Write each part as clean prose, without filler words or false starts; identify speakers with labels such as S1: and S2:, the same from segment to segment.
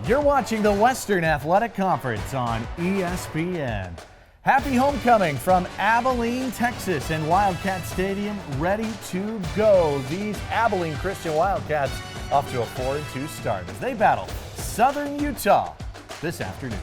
S1: You're watching the Western Athletic Conference on ESPN. Happy homecoming from Abilene, Texas, and Wildcat Stadium ready to go. These Abilene Christian Wildcats off to a 4-2 start as they battle Southern Utah this afternoon.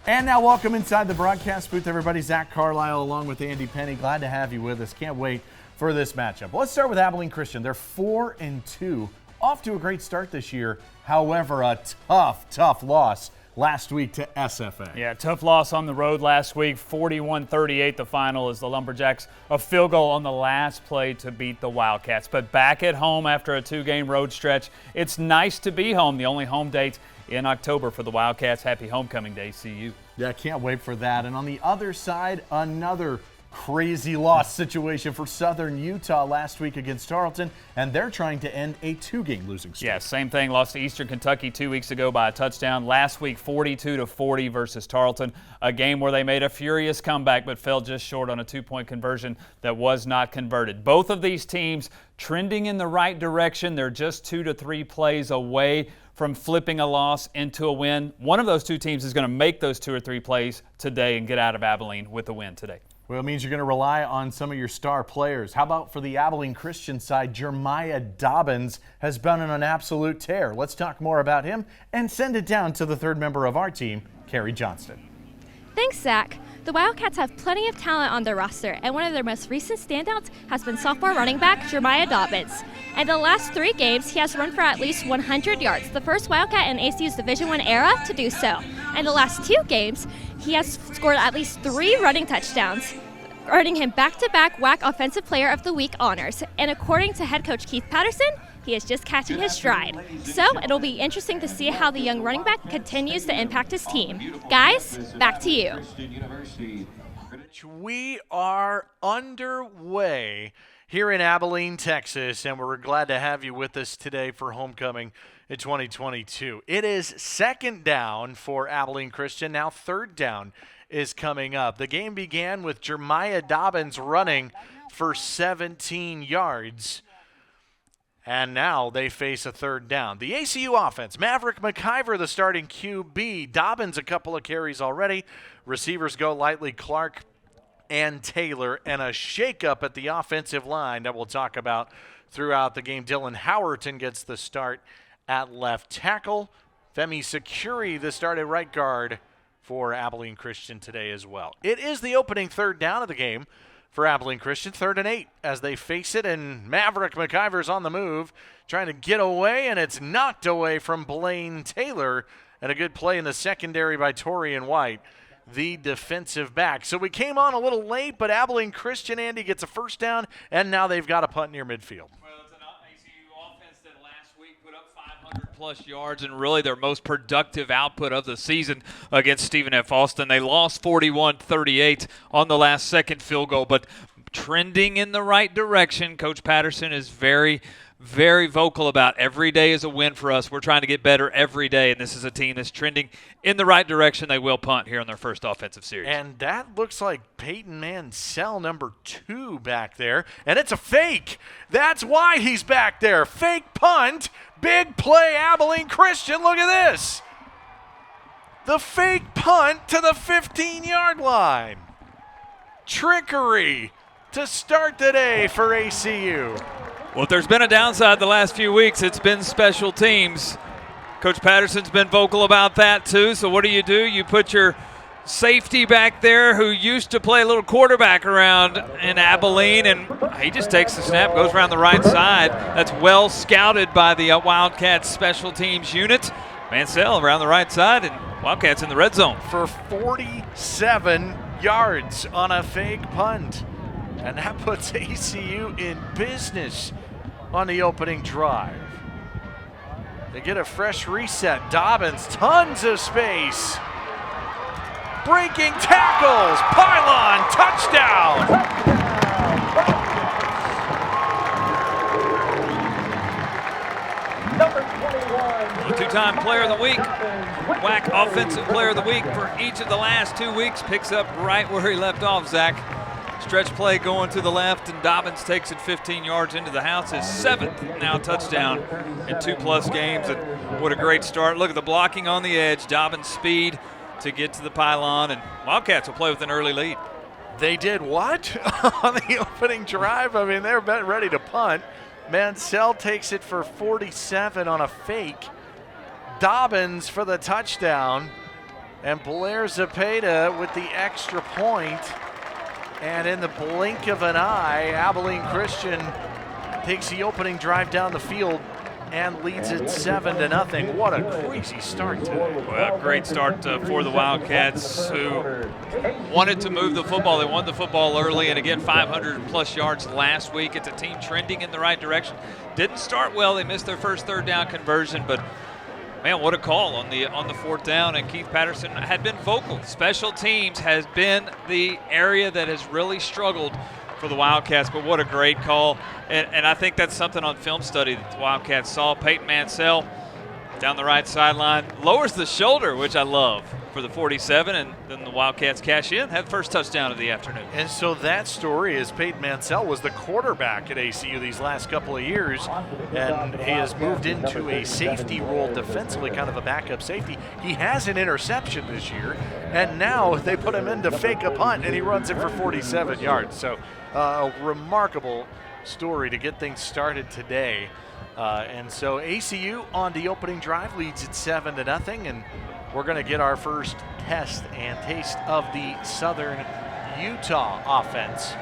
S1: And now welcome inside the broadcast booth, everybody. Zach Carlisle along with Andy Penny. Glad to have you with us. Can't wait for this matchup. Let's start with Abilene Christian. They're 4-2. Off to a great start this year. However, a tough loss last week to SFA.
S2: Yeah, tough loss on the road last week. 41-38 the final as the Lumberjacks a field goal on the last play to beat the Wildcats. But back at home after a two-game road stretch, it's nice to be home. The only home date in October for the Wildcats. Happy homecoming to ACU.
S1: Yeah, can't wait for that. And on the other side, another crazy loss situation for Southern Utah last week against Tarleton, and they're trying to end a two-game losing streak.
S2: Yeah, same thing. Lost to Eastern Kentucky 2 weeks ago by a touchdown. Last week, 42-40 versus Tarleton, a game where they made a furious comeback but fell just short on a two-point conversion that was not converted. Both of these teams trending in the right direction. They're just 2 to 3 plays away from flipping a loss into a win. One of those two teams is going to make those 2 or 3 plays today and get out of Abilene with a win today.
S1: Well, it means you're going to rely on some of your star players. How about for the Abilene Christian side, Jeremiah Dobbins has been on an absolute tear. Let's talk more about him and send it down to the third member of our team, Carrie Johnston.
S3: Thanks, Zach. The Wildcats have plenty of talent on their roster, and one of their most recent standouts has been sophomore running back Jeremiah Dobbins. In the last 3 games, he has run for at least 100 yards, the first Wildcat in ACU's Division I era to do so. In the last 2 games, he has scored at least 3 running touchdowns, earning him back-to-back WAC Offensive Player of the Week honors. And according to head coach Keith Patterson, he is just catching his stride. So it'll be interesting to see how the young running back continues to impact his team. Guys, back to you.
S1: We are underway here in Abilene, Texas, and we're glad to have you with us today for homecoming in 2022. It is second down for Abilene Christian. Now third down is coming up. The game began with Jeremiah Dobbins running for 17 yards. And now they face a third down. The ACU offense, Maverick McIver, the starting QB. Dobbins, a couple of carries already. Receivers go lightly, Clark and Taylor. And a shakeup at the offensive line that we'll talk about throughout the game. Dylan Howerton gets the start at left tackle. Femi Securi, the start at right guard for Abilene Christian today as well. It is the opening third down of the game for Abilene Christian, 3rd and 8 as they face it, and Maverick McIver's on the move, trying to get away, and it's knocked away from Blaine Taylor, and a good play in the secondary by Torian White, the defensive back. So we came on a little late, but Abilene Christian, Andy, gets a first down, and now they've got a punt near midfield.
S4: Well, it's an ACU offense that last week put up 500-plus yards and really their most productive output of the season against Stephen F. Austin. They lost 41-38 on the last second field goal, but trending in the right direction. Coach Patterson is very vocal about every day is a win for us. We're trying to get better every day, and this is a team that's trending in the right direction. They will punt here on their first offensive series.
S1: And that looks like Peyton Mansell, number 2, back there. And it's a fake. That's why he's back there. Fake punt. Big play, Abilene Christian. Look at this. The fake punt to the 15-yard line. Trickery to start the day for ACU.
S4: Well, if there's been a downside the last few weeks, it's been special teams. Coach Patterson's been vocal about that too. So what do? You put your safety back there who used to play a little quarterback around in Abilene, and he just takes the snap, goes around the right side. That's well scouted by the Wildcats special teams unit. Mansell around the right side, and Wildcats in the red zone.
S1: For 47 yards on a fake punt. And that puts ACU in business on the opening drive. They get a fresh reset. Dobbins, tons of space. Breaking tackles, pylon, touchdown.
S4: The 2-time player of the week, WAC Offensive Player of the Week for each of the last 2 weeks, picks up right where he left off, Zach. Stretch play going to the left, and Dobbins takes it 15 yards into the house. His 7th now touchdown in 2+ games, and what a great start. Look at the blocking on the edge. Dobbins' speed to get to the pylon, and Wildcats will play with an early lead.
S1: They did what on the opening drive? I mean, they're about ready to punt. Mansell takes it for 47 on a fake. Dobbins for the touchdown, and Blair Zepeda with the extra point. And in the blink of an eye, Abilene Christian takes the opening drive down the field and leads it 7-0. What a crazy start today.
S4: Well, great start for the Wildcats, who wanted to move the football. They won the football early, and again, 500+ yards last week. It's a team trending in the right direction. Didn't start well. They missed their first third down conversion, but man, what a call on the 4th down, and Keith Patterson had been vocal. Special teams has been the area that has really struggled for the Wildcats, but what a great call. And I think that's something on film study that the Wildcats saw. Peyton Mansell down the right sideline, lowers the shoulder, which I love, for the 47, and then the Wildcats cash in, had the first touchdown of the afternoon.
S1: And so that story is Peyton Mansell was the quarterback at ACU these last couple of years, and he has moved into a safety role defensively, kind of a backup safety. He has an interception this year, and now they put him in to fake a punt, and he runs it for 47 yards. So a remarkable story to get things started today. And so ACU on the opening drive leads it 7-0, and we're going to get our first test and taste of the Southern Utah offense.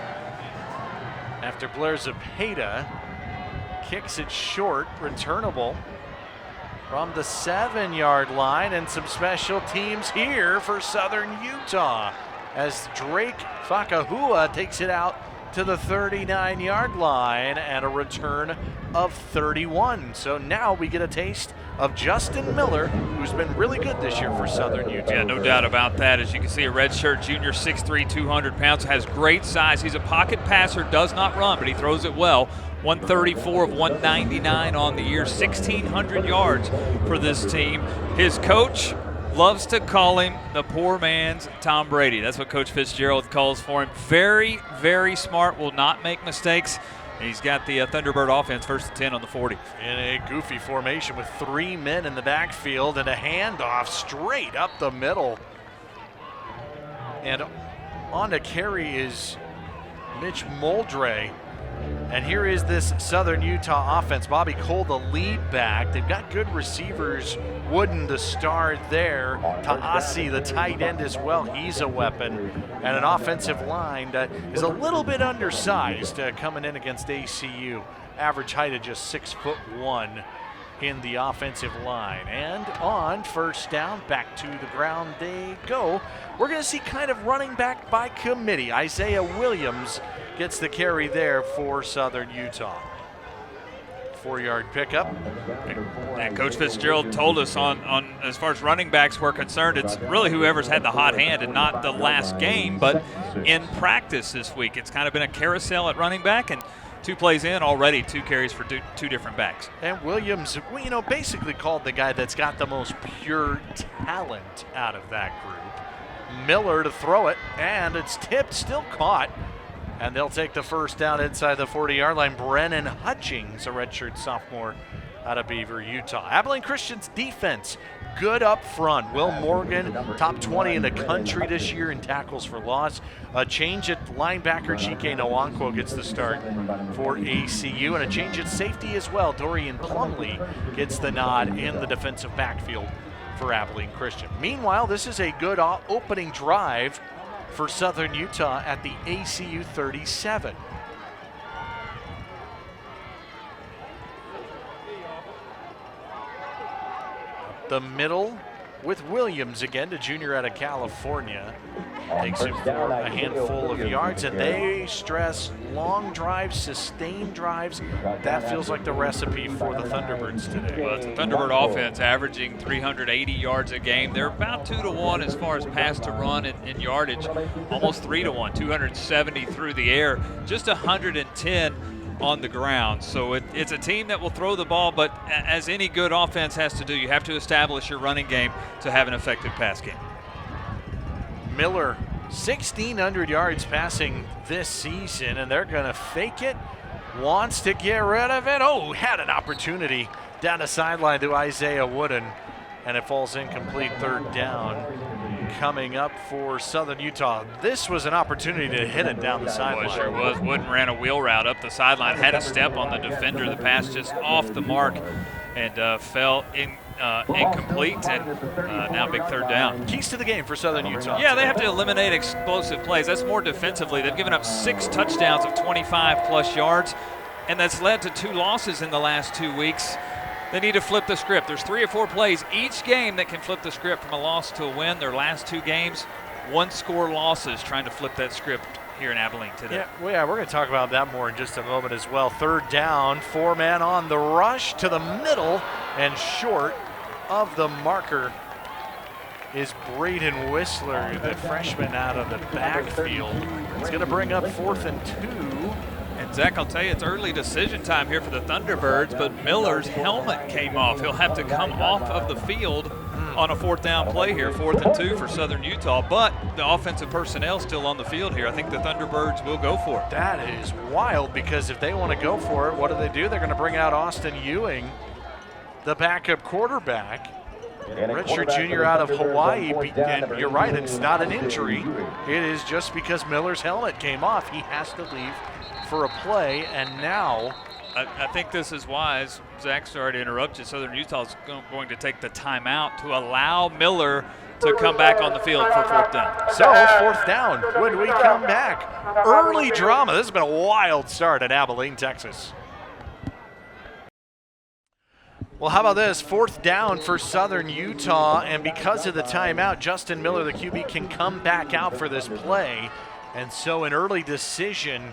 S1: After Blair Zepeda kicks it short, returnable from the 7-yard line, and some special teams here for Southern Utah as Drake Fakahua takes it out to the 39-yard line and a return of 31. So now we get a taste of Justin Miller, who's been really good this year for Southern Utah.
S4: Yeah, no doubt about that. As you can see, a redshirt junior, 6'3", 200 pounds, has great size. He's a pocket passer, does not run, but he throws it well. 134 of 199 on the year, 1,600 yards for this team. His coach loves to call him the poor man's Tom Brady. That's what Coach Fitzgerald calls for him. Very, very smart, will not make mistakes. And he's got the Thunderbird offense, 1st and 10 on the 40.
S1: In a goofy formation with 3 men in the backfield and a handoff straight up the middle. And on to carry is Mitch Muldray. And here is this Southern Utah offense. Bobby Cole, the lead back. They've got good receivers. Wooden, the star there. Taasi, the tight end as well. He's a weapon. And an offensive line that is a little bit undersized coming in against ACU. Average height of just 6'1" in the offensive line. And on first down, back to the ground they go. We're going to see kind of running back by committee. Isaiah Williams gets the carry there for Southern Utah. 4-yard pickup.
S4: And Coach Fitzgerald told us on as far as running backs were concerned, it's really whoever's had the hot hand and not the last game, but in practice this week. It's kind of been a carousel at running back, and 2 plays in already, 2 carries for two different backs.
S1: And Williams, basically called the guy that's got the most pure talent out of that group. Miller to throw it, and it's tipped, still caught. And they'll take the first down inside the 40-yard line. Brennan Hutchings, a redshirt sophomore out of Beaver, Utah. Abilene Christian's defense, good up front. Will Morgan, top 20 in the country this year in tackles for loss. A change at linebacker, Chike Nwankwo gets the start for ACU. And a change at safety as well. Dorian Plumley gets the nod in the defensive backfield for Abilene Christian. Meanwhile, this is a good opening drive for Southern Utah at the ACU 37. The middle with Williams again, the junior out of California. Takes it for a handful of yards, and they stress long drives, sustained drives. That feels like the recipe for the Thunderbirds today.
S4: Well, it's a Thunderbird offense averaging 380 yards a game. They're about 2-to-1 as far as pass to run in yardage, almost 3-to-1, 270 through the air, just 110 on the ground. So it's a team that will throw the ball, but as any good offense has to do, you have to establish your running game to have an effective pass game.
S1: Miller 1,600 yards passing this season, and they're going to fake it. Wants to get rid of it. Oh, had an opportunity down the sideline to Isaiah Wooden, and it falls incomplete. Third down coming up for Southern Utah. This was an opportunity to hit it down the sideline.
S4: Sure was. Wooden ran a wheel route up the sideline, had a step on the defender. The pass just off the mark and fell incomplete, and now big third down.
S1: Keys to the game for Southern Utah.
S4: Yeah, they have to eliminate explosive plays. That's more defensively. They've given up 6 touchdowns of 25-plus yards, and that's led to 2 losses in the last 2 weeks. They need to flip the script. There's 3 or 4 plays each game that can flip the script from a loss to a win. Their last 2 games, 1-score losses, trying to flip that script here in Abilene today.
S1: Yeah, we're going to talk about that more in just a moment as well. Third down, 4-man on the rush to the middle, and short of the marker is Braden Whistler, the freshman out of the backfield. It's going to bring up 4th and 2.
S4: And Zach, I'll tell you, it's early decision time here for the Thunderbirds, but Miller's helmet came off. He'll have to come off of the field on a 4th down play here, 4th and 2 for Southern Utah, but the offensive personnel still on the field here. I think the Thunderbirds will go for it.
S1: That is wild, because if they want to go for it, what do? They're going to bring out Austin Ewing, the backup quarterback. Redshirt junior out of Hawaii, and you're right, it's not an injury. It is just because Miller's helmet came off. He has to leave for a play, and now
S4: I think this is wise. Zach, sorry to interrupt you. Southern Utah is going to take the timeout to allow Miller to come back on the field for 4th down.
S1: So 4th down when we come back. Early drama. This has been a wild start at Abilene, Texas. Well, how about this? 4th down for Southern Utah, and because of the timeout, Justin Miller, the QB, can come back out for this play. And so an early decision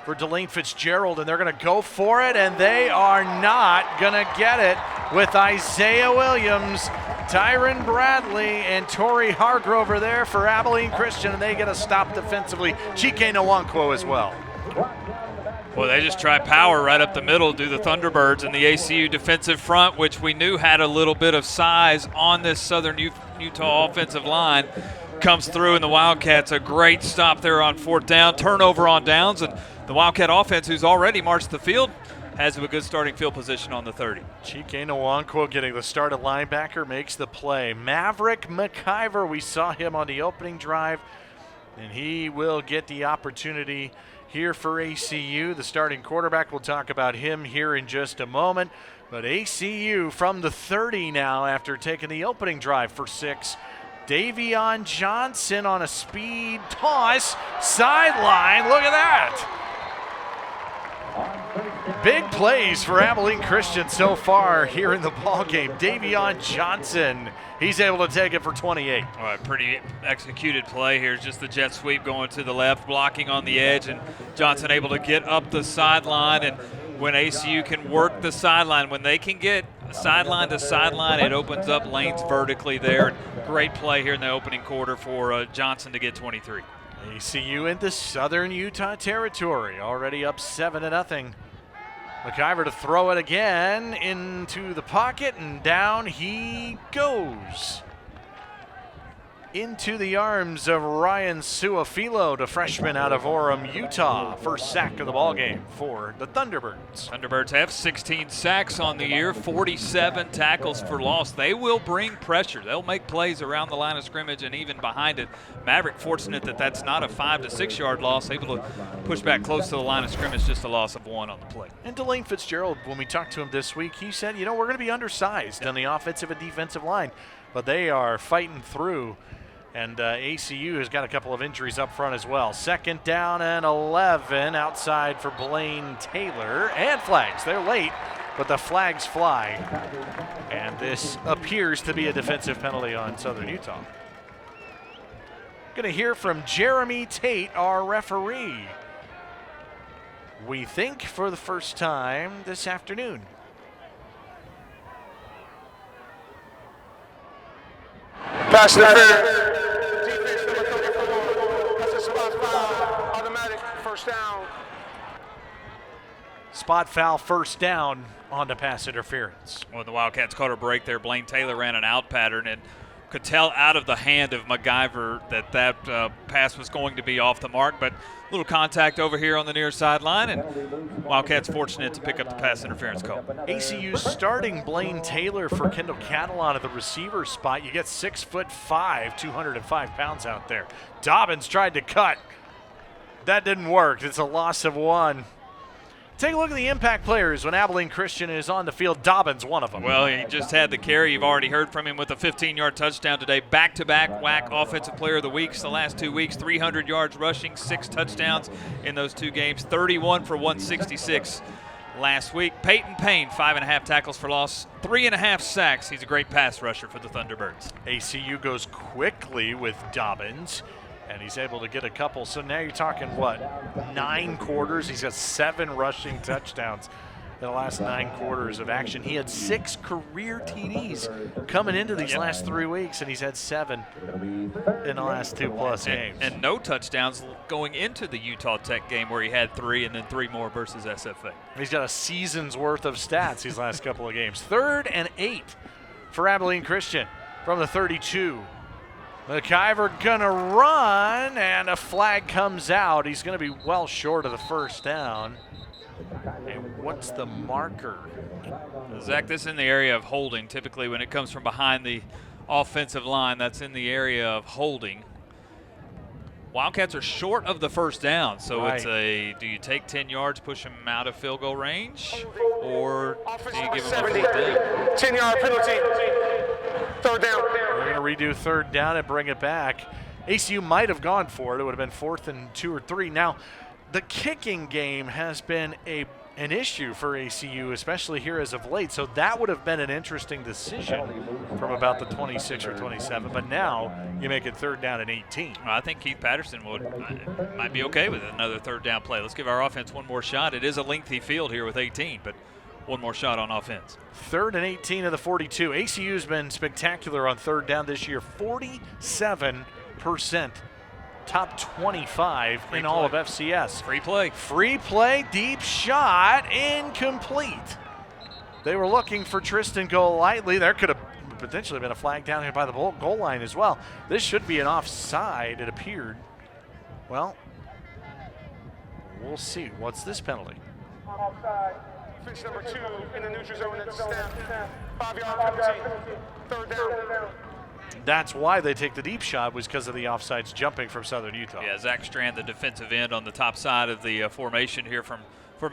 S1: for Delane Fitzgerald, and they're going to go for it, and they are not going to get it with Isaiah Williams, Tyron Bradley, and Torrey Hargrove are there for Abilene Christian, and they get a stop defensively. Chike Nwankwo as well.
S4: Well, they just try power right up the middle, do the Thunderbirds, and the ACU defensive front, which we knew had a little bit of size on this Southern Utah offensive line, comes through, and the Wildcats a great stop there on 4th down, turnover on downs, and the Wildcat offense, who's already marched the field, has a good starting field position on the 30.
S1: Chike Nwankwo getting the start at linebacker, makes the play. Maverick McIver, we saw him on the opening drive, and he will get the opportunity here for ACU. The starting quarterback, we'll talk about him here in just a moment. But ACU from the 30 now after taking the opening drive for 6. Davion Johnson on a speed toss, sideline, look at that. Big plays for Abilene Christian so far here in the ballgame. Davion Johnson, he's able to take it for 28.
S4: All right, pretty executed play here. Just the jet sweep going to the left, blocking on the edge, and Johnson able to get up the sideline. And when ACU can work the sideline, when they can get sideline to sideline, it opens up lanes vertically there. Great play here in the opening quarter for Johnson to get 23.
S1: ACU into Southern Utah territory, already up 7-0. McIver to throw it again into the pocket, and down he goes. Into the arms of Ryan Suafilo, the freshman out of Orem, Utah. First sack of the ballgame for the Thunderbirds.
S4: Thunderbirds have 16 sacks on the year, 47 tackles for loss. They will bring pressure. They'll make plays around the line of scrimmage and even behind it. Maverick fortunate that that's not a 5 to 6 yard loss, able to push back close to the line of scrimmage, just a loss of 1 on the play.
S1: And Delane Fitzgerald, when we talked to him this week, he said, you know, we're going to be undersized on the offensive and defensive line, but they are fighting through. And ACU has got a couple of injuries up front as well. 2nd down and 11 outside for Blaine Taylor. And flags. They're late, but the flags fly. And this appears to be a defensive penalty on Southern Utah. Going to hear from Jeremy Tate, our referee. We think for the first time this afternoon.
S5: Pass interference. Defense number 34. That's a spot foul. Automatic first down.
S1: Spot foul, first down on the pass interference.
S4: Well, the Wildcats caught a break there. Blaine Taylor ran an out pattern, and could tell out of the hand of MacGyver that pass was going to be off the mark, but a little contact over here on the near sideline, and Wildcats fortunate to pick up the pass interference call.
S1: ACU starting Blaine Taylor for Kendall Catalan at the receiver spot. You get 6'5", 205 pounds out there. Dobbins tried to cut. That didn't work. It's a loss of 1. Take a look at the impact players when Abilene Christian is on the field. Dobbins, one of them.
S4: Well, he just had the carry. You've already heard from him with a 15-yard touchdown today. Back-to-back WAC Offensive Player of the Weeks the last 2 weeks. 300 yards rushing, 6 touchdowns in those 2 games. 31 for 166 last week. Peyton Payne, 5.5 tackles for loss, 3.5 sacks. He's a great pass rusher for the Thunderbirds.
S1: ACU goes quickly with Dobbins, and he's able to get a couple. So now you're talking, what, 9 quarters? He's got 7 rushing touchdowns in the last 9 quarters of action. He had 6 career TDs coming into these last 3 weeks, and he's had 7 in the last 2+ games.
S4: And no touchdowns going into the Utah Tech game where he had 3 and then 3 more versus SFA.
S1: He's got a season's worth of stats these last couple of games. 3rd and 8 for Abilene Christian from the 32. MacGyver gonna run, and a flag comes out. He's gonna be well short of the first down. And what's the marker?
S4: Zach, this is in the area of holding. Typically when it comes from behind the offensive line, that's in the area of holding. Wildcats are short of the first down, so
S1: right.
S4: It's a, do you take 10 yards, push them out of field goal range, or do you give them a 4th down?
S5: 10-yard penalty. 3rd down.
S1: We're gonna redo 3rd down and bring it back. ACU might have gone for it. It would have been 4th and 2 or 3. Now, the kicking game has been an issue for ACU, especially here as of late. So that would have been an interesting decision from about the 26 or 27. But now you make it 3rd down and 18.
S4: Well, I think Keith Patterson might be okay with another 3rd down play. Let's give our offense one more shot. It is a lengthy field here with 18, but one more shot on offense.
S1: 3rd and 18 of the 42. ACU's been spectacular on 3rd down this year. 47%. Top 25 in all of FCS.
S4: Free play.
S1: Free play, deep shot, incomplete. They were looking for Tristan Golightly. There could have potentially been a flag down here by the goal line as well. This should be an offside, it appeared. Well, we'll see. What's this penalty?
S5: Offside. Pitch number 2 in the neutral zone at the snap. 5-yard penalty. 3rd down.
S1: That's why they take the deep shot, was because of the offsides jumping from Southern Utah.
S4: Yeah, Zach Strand, the defensive end on the top side of the formation here from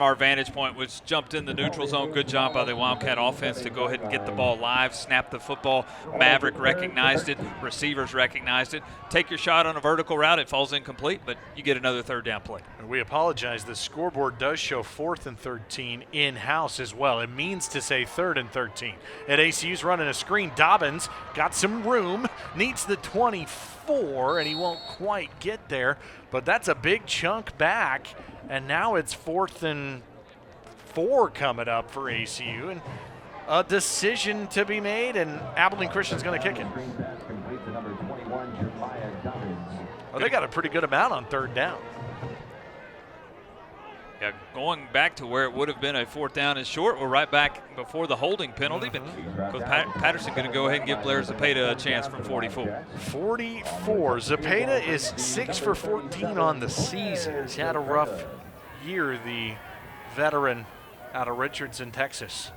S4: our vantage point, was jumped in the neutral zone. Good job by the Wildcat offense to go ahead and get the ball live, snap the football. Maverick recognized it. Receivers recognized it. Take your shot on a vertical route. It falls incomplete, but you get another 3rd down play.
S1: And we apologize. The scoreboard does show 4th and 13 in-house as well. It means to say 3rd and 13. And ACU's running a screen. Dobbins got some room, needs the 24, and he won't quite get there. But that's a big chunk back. And now it's 4th and 4 coming up for ACU, and a decision to be made, and Abilene Christian's going to kick it. Well, they got a pretty good amount on 3rd down.
S4: Yeah, going back to where it would have been a 4th down is short. We're right back before the holding penalty, but Patterson going to go ahead and give Blair Zepeda a chance from 44.
S1: 44. Zepeda is 6 for 14 on the season. He's had a rough year, the veteran out of Richardson, Texas.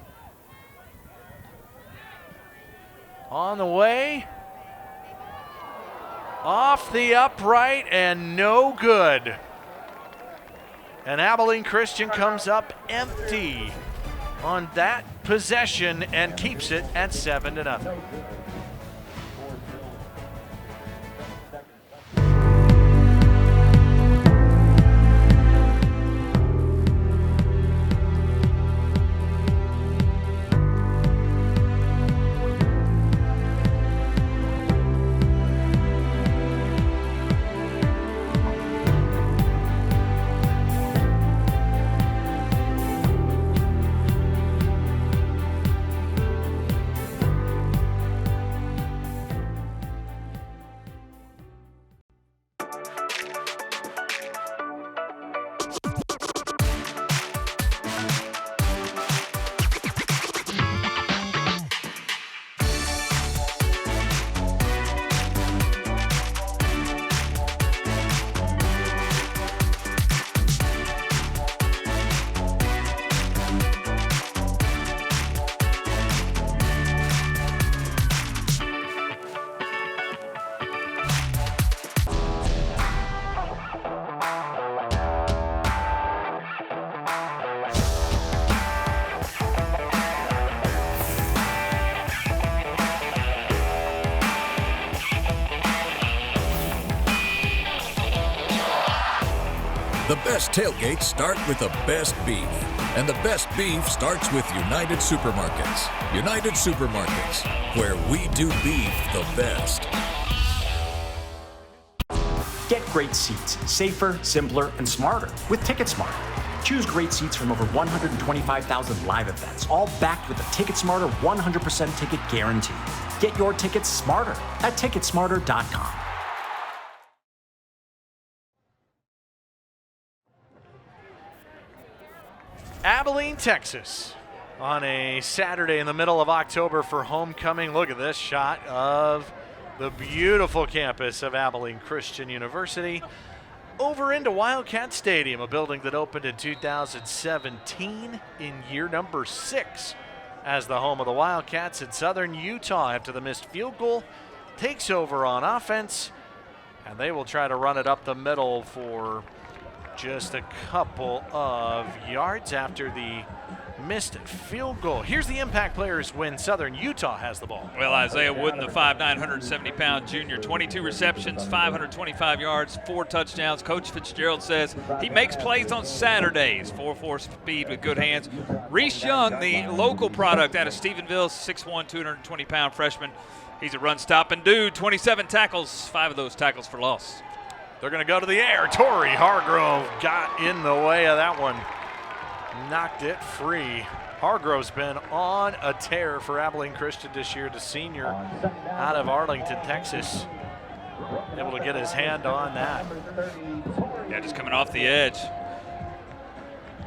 S1: On the way. Off the upright and no good. And Abilene Christian comes up empty on that possession and keeps it at 7-0.
S6: The best tailgates start with the best beef. And the best beef starts with United Supermarkets. United Supermarkets, where we do beef the best.
S7: Get great seats, safer, simpler, and smarter with TicketSmarter. Choose great seats from over 125,000 live events, all backed with a TicketSmarter 100% ticket guarantee. Get your tickets smarter at TicketSmarter.com.
S1: Abilene, Texas, on a Saturday in the middle of October for homecoming. Look at this shot of the beautiful campus of Abilene Christian University over into Wildcat Stadium, a building that opened in 2017 in year number 6 as the home of the Wildcats. And Southern Utah, after the missed field goal, takes over on offense, and they will try to run it up the middle for just a couple of yards after the missed field goal. Here's the impact players when Southern Utah has the ball.
S4: Well, Isaiah Wooden, the 5'9", 170-pound junior, 22 receptions, 525 yards, 4 touchdowns. Coach Fitzgerald says he makes plays on Saturdays. 4.4 speed with good hands. Reese Young, the local product out of Stephenville, 6'1", 220-pound freshman. He's a run-stopping dude, 27 tackles, 5 of those tackles for loss.
S1: They're going to go to the air. Torrey Hargrove got in the way of that one. Knocked it free. Hargrove's been on a tear for Abilene Christian this year, the senior out of Arlington, Texas. Able to get his hand on that.
S4: Yeah, just coming off the edge.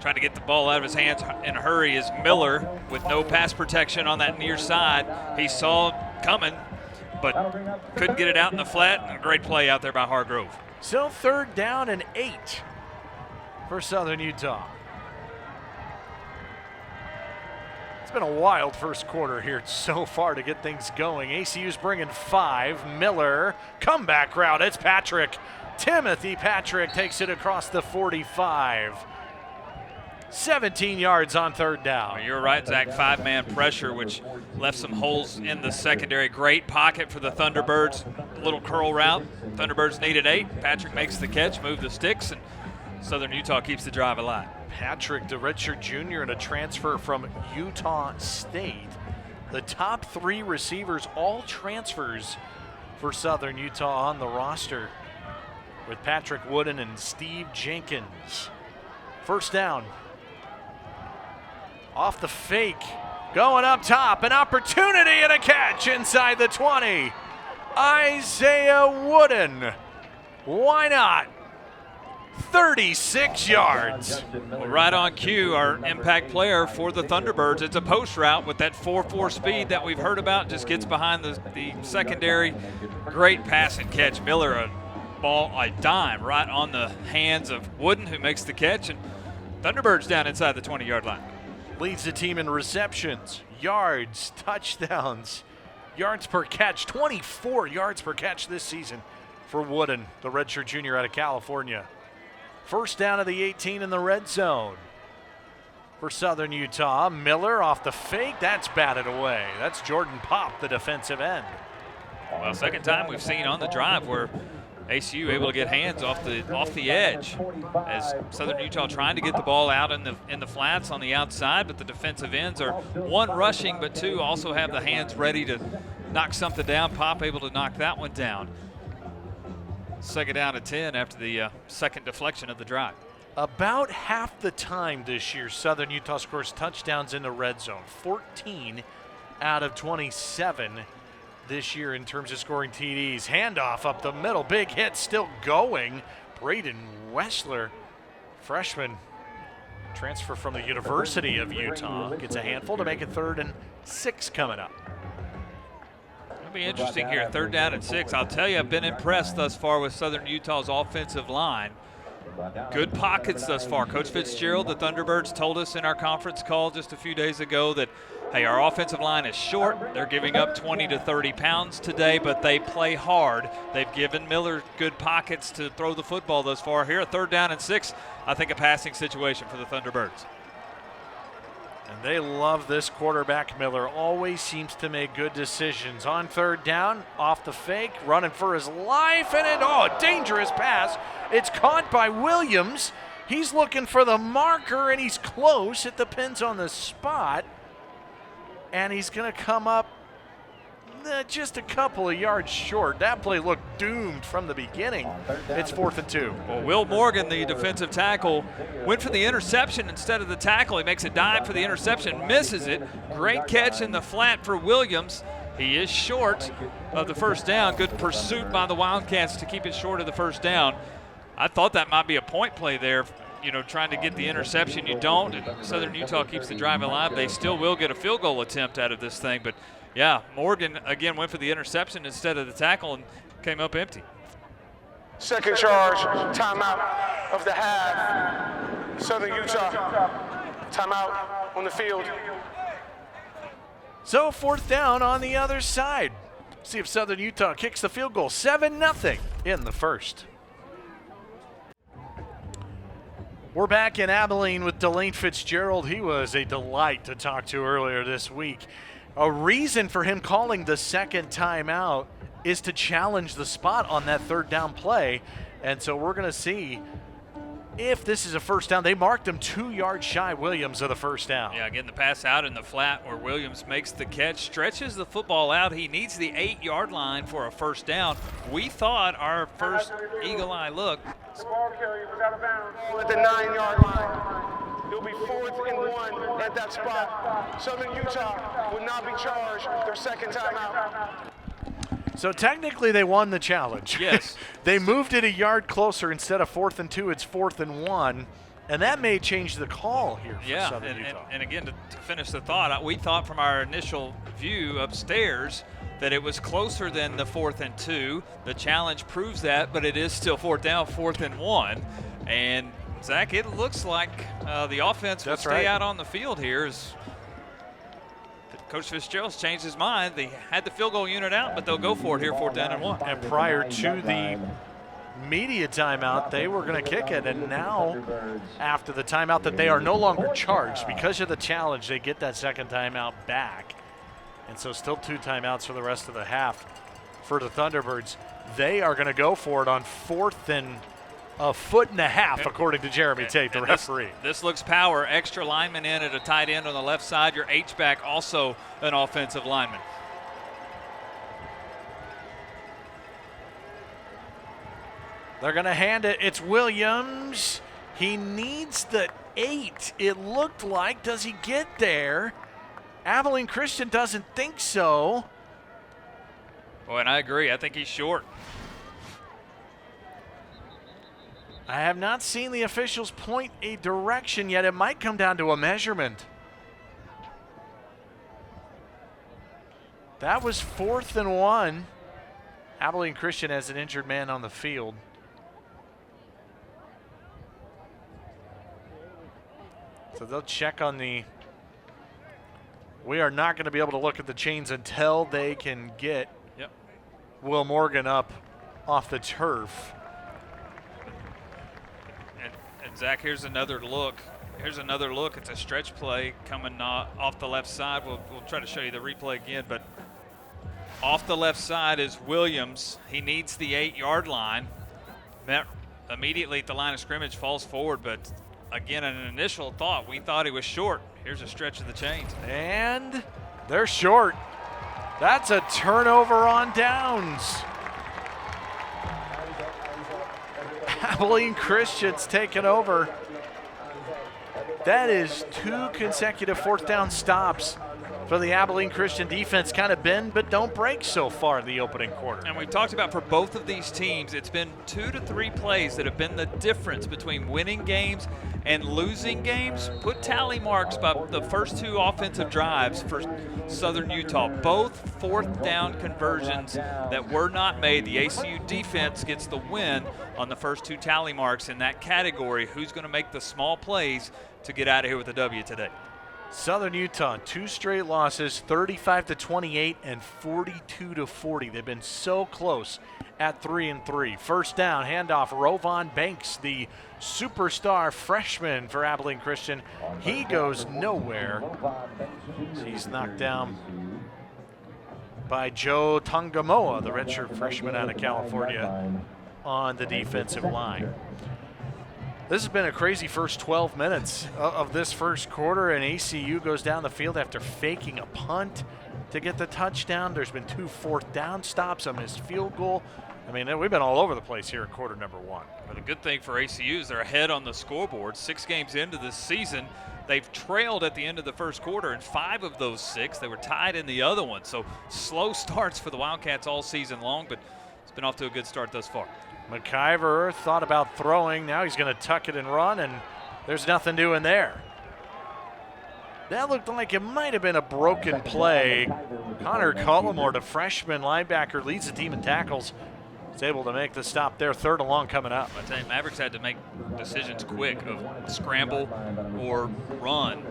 S4: Trying to get the ball out of his hands in a hurry is Miller with no pass protection on that near side. He saw it coming, but couldn't get it out in the flat. And a great play out there by Hargrove.
S1: So 3rd down and 8 for Southern Utah. It's been a wild first quarter here so far to get things going. ACU's bringing 5. Miller, comeback route. It's Patrick. Timothy Patrick takes it across the 45. 17 yards on 3rd down.
S4: Well, you're right, Zach. 5-man pressure, which left some holes in the secondary. Great pocket for the Thunderbirds. Little curl route. Thunderbirds needed 8. Patrick makes the catch, move the sticks, and Southern Utah keeps the drive alive.
S1: Patrick, the redshirt junior, and a transfer from Utah State. The top 3 receivers, all transfers for Southern Utah on the roster, with Patrick Wooden and Steve Jenkins. 1st down. Off the fake, going up top, an opportunity and a catch inside the 20. Isaiah Wooden, why not? 36 yards.
S4: Well, right on cue, our impact player for the Thunderbirds. It's a post route with that 4.4 speed that we've heard about. Just gets behind the secondary. Great pass and catch. Miller, a dime right on the hands of Wooden, who makes the catch. And Thunderbirds down inside the 20-yard line.
S1: Leads the team in receptions, yards, touchdowns, yards per catch. 24 yards per catch this season for Wooden, the redshirt junior out of California. 1st down of the 18 in the red zone for Southern Utah. Miller off the fake. That's batted away. That's Jordan Pop, the defensive end.
S4: Well, 2nd time we've seen on the drive where ACU able to get hands off the edge, as Southern Utah trying to get the ball out in the flats on the outside, but the defensive ends are 1 rushing, but 2 also have the hands ready to knock something down. Pop able to knock that one down. 2nd down and 10 after the 2nd deflection of the drive.
S1: About half the time this year, Southern Utah scores touchdowns in the red zone. 14 out of 27 this year in terms of scoring TDs. Handoff up the middle, big hit still going. Braden Wessler, freshman, transfer from the University of Utah, gets a handful to make it 3rd and 6 coming up.
S4: It'll be interesting here, 3rd down and 6. I'll tell you, I've been impressed thus far with Southern Utah's offensive line. Good pockets thus far. Coach Fitzgerald, the Thunderbirds, told us in our conference call just a few days ago that, hey, our offensive line is short. They're giving up 20 to 30 pounds today, but they play hard. They've given Miller good pockets to throw the football thus far. Here, 3rd down and 6, I think a passing situation for the Thunderbirds.
S1: And they love this quarterback. Miller always seems to make good decisions. On 3rd down, off the fake, running for his life, and a dangerous pass. It's caught by Williams, He's looking for the marker, and he's close. It depends on the spot. And he's going to come up just a couple of yards short. That play looked doomed from the beginning. It's 4th and 2.
S4: Well, Will Morgan, the defensive tackle, went for the interception instead of the tackle. He makes a dive for the interception, misses it. Great catch in the flat for Williams. He is short of the first down. Good pursuit by the Wildcats to keep it short of the first down. I thought that might be a point play there, you know, trying to get the interception. You don't. And Southern Utah keeps the drive alive. They still will get a field goal attempt out of this thing. But, yeah, Morgan, again, went for the interception instead of the tackle and came up empty.
S5: Second charge, timeout of the half. Southern Utah, timeout on the field.
S1: So 4th down on the other side. See if Southern Utah kicks the field goal. 7-0 in the first. We're back in Abilene with Delane Fitzgerald. He was a delight to talk to earlier this week. A reason for him calling the second timeout is to challenge the spot on that 3rd down play. And so we're going to see if this is a first down. They marked him 2 yards shy, Williams, of the first down.
S4: Yeah, getting the pass out in the flat where Williams makes the catch, stretches the football out. He needs the 8-yard line for a first down. We thought our first eagle eye look.
S5: The ball carrier was out of bounds at the 9-yard line. It'll be 4th and 1 at that spot. Southern Utah will not be charged their second timeout.
S1: So technically they won the challenge.
S4: Yes.
S1: They moved it a yard closer. Instead of 4th and 2, it's 4th and 1. And that may change the call here for Southern Utah.
S4: And again, to finish the thought, we thought from our initial view upstairs that it was closer than the 4th and 2. The challenge proves that, but it is still 4th down, 4th and 1. And, Zach, it looks like the offense will stay out on the field here. As Coach Fitzgerald's changed his mind. They had the field goal unit out, but they'll go for it here, 4th down and 1.
S1: And prior to the media timeout, they were going to kick it. And now, after the timeout that they are no longer charged, because of the challenge, they get that second timeout back. And so still 2 timeouts for the rest of the half for the Thunderbirds. They are going to go for it on 4th and a foot and a half, according to Jeremy Tate, the referee.
S4: This looks power. Extra lineman in at a tight end on the left side. Your H-back also an offensive lineman.
S1: They're going to hand it. It's Williams. He needs the 8, it looked like. Does he get there? Abilene Christian doesn't think so.
S4: Boy, and I agree. I think he's short.
S1: I have not seen the officials point a direction yet. It might come down to a measurement. That was 4th and 1. Abilene Christian has an injured man on the field. So they'll check on the... We are not going to be able to look at the chains until they can get Will Morgan up off the turf.
S4: And Zach, here's another look. Here's another look. It's a stretch play coming off the left side. We'll try to show you the replay again, but off the left side is Williams. He needs the 8-yard line. Met immediately at the line of scrimmage, falls forward, but again, an initial thought, we thought he was short. Here's a stretch of the chains.
S1: And they're short. That's a turnover on downs. Abilene Christian's taken over. That is 2 consecutive 4th down stops for the Abilene Christian defense. Kind of bend but don't break so far in the opening quarter.
S4: And we've talked about for both of these teams, it's been 2 to 3 plays that have been the difference between winning games and losing games. Put tally marks by the first 2 offensive drives for Southern Utah. Both 4th down conversions that were not made. The ACU defense gets the win on the first 2 tally marks in that category. Who's going to make the small plays to get out of here with a W today?
S1: Southern Utah, 2 straight losses, 35-28 and 42-40. They've been so close at 3-3. First down, handoff, Rovon Banks, the superstar freshman for Abilene Christian. He goes nowhere. He's knocked down by Joe Tongamoa, the redshirt freshman out of California, on the defensive line. This has been a crazy first 12 minutes of this first quarter, and ACU goes down the field after faking a punt to get the touchdown. There's been 2 fourth down stops, a missed field goal. I mean, we've been all over the place here in quarter number 1.
S4: But the good thing for ACU is they're ahead on the scoreboard. 6 games into this season, they've trailed at the end of the first quarter. In 5 of those 6, they were tied in the other one. So slow starts for the Wildcats all season long, but it's been off to a good start thus far.
S1: McIver thought about throwing. Now he's going to tuck it and run, and there's nothing doing there. That looked like it might have been a broken play. Connor Cullimore, the freshman linebacker, leads the team in tackles. He's able to make the stop there. 3rd and long coming up.
S4: I tell you, Mavericks had to make decisions quick of scramble or run.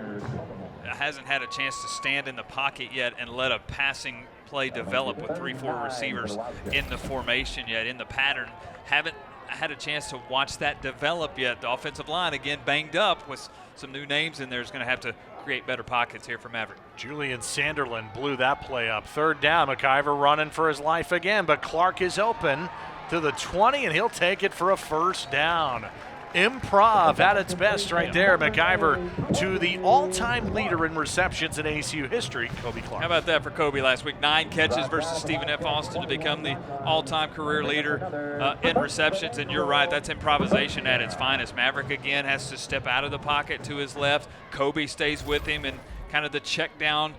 S4: Hasn't had a chance to stand in the pocket yet and let a passing play develop with 3-4 receivers in the formation yet, in the pattern. Haven't had a chance to watch that develop yet. The offensive line, again, banged up with some new names in there, is going to have to create better pockets here for Maverick.
S1: Julian Sanderlin blew that play up. 3rd down, McIver running for his life again, but Clark is open to the 20, and he'll take it for a 1st down. Improv at its best right there. McIver to the all-time leader in receptions in ACU history, Kobe Clark.
S4: How about that for Kobe last week? 9 catches versus Stephen F. Austin to become the all-time career leader in receptions. And you're right, that's improvisation at its finest. Maverick again has to step out of the pocket to his left. Kobe stays with him and kind of the check down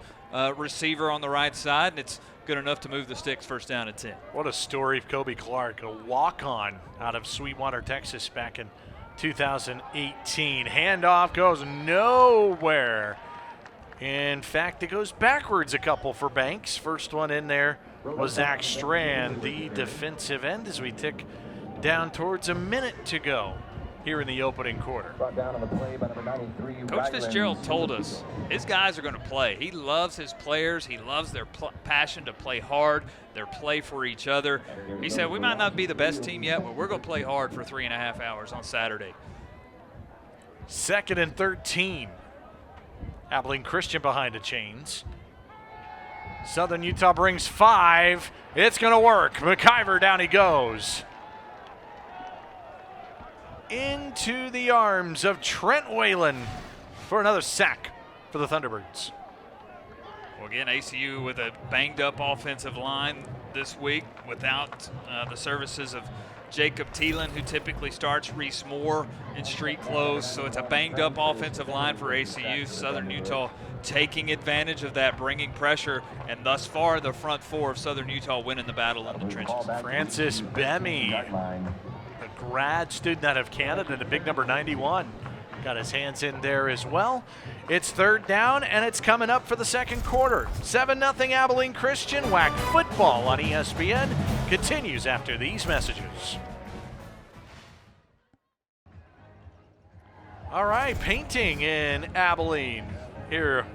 S4: receiver on the right side. And it's good enough to move the sticks. 1st down and 10.
S1: What a story of Kobe Clark, a walk-on out of Sweetwater, Texas back in 2018. Handoff goes nowhere. In fact, it goes backwards a couple for Banks. First one in there was Zach Strand, the defensive end, as we tick down towards a minute to go here in the opening quarter.
S4: Coach Fitzgerald told us his guys are going to play. He loves his players. He loves their passion to play hard, their play for each other. He said, we might not be the best team yet, but we're going to play hard for 3.5 hours on Saturday.
S1: 2nd and 13. Abilene Christian behind the chains. Southern Utah brings 5. It's going to work. McIver, down he goes. Into the arms of Trent Whalen for another sack for the Thunderbirds.
S4: Well, again, ACU with a banged-up offensive line this week without the services of Jacob Thielen, who typically starts, Reese Moore in street clothes. So it's a banged-up offensive line for ACU. Southern Utah taking advantage of that, bringing pressure, and thus far the front 4 of Southern Utah winning the battle in the trenches.
S1: Francis Bemmy, a grad student out of Canada, the big number 91. Got his hands in there as well. It's 3rd down, and it's coming up for the 2nd quarter. 7-0 Abilene Christian. WAC football on ESPN continues after these messages. All right, painting in Abilene here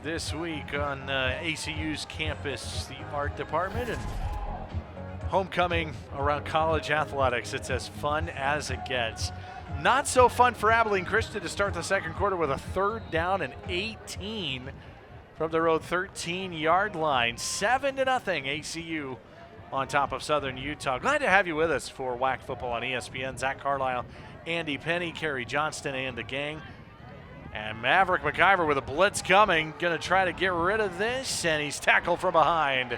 S1: this week on ACU's campus, the art department, and homecoming around college athletics. It's as fun as it gets. Not so fun for Abilene Christian to start the 2nd quarter with a 3rd down and 18 from their own 13-yard line. 7-0 ACU on top of Southern Utah. Glad to have you with us for WAC football on ESPN. Zach Carlisle, Andy Penny, Kerry Johnston, and the gang. And Maverick McIver with a blitz coming. Going to try to get rid of this, and he's tackled from behind.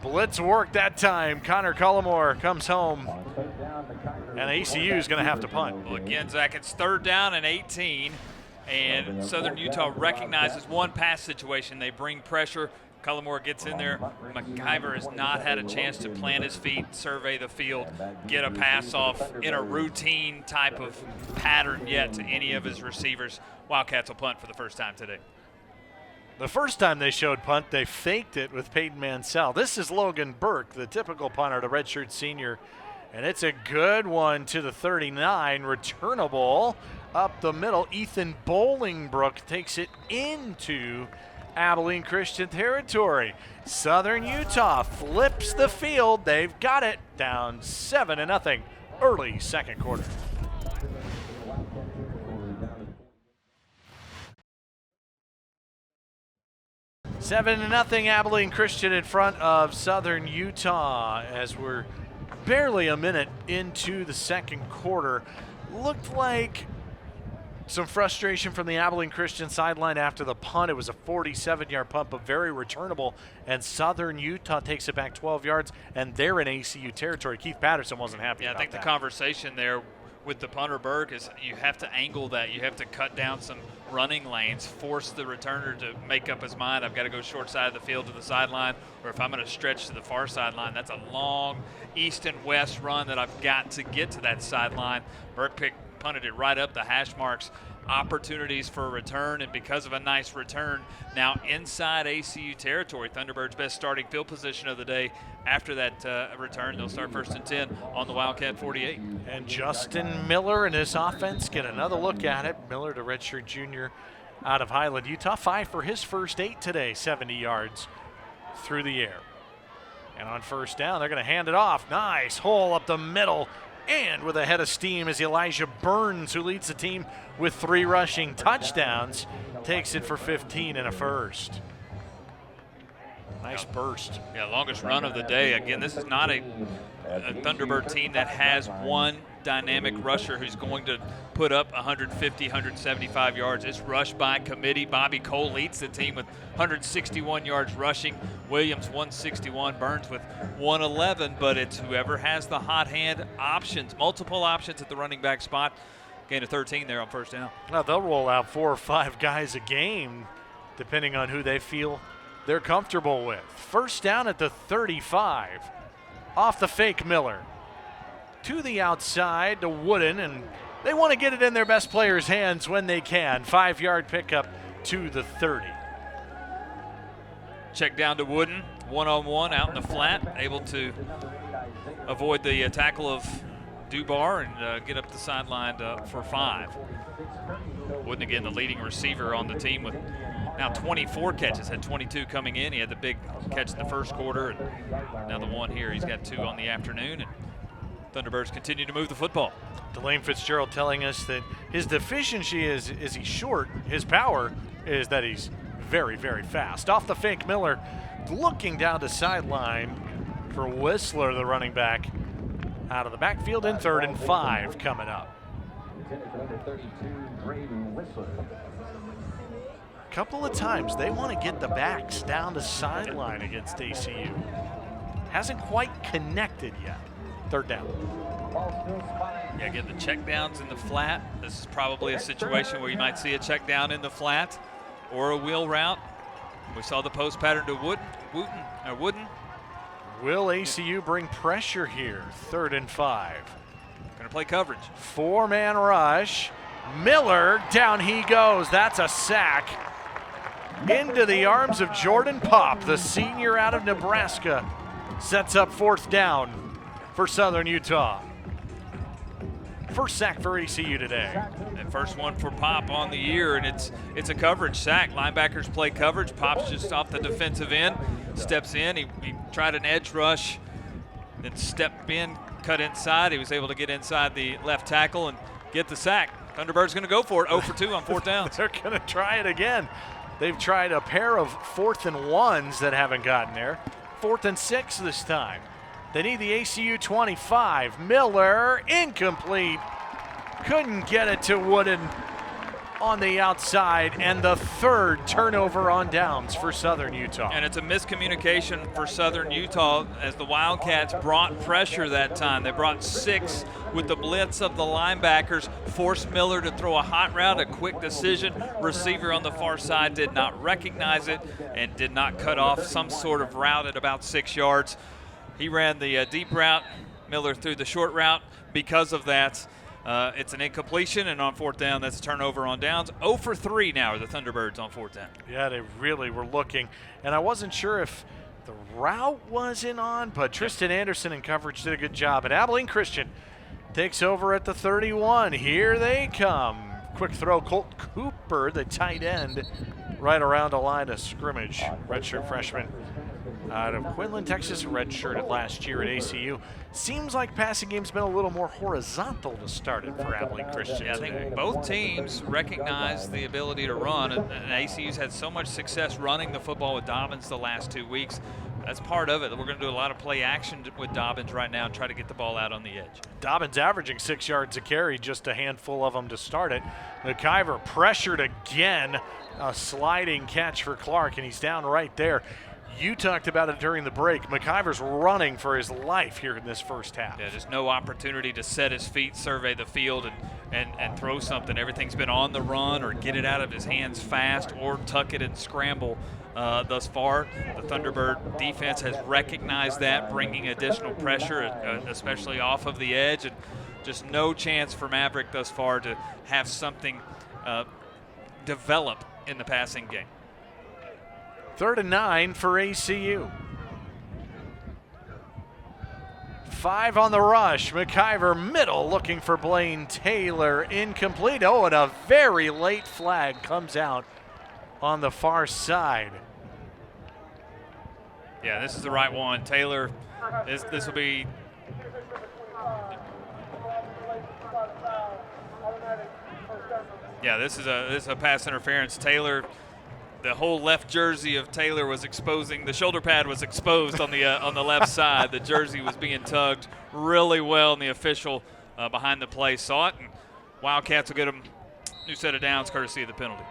S1: Blitz worked that time. Connor Cullimore comes home. And ACU is going to have to punt.
S4: Well, again, Zach, it's 3rd down and 18. And Southern Utah recognizes one pass situation. They bring pressure. Cullimore gets in there. McIver has not had a chance to plant his feet, survey the field, get a pass off in a routine type of pattern yet to any of his receivers. Wildcats will punt for the first time today.
S1: The first time they showed punt, they faked it with Peyton Mansell. This is Logan Burke, the typical punter, the redshirt senior. And it's a good one to the 39, returnable up the middle. Ethan Bolingbrook takes it into Abilene Christian territory. Southern Utah flips the field. They've got it down 7-0 early 2nd quarter. Seven to nothing, Abilene Christian in front of Southern Utah as we're barely a minute into the 2nd quarter. Looked like some frustration from the Abilene Christian sideline after the punt. It was a 47-yard punt, but very returnable, and Southern Utah takes it back 12 yards, and they're in ACU territory. Keith Patterson wasn't happy about that.
S4: I think the conversation there with the punter Burke is you have to angle that. You have to cut down some running lanes, force the returner to make up his mind. I've got to go short side of the field to the sideline, or if I'm going to stretch to the far sideline, that's a long east and west run that I've got to get to that sideline. Burke punted it right up the hash marks. Opportunities for a return, and because of a nice return, now inside ACU territory. Thunderbirds' best starting field position of the day. After that return, they'll start 1st and 10 on the Wildcat 48.
S1: And Justin Miller and his offense get another look at it. Miller, the redshirt junior out of Highland, Utah, 5 for his first 8 today, 70 yards through the air. And on first down, they're going to hand it off. Nice hole up the middle. And with a head of steam is Elijah Burns, who leads the team with 3 rushing touchdowns, takes it for 15 and a first. Nice burst.
S4: Yeah, longest run of the day. Again, this is not a Thunderbird team that has one dynamic rusher who's going to put up 150, 175 yards. It's rushed by committee. Bobby Cole leads the team with 161 yards rushing. Williams 161, Burns with 111, but it's whoever has the hot hand options, multiple options at the running back spot. Gain of 13 there on first down.
S1: Now they'll roll out 4 or 5 guys a game, depending on who they feel they're comfortable with. First down at the 35. Off the fake, Miller. To the outside to Wooden, and they want to get it in their best player's hands when they can. 5-yard pickup to the 30.
S4: Check down to Wooden, one-on-one out in the flat, able to avoid the tackle of Dubar and get up the sideline for 5. Wooden again the leading receiver on the team with now 24 catches, had 22 coming in. He had the big catch in the first quarter, and now the one here. He's got 2 on the afternoon, and Thunderbirds continue to move the football.
S1: Delane Fitzgerald telling us that his deficiency is he's short. His power is that he's very, very fast. Off the fake, Miller looking down the sideline for Whistler, the running back, out of the backfield in 3rd and 5 coming up. A couple of times they want to get the backs down the sideline against ACU. Hasn't quite connected yet. 3rd down.
S4: Yeah, again, the check downs in the flat. This is probably a situation where you might see a check down in the flat or a wheel route. We saw the post pattern to Wooden.
S1: Will ACU bring pressure here? 3rd and 5.
S4: Going to play coverage.
S1: 4-man rush. Miller, down he goes. That's a sack. Into the arms of Jordan Popp, the senior out of Nebraska. Sets up 4th down for Southern Utah. First sack for ACU today.
S4: And first one for Popp on the year, and it's a coverage sack. Linebackers play coverage. Popp's just off the defensive end, steps in. He tried an edge rush, then stepped in, cut inside. He was able to get inside the left tackle and get the sack. Thunderbird's going to go for it. 0 for 2 on 4th down.
S1: They're going to try it again. They've tried a pair of 4th and 1s that haven't gotten there. 4th and 6 this time. They need the ACU 25. Miller, incomplete. Couldn't get it to Wooden on the outside, and the 3rd turnover on downs for Southern Utah.
S4: And it's a miscommunication for Southern Utah as the Wildcats brought pressure that time. They brought 6 with the blitz of the linebackers, forced Miller to throw a hot route, a quick decision. Receiver on the far side did not recognize it and did not cut off some sort of route at about 6 yards. He ran the deep route. Miller threw the short route. Because of that, it's an incompletion, and on 4th down, that's a turnover on downs. 0 for 3 now are the Thunderbirds on 4th down.
S1: Yeah, they really were looking, and I wasn't sure if the route wasn't on, but Tristan Anderson in coverage did a good job. And Abilene Christian takes over at the 31. Here they come. Quick throw, Colt Cooper, the tight end, right around the line of scrimmage. Redshirt freshman out of Quinlan, Texas, redshirted last year at ACU. Seems like passing game's been a little more horizontal to start it for Abilene Christian.
S4: Yeah, I think both teams recognize the ability to run, and ACU's had so much success running the football with Dobbins the last 2 weeks. that's part of it. We're going to do a lot of play action with Dobbins right now and try to get the ball out on the edge.
S1: Dobbins averaging 6 yards a carry, just a handful of them to start it. McIver pressured again, a sliding catch for Clark, and he's down right there. You talked about it during the break. McIver's running for his life here in this first half.
S4: Yeah, just no opportunity to set his feet, survey the field, and throw something. Everything's been on the run or get it out of his hands fast or tuck it and scramble. Thus far, the Thunderbird defense has recognized that, bringing additional pressure, especially off of the edge, and just no chance for Maverick thus far to have something develop in the passing game.
S1: 3rd and 9 for ACU. 5 on the rush. McIver middle looking for Blaine Taylor. Incomplete. Oh, and a very late flag comes out on the far side.
S4: Yeah, this is the right one. Taylor, this will be. Yeah, this is a pass interference. Taylor, the whole left jersey of Taylor was exposing. The shoulder pad was exposed on the left side. The jersey was being tugged really well, and the official behind the play saw it. And Wildcats will get them new set of downs courtesy of the penalty.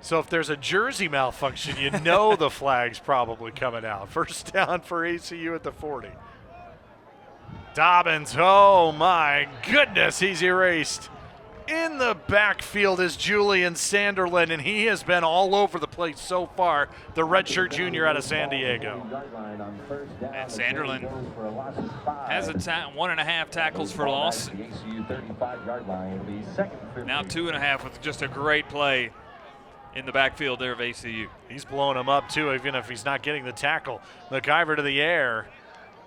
S1: So if there's a jersey malfunction, you know the flag's probably coming out. First down for ACU at the 40. Dobbins, oh my goodness, he's erased. In the backfield is Julian Sanderlin, and he has been all over the place so far, the redshirt junior out of San Diego.
S4: And Sanderlin has 1.5 tackles for loss. Now 2.5 with just a great play in the backfield there of ACU.
S1: He's blowing him up too, even if he's not getting the tackle. McIver to the air.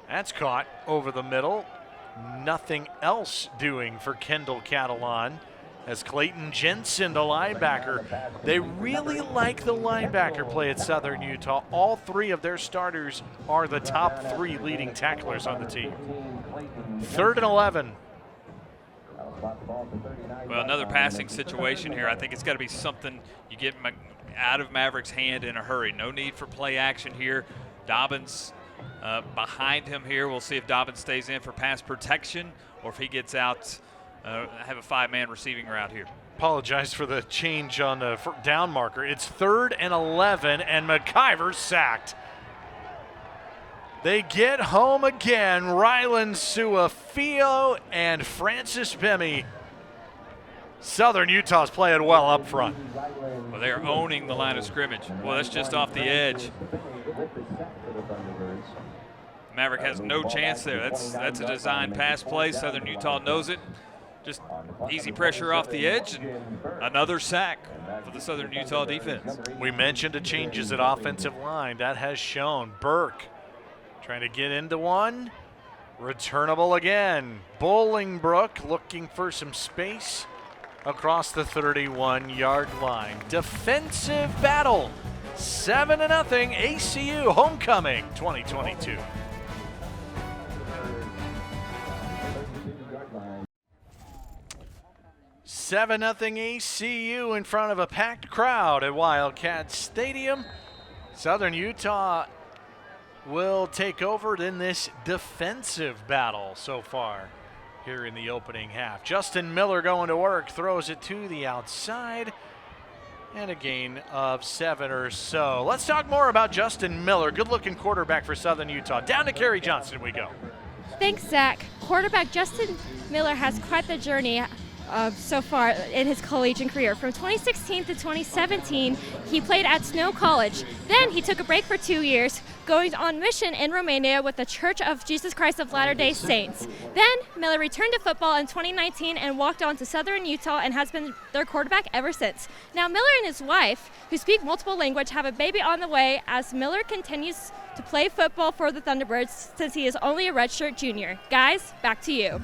S1: That's caught over the middle. Nothing else doing for Kendall Catalan as Clayton Jensen, the linebacker. They really like the linebacker play at Southern Utah. All 3 of their starters are the top 3 leading tacklers on the team. 3rd and 11.
S4: Well, another passing situation here. I think it's got to be something you get out of Maverick's hand in a hurry. No need for play action here. Dobbins behind him here. We'll see if Dobbins stays in for pass protection or if he gets out, have a 5-man receiving route here.
S1: Apologize for the change on the down marker. It's 3rd and 11, and McIver sacked. They get home again. Rylan Suafio and Francis Bemmy. Southern Utah's playing well up front.
S4: Well, they're owning the line of scrimmage. Well, that's just off the edge. Maverick has no chance there. That's a design pass play. Southern Utah knows it. Just easy pressure off the edge, and another sack for the Southern Utah defense.
S1: We mentioned the changes at offensive line. That has shown. Burke trying to get into one. Returnable again. Bolingbrook looking for some space across the 31-yard line. Defensive battle. 7-0 ACU homecoming 2022. Seven nothing ACU in front of a packed crowd at Wildcat Stadium. Southern Utah will take over in this defensive battle so far here in the opening half. Justin Miller going to work, throws it to the outside, and a gain of 7 or so. Let's talk more about Justin Miller, good-looking quarterback for Southern Utah. Down to Kerry Johnson we go.
S3: Thanks, Zach. Quarterback Justin Miller has quite the journey so far in his collegiate career. From 2016 to 2017, he played at Snow College. Then he took a break for 2 years, going on mission in Romania with the Church of Jesus Christ of Latter-day Saints. Then Miller returned to football in 2019 and walked on to Southern Utah and has been their quarterback ever since. Now Miller and his wife, who speak multiple languages, have a baby on the way as Miller continues to play football for the Thunderbirds since he is only a redshirt junior. Guys, back to you.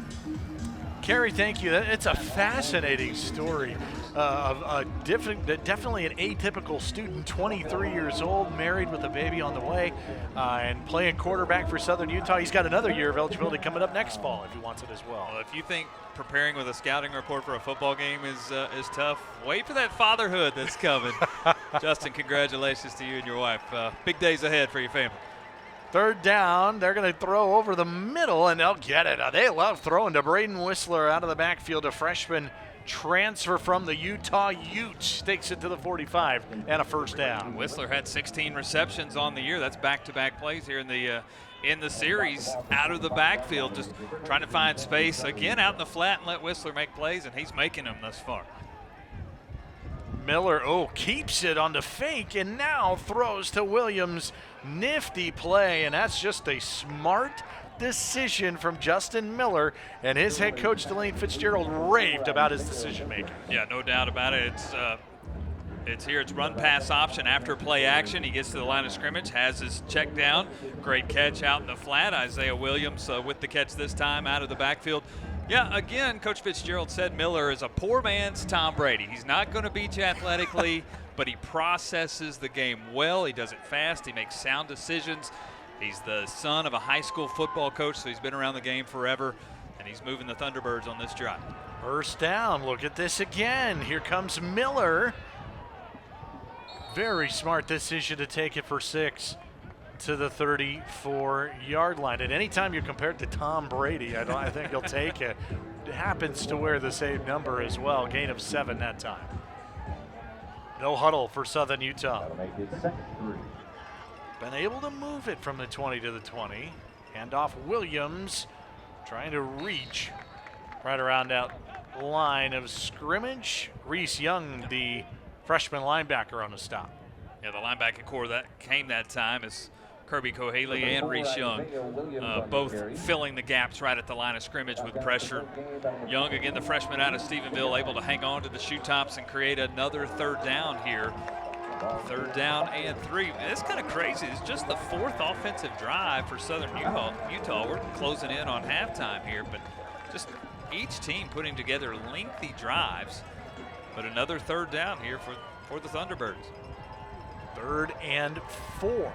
S1: Kerry, thank you. It's a fascinating story of definitely an atypical student, 23 years old, married with a baby on the way, and playing quarterback for Southern Utah. He's got another year of eligibility coming up next fall if he wants it as well.
S4: Well, if you think preparing with a scouting report for a football game is tough, wait for that fatherhood that's coming. Justin, congratulations to you and your wife. Big days ahead for your family.
S1: Third down, they're going to throw over the middle, and they'll get it. They love throwing to Braden Whistler out of the backfield, a freshman transfer from the Utah Utes. Takes it to the 45 and a first down.
S4: Whistler had 16 receptions on the year. That's back-to-back plays here in the series out of the backfield, just trying to find space again out in the flat and let Whistler make plays, and he's making them thus far.
S1: Miller, keeps it on the fake and now throws to Williams. Nifty play, and that's just a smart decision from Justin Miller, and his head coach, Delane Fitzgerald, raved about his decision making.
S4: Yeah, no doubt about it. It's run pass option after play action. He gets to the line of scrimmage, has his check down. Great catch out in the flat. Isaiah Williams with the catch this time out of the backfield. Yeah, again, Coach Fitzgerald said Miller is a poor man's Tom Brady. He's not going to beat you athletically, but he processes the game well. He does it fast. He makes sound decisions. He's the son of a high school football coach, so he's been around the game forever, and he's moving the Thunderbirds on this drive.
S1: First down. Look at this again. Here comes Miller. Very smart decision to take it for 6 to the 34-yard line. At any time you're compared to Tom Brady, I think he'll take it. It happens to wear the same number as well. Gain of 7 that time. No huddle for Southern Utah. Been able to move it from the 20 to the 20. Handoff Williams trying to reach right around that line of scrimmage. Reese Young, the freshman linebacker, on the stop.
S4: Yeah, the linebacker core that came that time is Kirby Cohaley and Reese Young, both filling the gaps right at the line of scrimmage with pressure. Young, again, the freshman out of Stephenville, able to hang on to the shoe tops and create another third down here. Third down and 3. It's kind of crazy. It's just the 4th offensive drive for Southern Utah. We're closing in on halftime here, but just each team putting together lengthy drives. But another third down here for the Thunderbirds.
S1: 3rd and 4.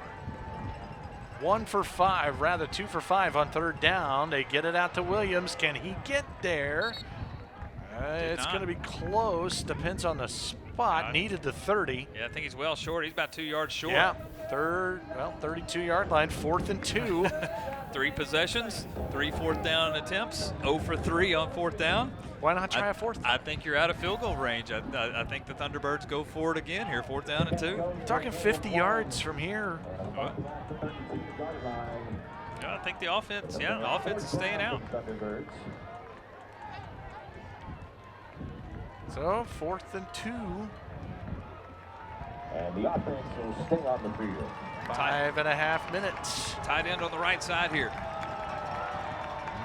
S1: 1 for 5, rather 2 for 5 on 3rd down. They get it out to Williams. Can he get there? It's going to be close. Depends on the spot. Needed the 30.
S4: Yeah, I think he's well short. He's about 2 yards short.
S1: Yeah, 32-yard line, 4th and 2.
S4: 3 possessions, 3 4th down attempts, 0 for 3 on 4th down.
S1: Why not try a 4th?
S4: I think you're out of field goal range. I think the Thunderbirds go for it again here, 4th down and 2.
S1: We're talking 50 yards from here.
S4: Yeah, I think the offense is staying out.
S1: So 4th and 2.
S8: And the offense will stay on the field.
S1: 5.5 minutes.
S4: Tight end on the right side here.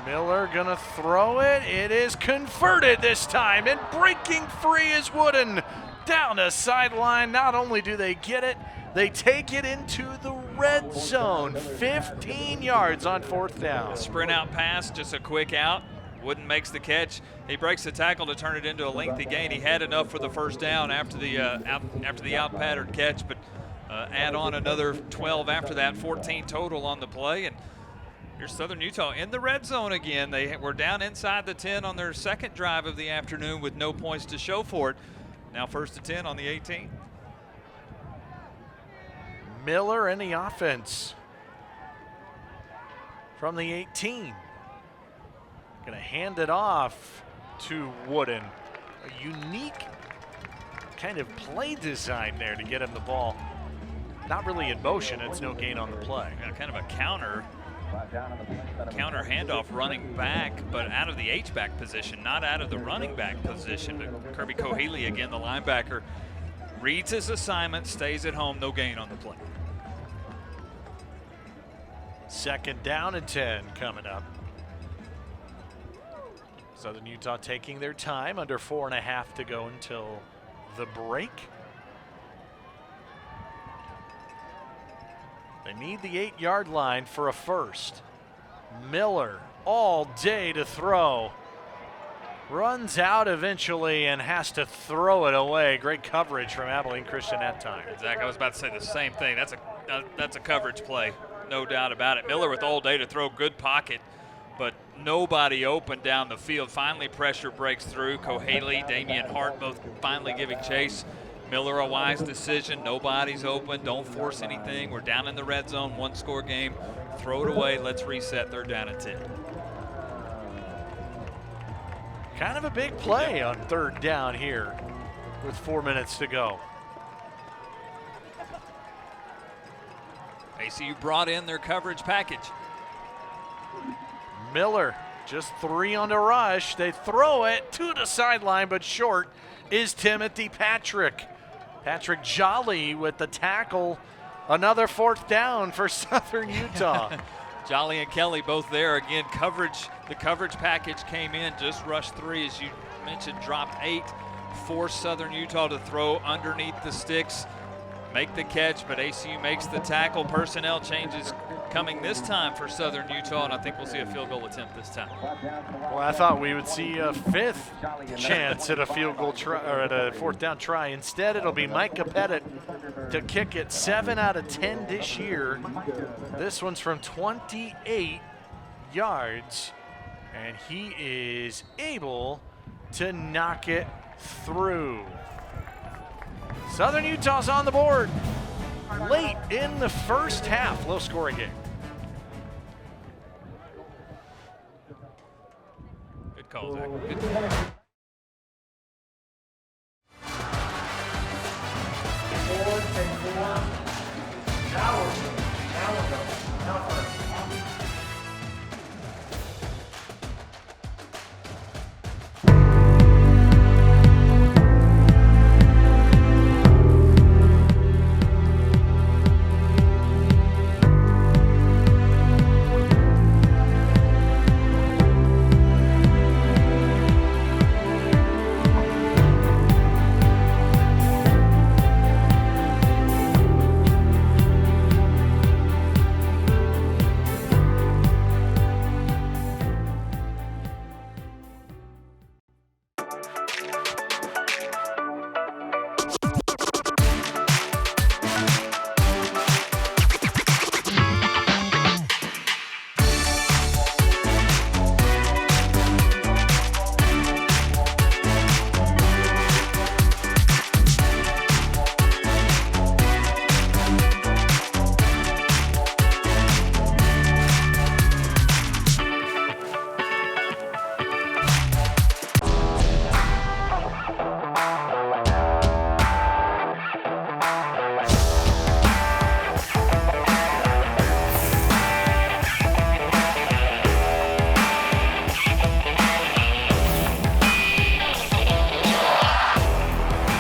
S1: Miller gonna throw it. It is converted this time, and breaking free is Wooden. Down the sideline. Not only do they get it, they take it into the red zone. 15 yards on 4th down.
S4: Sprint out pass, just a quick out. Wooden makes the catch. He breaks the tackle to turn it into a lengthy gain. He had enough for the first down after the out pattern catch, but add on another 12 after that, 14 total on the play. And here's Southern Utah in the red zone again. They were down inside the 10 on their second drive of the afternoon with no points to show for it. Now 1st and 10 on the 18.
S1: Miller in the offense from the 18. Gonna hand it off to Wooden. A unique kind of play design there to get him the ball. Not really in motion, it's no gain on the play.
S4: Yeah, kind of a counter handoff running back, but out of the H-back position, not out of the running back position. But Kirby Cohaley, again, the linebacker, reads his assignment, stays at home, no gain on the play.
S1: 2nd down and 10 coming up. Southern Utah taking their time, under 4.5 to go until the break. They need the 8-yard line for a first. Miller all day to throw. Runs out eventually and has to throw it away. Great coverage from Abilene Christian that time.
S4: Zach, I was about to say the same thing. That's a coverage play, no doubt about it. Miller with all day to throw, good pocket, but nobody open down the field. Finally, pressure breaks through. Cohaley, Damian Hart both finally giving chase. Miller, a wise decision. Nobody's open. Don't force anything. We're down in the red zone, one-score game. Throw it away. Let's reset. They're down at 10.
S1: Kind of a big play on third down here with 4 minutes to go.
S4: ACU brought in their coverage package.
S1: Miller, just 3 on the rush. They throw it to the sideline, but short is Timothy Patrick. Patrick Jolly with the tackle. Another 4th down for Southern Utah.
S4: Jolly and Kelly both there. Again, coverage. The coverage package came in, just rushed 3, as you mentioned, dropped 8. Forced Southern Utah to throw underneath the sticks, make the catch, but ACU makes the tackle. Personnel changes coming this time for Southern Utah, and I think we'll see a field goal attempt this time.
S1: Well, I thought we would see a 5th chance at a field goal try, or at a 4th down try. Instead, it'll be Micah Pettit to kick it 7 out of 10 this year. This one's from 28 yards, and he is able to knock it through. Southern Utah's on the board late in the first half. Low scoring game.
S4: Good call, Zach. Good call.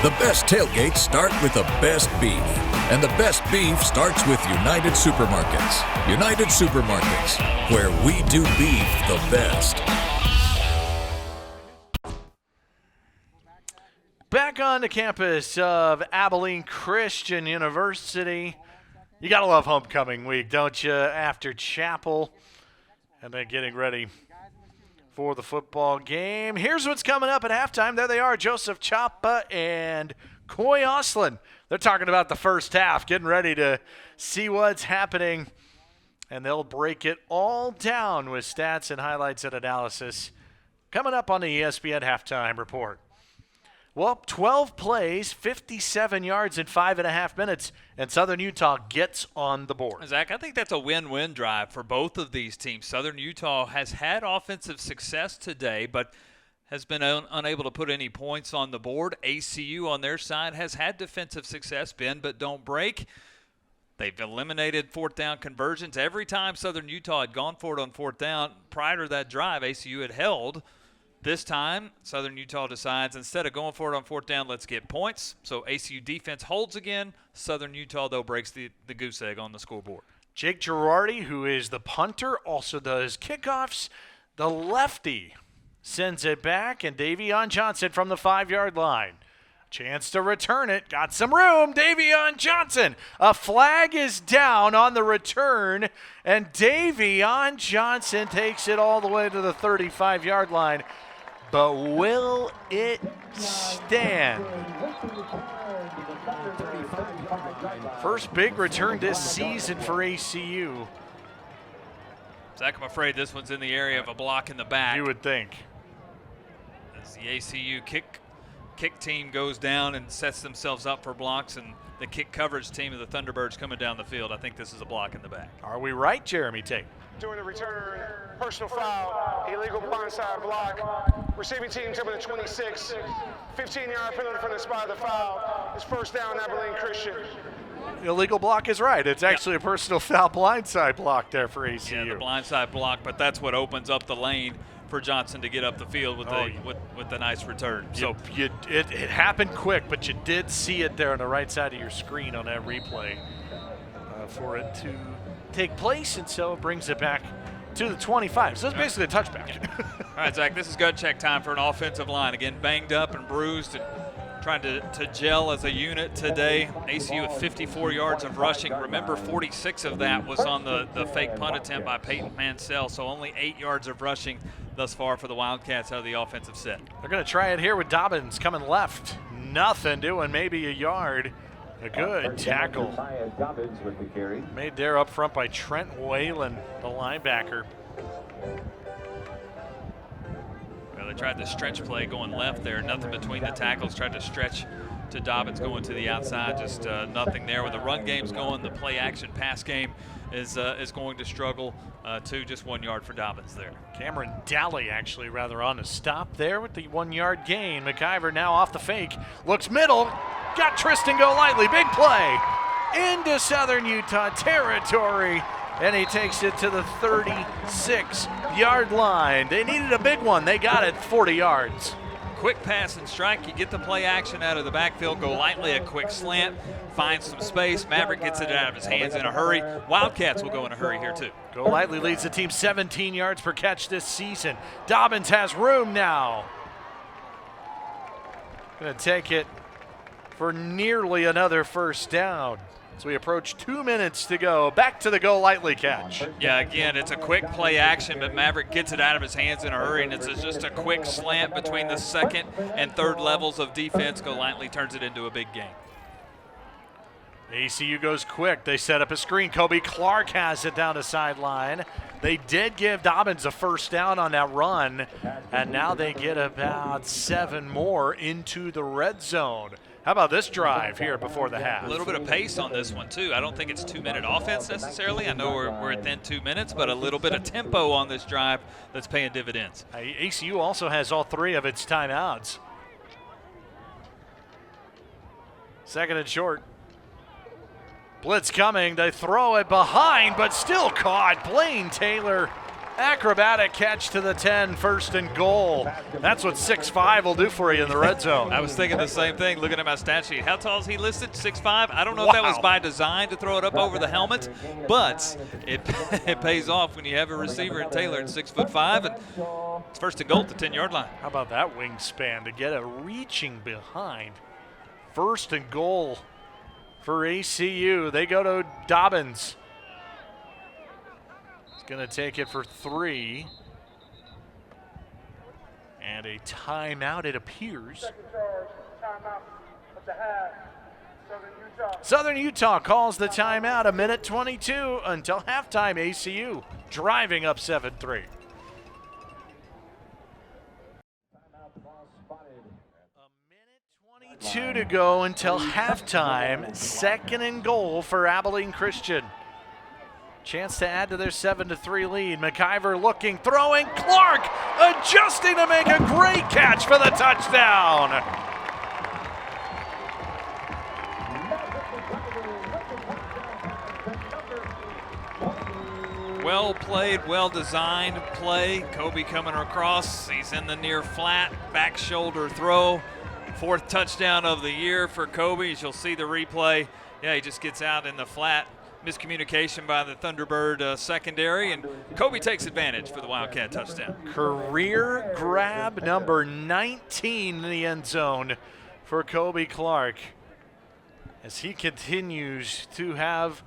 S6: The best tailgates start with the best beef. And the best beef starts with United Supermarkets. United Supermarkets, where we do beef the best.
S1: Back on the campus of Abilene Christian University. You got to love homecoming week, don't you? After chapel and then getting ready for the football game. Here's what's coming up at halftime. There they are, Joseph Chapa and Coy Oslin. They're talking about the first half, getting ready to see what's happening, and they'll break it all down with stats and highlights and analysis coming up on the ESPN Halftime Report. Well, 12 plays, 57 yards in 5.5 minutes, and Southern Utah gets on the board.
S4: Zach, I think that's a win-win drive for both of these teams. Southern Utah has had offensive success today, but has been unable to put any points on the board. ACU on their side has had defensive success, bend but don't break. They've eliminated 4th down conversions. Every time Southern Utah had gone for it on 4th down, prior to that drive, ACU had held. This time, Southern Utah decides instead of going for it on 4th down, let's get points. So ACU defense holds again. Southern Utah, though, breaks the goose egg on the scoreboard.
S1: Jake Girardi, who is the punter, also does kickoffs. The lefty sends it back, and Davion Johnson from the 5-yard line. Chance to return it. Got some room. Davion Johnson. A flag is down on the return, and Davion Johnson takes it all the way to the 35-yard line. But will it stand? First big return this season for ACU.
S4: Zach, I'm afraid this one's in the area of a block in the back.
S1: You would think.
S4: As the ACU kick kick team goes down and sets themselves up for blocks, and the kick coverage team of the Thunderbirds coming down the field. I think this is a block in the back.
S1: Are we right, Jeremy Tate?
S5: During the return, personal foul, illegal blindside block. Receiving team coming to 26. 15-yard penalty from the spot of the foul. It's first down, Abilene Christian.
S1: Illegal block is right. It's actually a personal foul blindside block there for ACU.
S4: Yeah, the blindside block, but that's what opens up the lane for Johnson to get up the field with the nice return. So
S1: it happened quick, but you did see it there on the right side of your screen on that replay for it to take place, and so it brings it back to the 25. So it's basically a touchback.
S4: All right, Zach, this is gut check time for an offensive line. Again, banged up and bruised and trying to gel as a unit today. ACU with 54 yards of rushing. Remember, 46 of that was on the fake punt attempt by Peyton Mansell, so only 8 yards of rushing thus far for the Wildcats out of the offensive set.
S1: They're going to try it here with Dobbins coming left. Nothing doing, maybe a yard. A good tackle made there up front by Trent Whalen, the linebacker.
S4: Well, they tried the stretch play going left there. Nothing between the tackles. Tried to stretch to Dobbins going to the outside. Just nothing there. When the run game's going, the play action pass game is going to struggle too. Just 1 yard for Dobbins there.
S1: Cameron Daly actually rather on the stop there with the 1 yard gain. McIver now off the fake. Looks middle. Got Tristan Golightly. Big play into Southern Utah territory. And he takes it to the 36-yard line. They needed a big one. They got it 40 yards.
S4: Quick pass and strike. You get the play action out of the backfield. Golightly, a quick slant. Finds some space. Maverick gets it out of his hands in a hurry. Wildcats will go in a hurry here too.
S1: Golightly leads the team 17 yards per catch this season. Dobbins has room now. Going to take it for nearly another first down. So we approach 2 minutes to go. Back to the Golightly catch.
S4: Yeah, again, it's a quick play action, but Maverick gets it out of his hands in a hurry, and it's just a quick slant between the second and third levels of defense. Golightly turns it into a big gain.
S1: ACU goes quick. They set up a screen. Kobe Clark has it down the sideline. They did give Dobbins a first down on that run, and now they get about 7 more into the red zone. How about this drive here before the half?
S4: A little bit of pace on this one, too. I don't think it's 2-minute offense necessarily. I know we're within 2 minutes, but a little bit of tempo on this drive that's paying dividends.
S1: ACU also has all 3 of its timeouts. Second and short. Blitz coming. They throw it behind, but still caught. Blaine Taylor. Acrobatic catch to the 10, first and goal. That's what 6'5" will do for you in the red zone.
S4: I was thinking the same thing, looking at my stat sheet. How tall is he listed? 6'5"? I don't know if that was by design to throw it up over the helmet, but it pays off when you have a receiver in Taylor at 6'5", and it's first and goal at the 10-yard line.
S1: How about that wingspan to get a reaching behind? First and goal for ACU. They go to Dobbins. Going to take it for 3. And a timeout, it appears. Southern Utah calls the timeout. 1:22 until halftime. ACU driving up 7-3. A minute 22 to go until halftime. Second and goal for Abilene Christian. Chance to add to their 7-3 lead. McIver looking, throwing. Clark adjusting to make a great catch for the touchdown.
S4: Well played, well designed play. Kobe coming across. He's in the near flat, back shoulder throw. 4th touchdown of the year for Kobe. As you'll see the replay. Yeah, he just gets out in the flat. Miscommunication by the Thunderbird secondary, and Kobe takes advantage for the Wildcat touchdown.
S1: Career grab number 19 in the end zone for Kobe Clark as he continues to have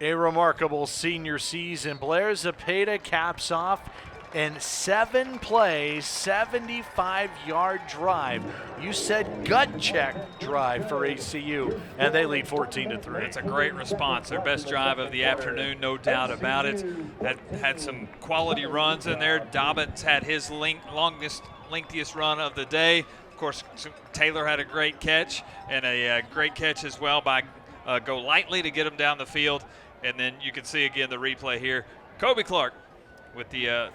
S1: a remarkable senior season. Blair Zepeda caps off in 7 plays, 75-yard drive. You said gut check drive for ACU, and they lead 14-3.
S4: It's a great response. Their best drive of the afternoon, no doubt about it. Had some quality runs in there. Dobbins had his lengthiest run of the day. Of course, Taylor had a great catch, and a great catch as well by Go Lightly to get him down the field. And then you can see again the replay here. Kobe Clark with the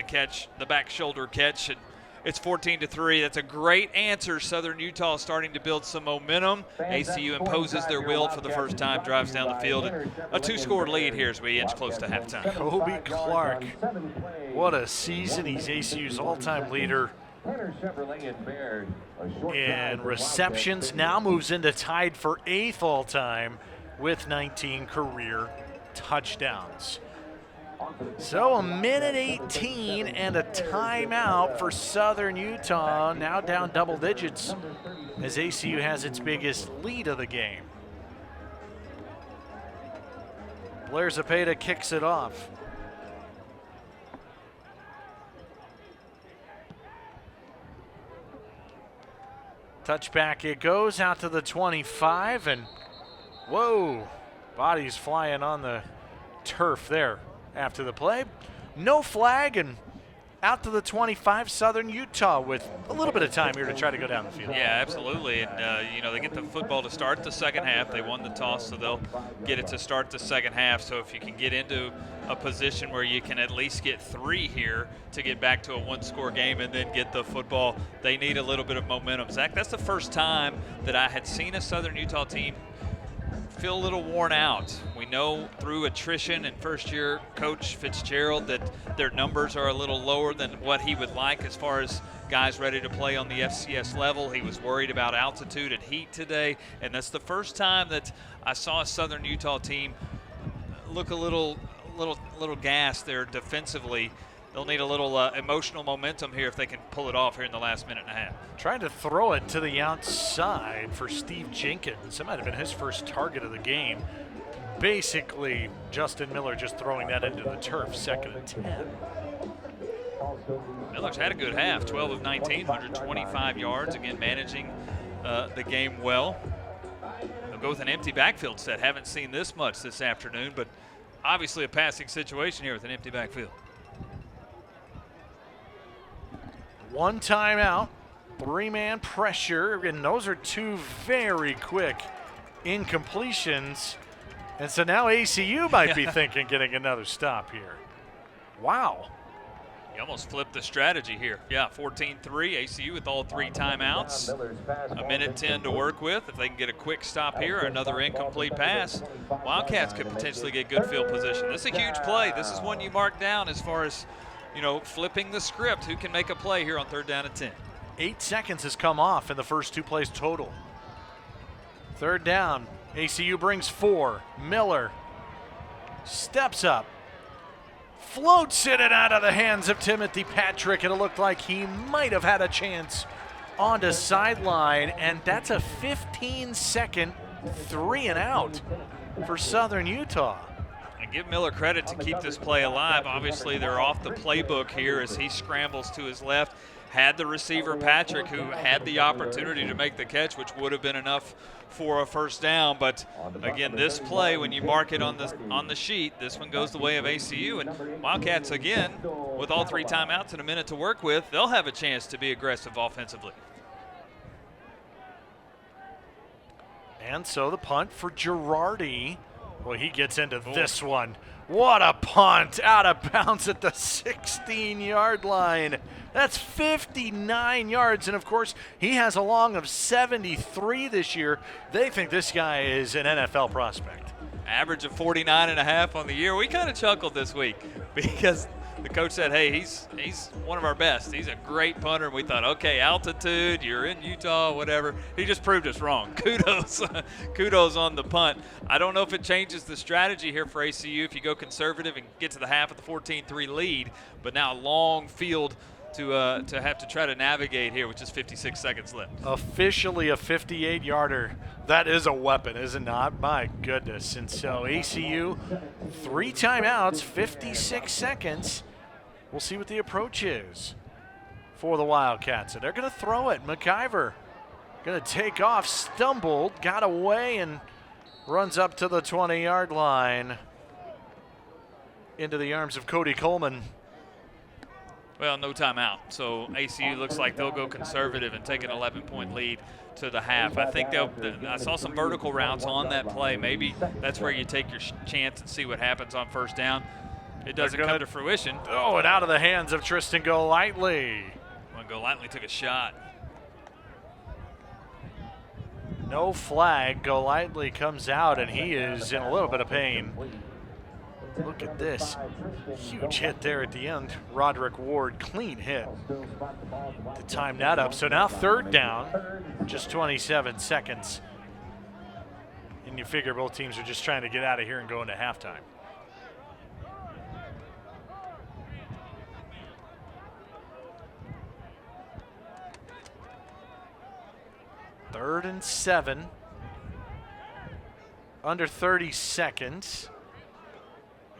S4: catch, the back shoulder catch, and it's 14-3. That's a great answer. Southern Utah starting to build some momentum. ACU imposes their will for the first time, drives down the field, and a 2-score lead here as we inch close to halftime.
S1: Kobe Clark, what a season. He's ACU's all-time leader in receptions. Now moves into tied for 8th all-time with 19 career touchdowns. So a minute 18 and a timeout for Southern Utah, now down double digits as ACU has its biggest lead of the game. Blair Zepeda kicks it off. Touchback it goes out to the 25, and whoa, bodies flying on the turf there after the play. No flag, and out to the 25, Southern Utah with a little bit of time here to try to go down the field.
S4: Yeah, absolutely. And, you know, they get the football to start the second half. They won the toss, so they'll get it to start the second half. So if you can get into a position where you can at least get 3 here to get back to a 1-score game and then get the football, they need a little bit of momentum. Zach, that's the first time that I had seen a Southern Utah team feel a little worn out. We know through attrition and first-year coach Fitzgerald that their numbers are a little lower than what he would like as far as guys ready to play on the FCS level. He was worried about altitude and heat today, and that's the first time that I saw a Southern Utah team look a little gassed there defensively. They'll need a little emotional momentum here if they can pull it off here in the last minute and a half.
S1: Trying to throw it to the outside for Steve Jenkins. That might have been his first target of the game. Basically, Justin Miller just throwing that into the turf, 2nd and 10.
S4: Miller's had a good half, 12 of 19, 125 yards, again managing the game well. They'll go with an empty backfield set. Haven't seen this much this afternoon, but obviously a passing situation here with an empty backfield.
S1: 1 timeout, 3-man pressure, and those are 2 very quick incompletions. And so now ACU might be thinking getting another stop here. Wow.
S4: You almost flipped the strategy here. Yeah, 14-3, ACU with all 3 timeouts. A minute 10 to work with. If they can get a quick stop here, another incomplete pass, Wildcats could potentially get good field position. This is a huge play. This is one you mark down as far as, you know, flipping the script. Who can make a play here on 3rd down and 10?
S1: 8 seconds has come off in the first 2 plays total. 3rd down, ACU brings 4. Miller steps up, floats it out of the hands of Timothy Patrick, and it looked like he might have had a chance on the sideline, and that's a 15-second 3-and-out for Southern Utah.
S4: And give Miller credit to keep this play alive. Obviously, they're off the playbook here as he scrambles to his left. Had the receiver Patrick, who had the opportunity to make the catch, which would have been enough for a 1st down. But again, this play, when you mark it on the sheet, this one goes the way of ACU. And Wildcats, again, with all 3 timeouts and a minute to work with, they'll have a chance to be aggressive offensively.
S1: And so the punt for Girardi. Well, he gets into this one. What a punt, out of bounds at the 16-yard line. That's 59 yards, and of course, he has a long of 73 this year. They think this guy is an NFL prospect.
S4: Average of 49.5 on the year. We kind of chuckled this week because the coach said, hey, he's one of our best. He's a great punter. And we thought, okay, altitude, you're in Utah, whatever. He just proved us wrong. Kudos on the punt. I don't know if it changes the strategy here for ACU if you go conservative and get to the half of the 14-3 lead, but now a long field to have to try to navigate here with just 56 seconds left.
S1: Officially a 58-yarder. That is a weapon, is it not? My goodness. And so ACU, 3 timeouts, 56 seconds. We'll see what the approach is for the Wildcats. And they're going to throw it. McIver going to take off, stumbled, got away, and runs up to the 20-yard line into the arms of Cody Coleman.
S4: Well, no timeout. So ACU looks like they'll go conservative and take an 11-point lead to the half. I think I saw some vertical routes on that play. Maybe that's where you take your chance and see what happens on first down. It doesn't come to fruition.
S1: Oh, and out of the hands of Tristan Golightly.
S4: Well, Golightly took a shot.
S1: No flag. Golightly comes out, and he is in a little bit of pain. Look at this. Huge hit there at the end. Roderick Ward, clean hit to time that up. So now third down, just 27 seconds. And you figure both teams are just trying to get out of here and go into halftime. Third and 7. Under 30 seconds.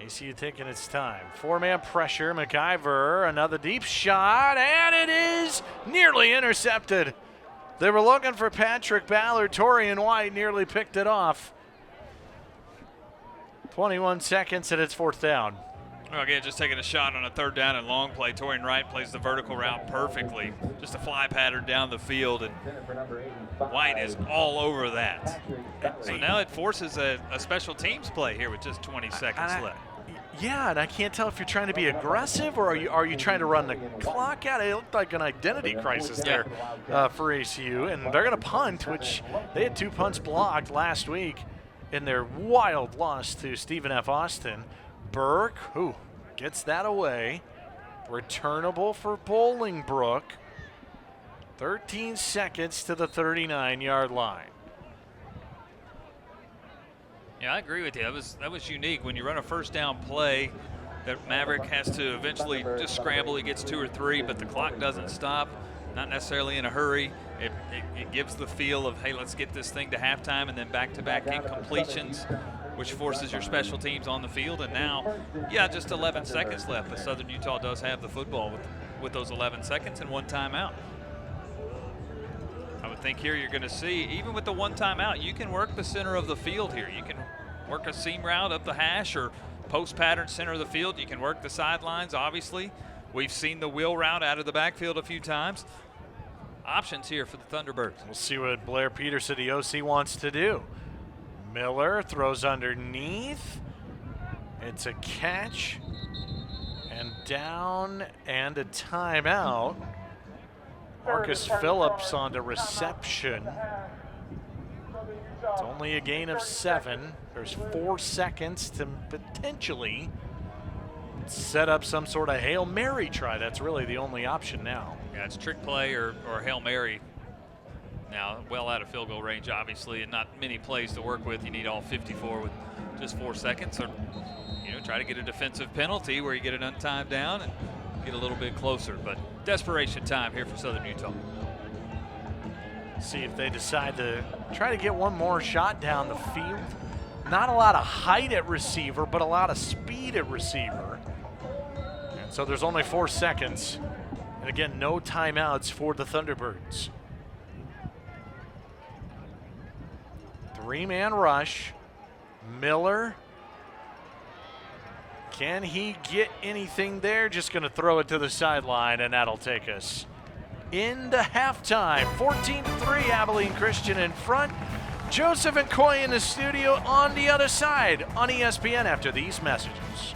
S1: ACU taking its time. 4-man pressure. McIver, another deep shot, and it is nearly intercepted. They were looking for Patrick Ballard. Torian White nearly picked it off. 21 seconds, and it's fourth down.
S4: Well, again, just taking a shot on a third down and long play. Torian Wright plays the vertical route perfectly. Just a fly pattern down the field, and White is all over that. So now it forces a special teams play here with just 20 seconds left.
S1: Yeah, and I can't tell if you're trying to be aggressive or are you trying to run the clock out. It looked like an identity crisis there for ACU, and they're going to punt, which they had 2 punts blocked last week in their wild loss to Stephen F. Austin. Burke, who gets that away. Returnable for Bolingbrook. 13 seconds to the 39-yard line.
S4: Yeah, I agree with you. That was unique. When you run a first down play, that Maverick has to eventually just scramble. He gets 2 or 3, but the clock doesn't stop. Not necessarily in a hurry. It gives the feel of, hey, let's get this thing to halftime, and then back-to-back incompletions, which forces your special teams on the field. And now, yeah, just 11 seconds left. But Southern Utah does have the football with those 11 seconds and 1 timeout. I would think here you're going to see, even with the 1 timeout, you can work the center of the field here. You can work a seam route up the hash or post pattern center of the field. You can work the sidelines, obviously. We've seen the wheel route out of the backfield a few times. Options here for the Thunderbirds.
S1: We'll see what Blair Peterson, the OC, wants to do. Miller throws underneath. It's a catch. And down and a timeout. Marcus Phillips on the reception. It's only a gain of 7. There's 4 seconds to potentially set up some sort of Hail Mary try. That's really the only option now.
S4: Yeah, it's trick play or Hail Mary. Now, well out of field goal range, obviously, and not many plays to work with. You need all 54 with just 4 seconds. Or, try to get a defensive penalty where you get an untimed down and get a little bit closer. But desperation time here for Southern Utah.
S1: See if they decide to try to get one more shot down the field. Not a lot of height at receiver, but a lot of speed at receiver. And so there's only 4 seconds. And again, no timeouts for the Thunderbirds. 3-man rush. Miller. Can he get anything there? Just going to throw it to the sideline, and that'll take us into halftime. 14-3, Abilene Christian in front. Joseph and Coy in the studio on the other side on ESPN after these messages.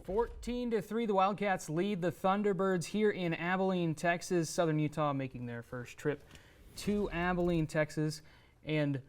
S9: (14-3), the Wildcats lead the Thunderbirds here in Abilene, Texas. Southern Utah making their first trip to Abilene, Texas. And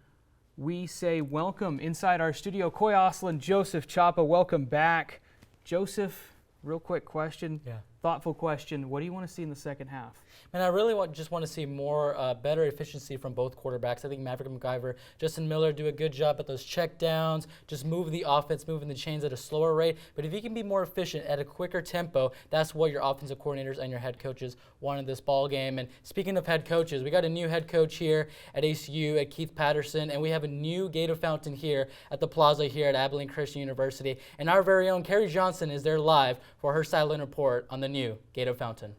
S9: we say welcome inside our studio. Coy Oslin, Joseph Chapa, welcome back. Joseph, real quick question, thoughtful question. What do you want to see in the second half?
S10: And I really just want to see more better efficiency from both quarterbacks. I think Maverick McIver, Justin Miller do a good job at those check downs, just move the offense, moving the chains at a slower rate. But if you can be more efficient at a quicker tempo, that's what your offensive coordinators and your head coaches want in this ball game. And speaking of head coaches, we got a new head coach here at ACU, at Keith Patterson, and we have a new Gator fountain here at the plaza here at Abilene Christian University. And our very own Carrie Johnson is there live for her sideline report on the new Gator fountain.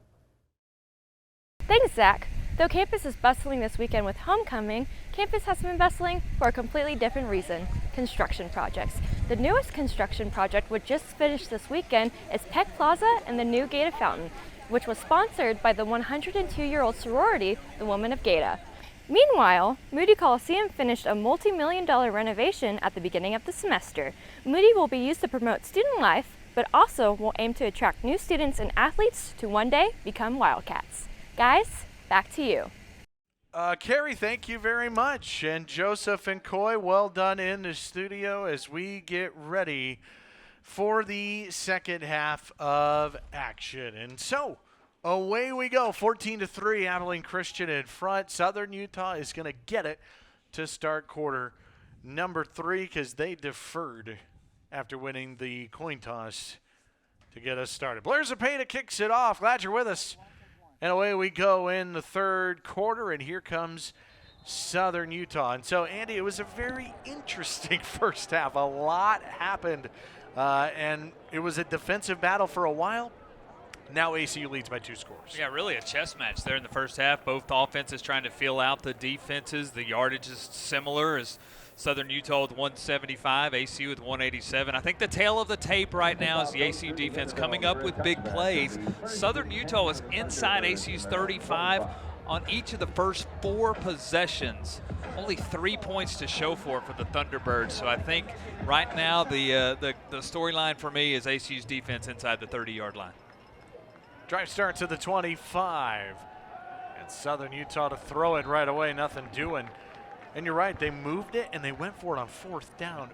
S3: Thanks, Zach. Though campus is bustling this weekend with homecoming, campus has been bustling for a completely different reason: construction projects. The newest construction project, which just finished this weekend, is Peck Plaza and the new Gaeta Fountain, which was sponsored by the 102-year-old sorority, the Women of Gaeta. Meanwhile, Moody Coliseum finished a multi-million-dollar renovation at the beginning of the semester. Moody will be used to promote student life, but also will aim to attract new students and athletes to one day become Wildcats. Guys, back to you.
S1: Carrie, thank you very much. And Joseph and Coy, well done in the studio as we get ready for the second half of action. And so, away we go. 14-3, Abilene Christian in front. Southern Utah is going to get it to start quarter number 3 because they deferred after winning the coin toss to get us started. Blair Zepeda kicks it off. Glad you're with us. And away we go in the third quarter, and here comes Southern Utah. And so, Andy, it was a very interesting first half. A lot happened, and it was a defensive battle for a while. Now ACU leads by 2 scores.
S4: Yeah, really a chess match there in the first half. Both offenses trying to feel out the defenses. The yardage is similar as Southern Utah with 175, ACU with 187. I think the tail of the tape right now is the ACU defense coming up with big plays. Southern Utah was inside ACU's 35 on each of the first 4 possessions. Only 3 points to show for the Thunderbirds. So I think right now the storyline for me is ACU's defense inside the 30-yard line.
S1: Drive start to the 25. And Southern Utah to throw it right away, nothing doing. And you're right, they moved it and they went for it on 4th down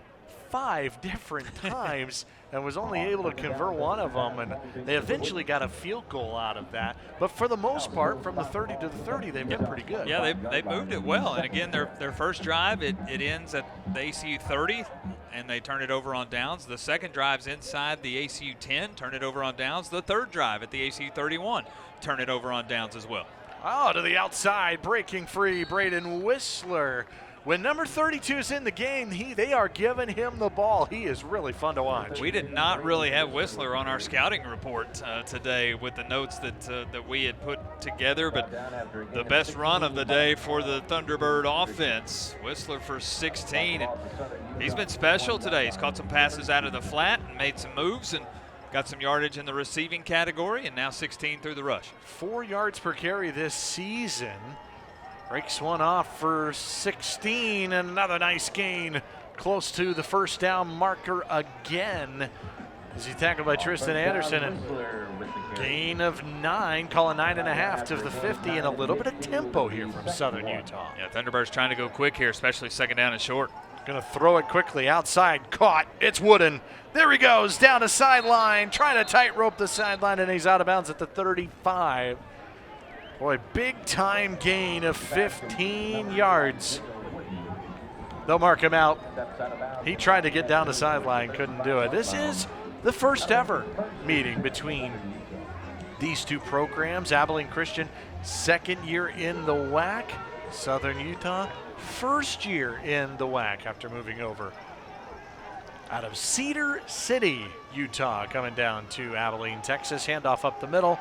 S1: 5 different times and was only able to convert one of them, and they eventually got a field goal out of that. But for the most part, from the 30 to the 30, they've been pretty good.
S4: Yeah, they moved it well. And again, their first drive, it ends at the ACU 30, and they turn it over on downs. The second drive's inside the ACU 10, turn it over on downs. The third drive at the ACU 31, turn it over on downs as well.
S1: Oh, to the outside, breaking free, Braden Whistler. When number 32 is in the game, they are giving him the ball. He is really fun to watch.
S4: We did not really have Whistler on our scouting report today with the notes that we had put together, but the best run of the day for the Thunderbird offense, Whistler for 16. And he's been special today. He's caught some passes out of the flat and made some moves and got some yardage in the receiving category, and now 16 through the rush.
S1: 4 yards per carry this season. Breaks one off for 16, and another nice gain close to the first down marker again. As he tackled by Tristan Anderson, and gain of 9, calling 9.5 to the 50, and a little bit of tempo here from Southern Utah.
S4: Yeah, Thunderbirds trying to go quick here, especially second down and short.
S1: Going to throw it quickly outside, caught. It's Wooden. There he goes, down the sideline, trying to tightrope the sideline, and he's out of bounds at the 35. Boy, big time gain of 15 yards. They'll mark him out. He tried to get down the sideline, couldn't do it. This is the first ever meeting between these two programs. Abilene Christian, 2nd year in the WAC. Southern Utah, 1st year in the WAC after moving over out of Cedar City, Utah, coming down to Abilene, Texas. Handoff up the middle.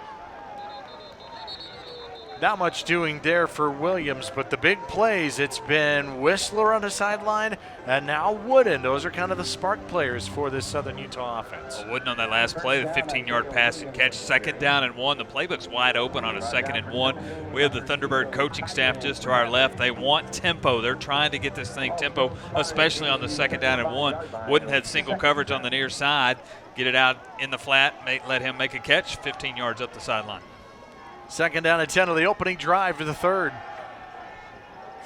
S1: Not much doing there for Williams, but the big plays, it's been Whistler on the sideline and now Wooden. Those are kind of the spark players for this Southern Utah offense.
S4: Well, Wooden on that last play, the 15-yard pass and catch, 2nd down and 1. The playbook's wide open on a 2nd and 1. We have the Thunderbird coaching staff just to our left. They want tempo. They're trying to get this thing tempo, especially on the 2nd down and 1. Wooden had single coverage on the near side. Get it out in the flat, let him make a catch, 15 yards up the sideline.
S1: 2nd down and 10 of the opening drive to the 3rd.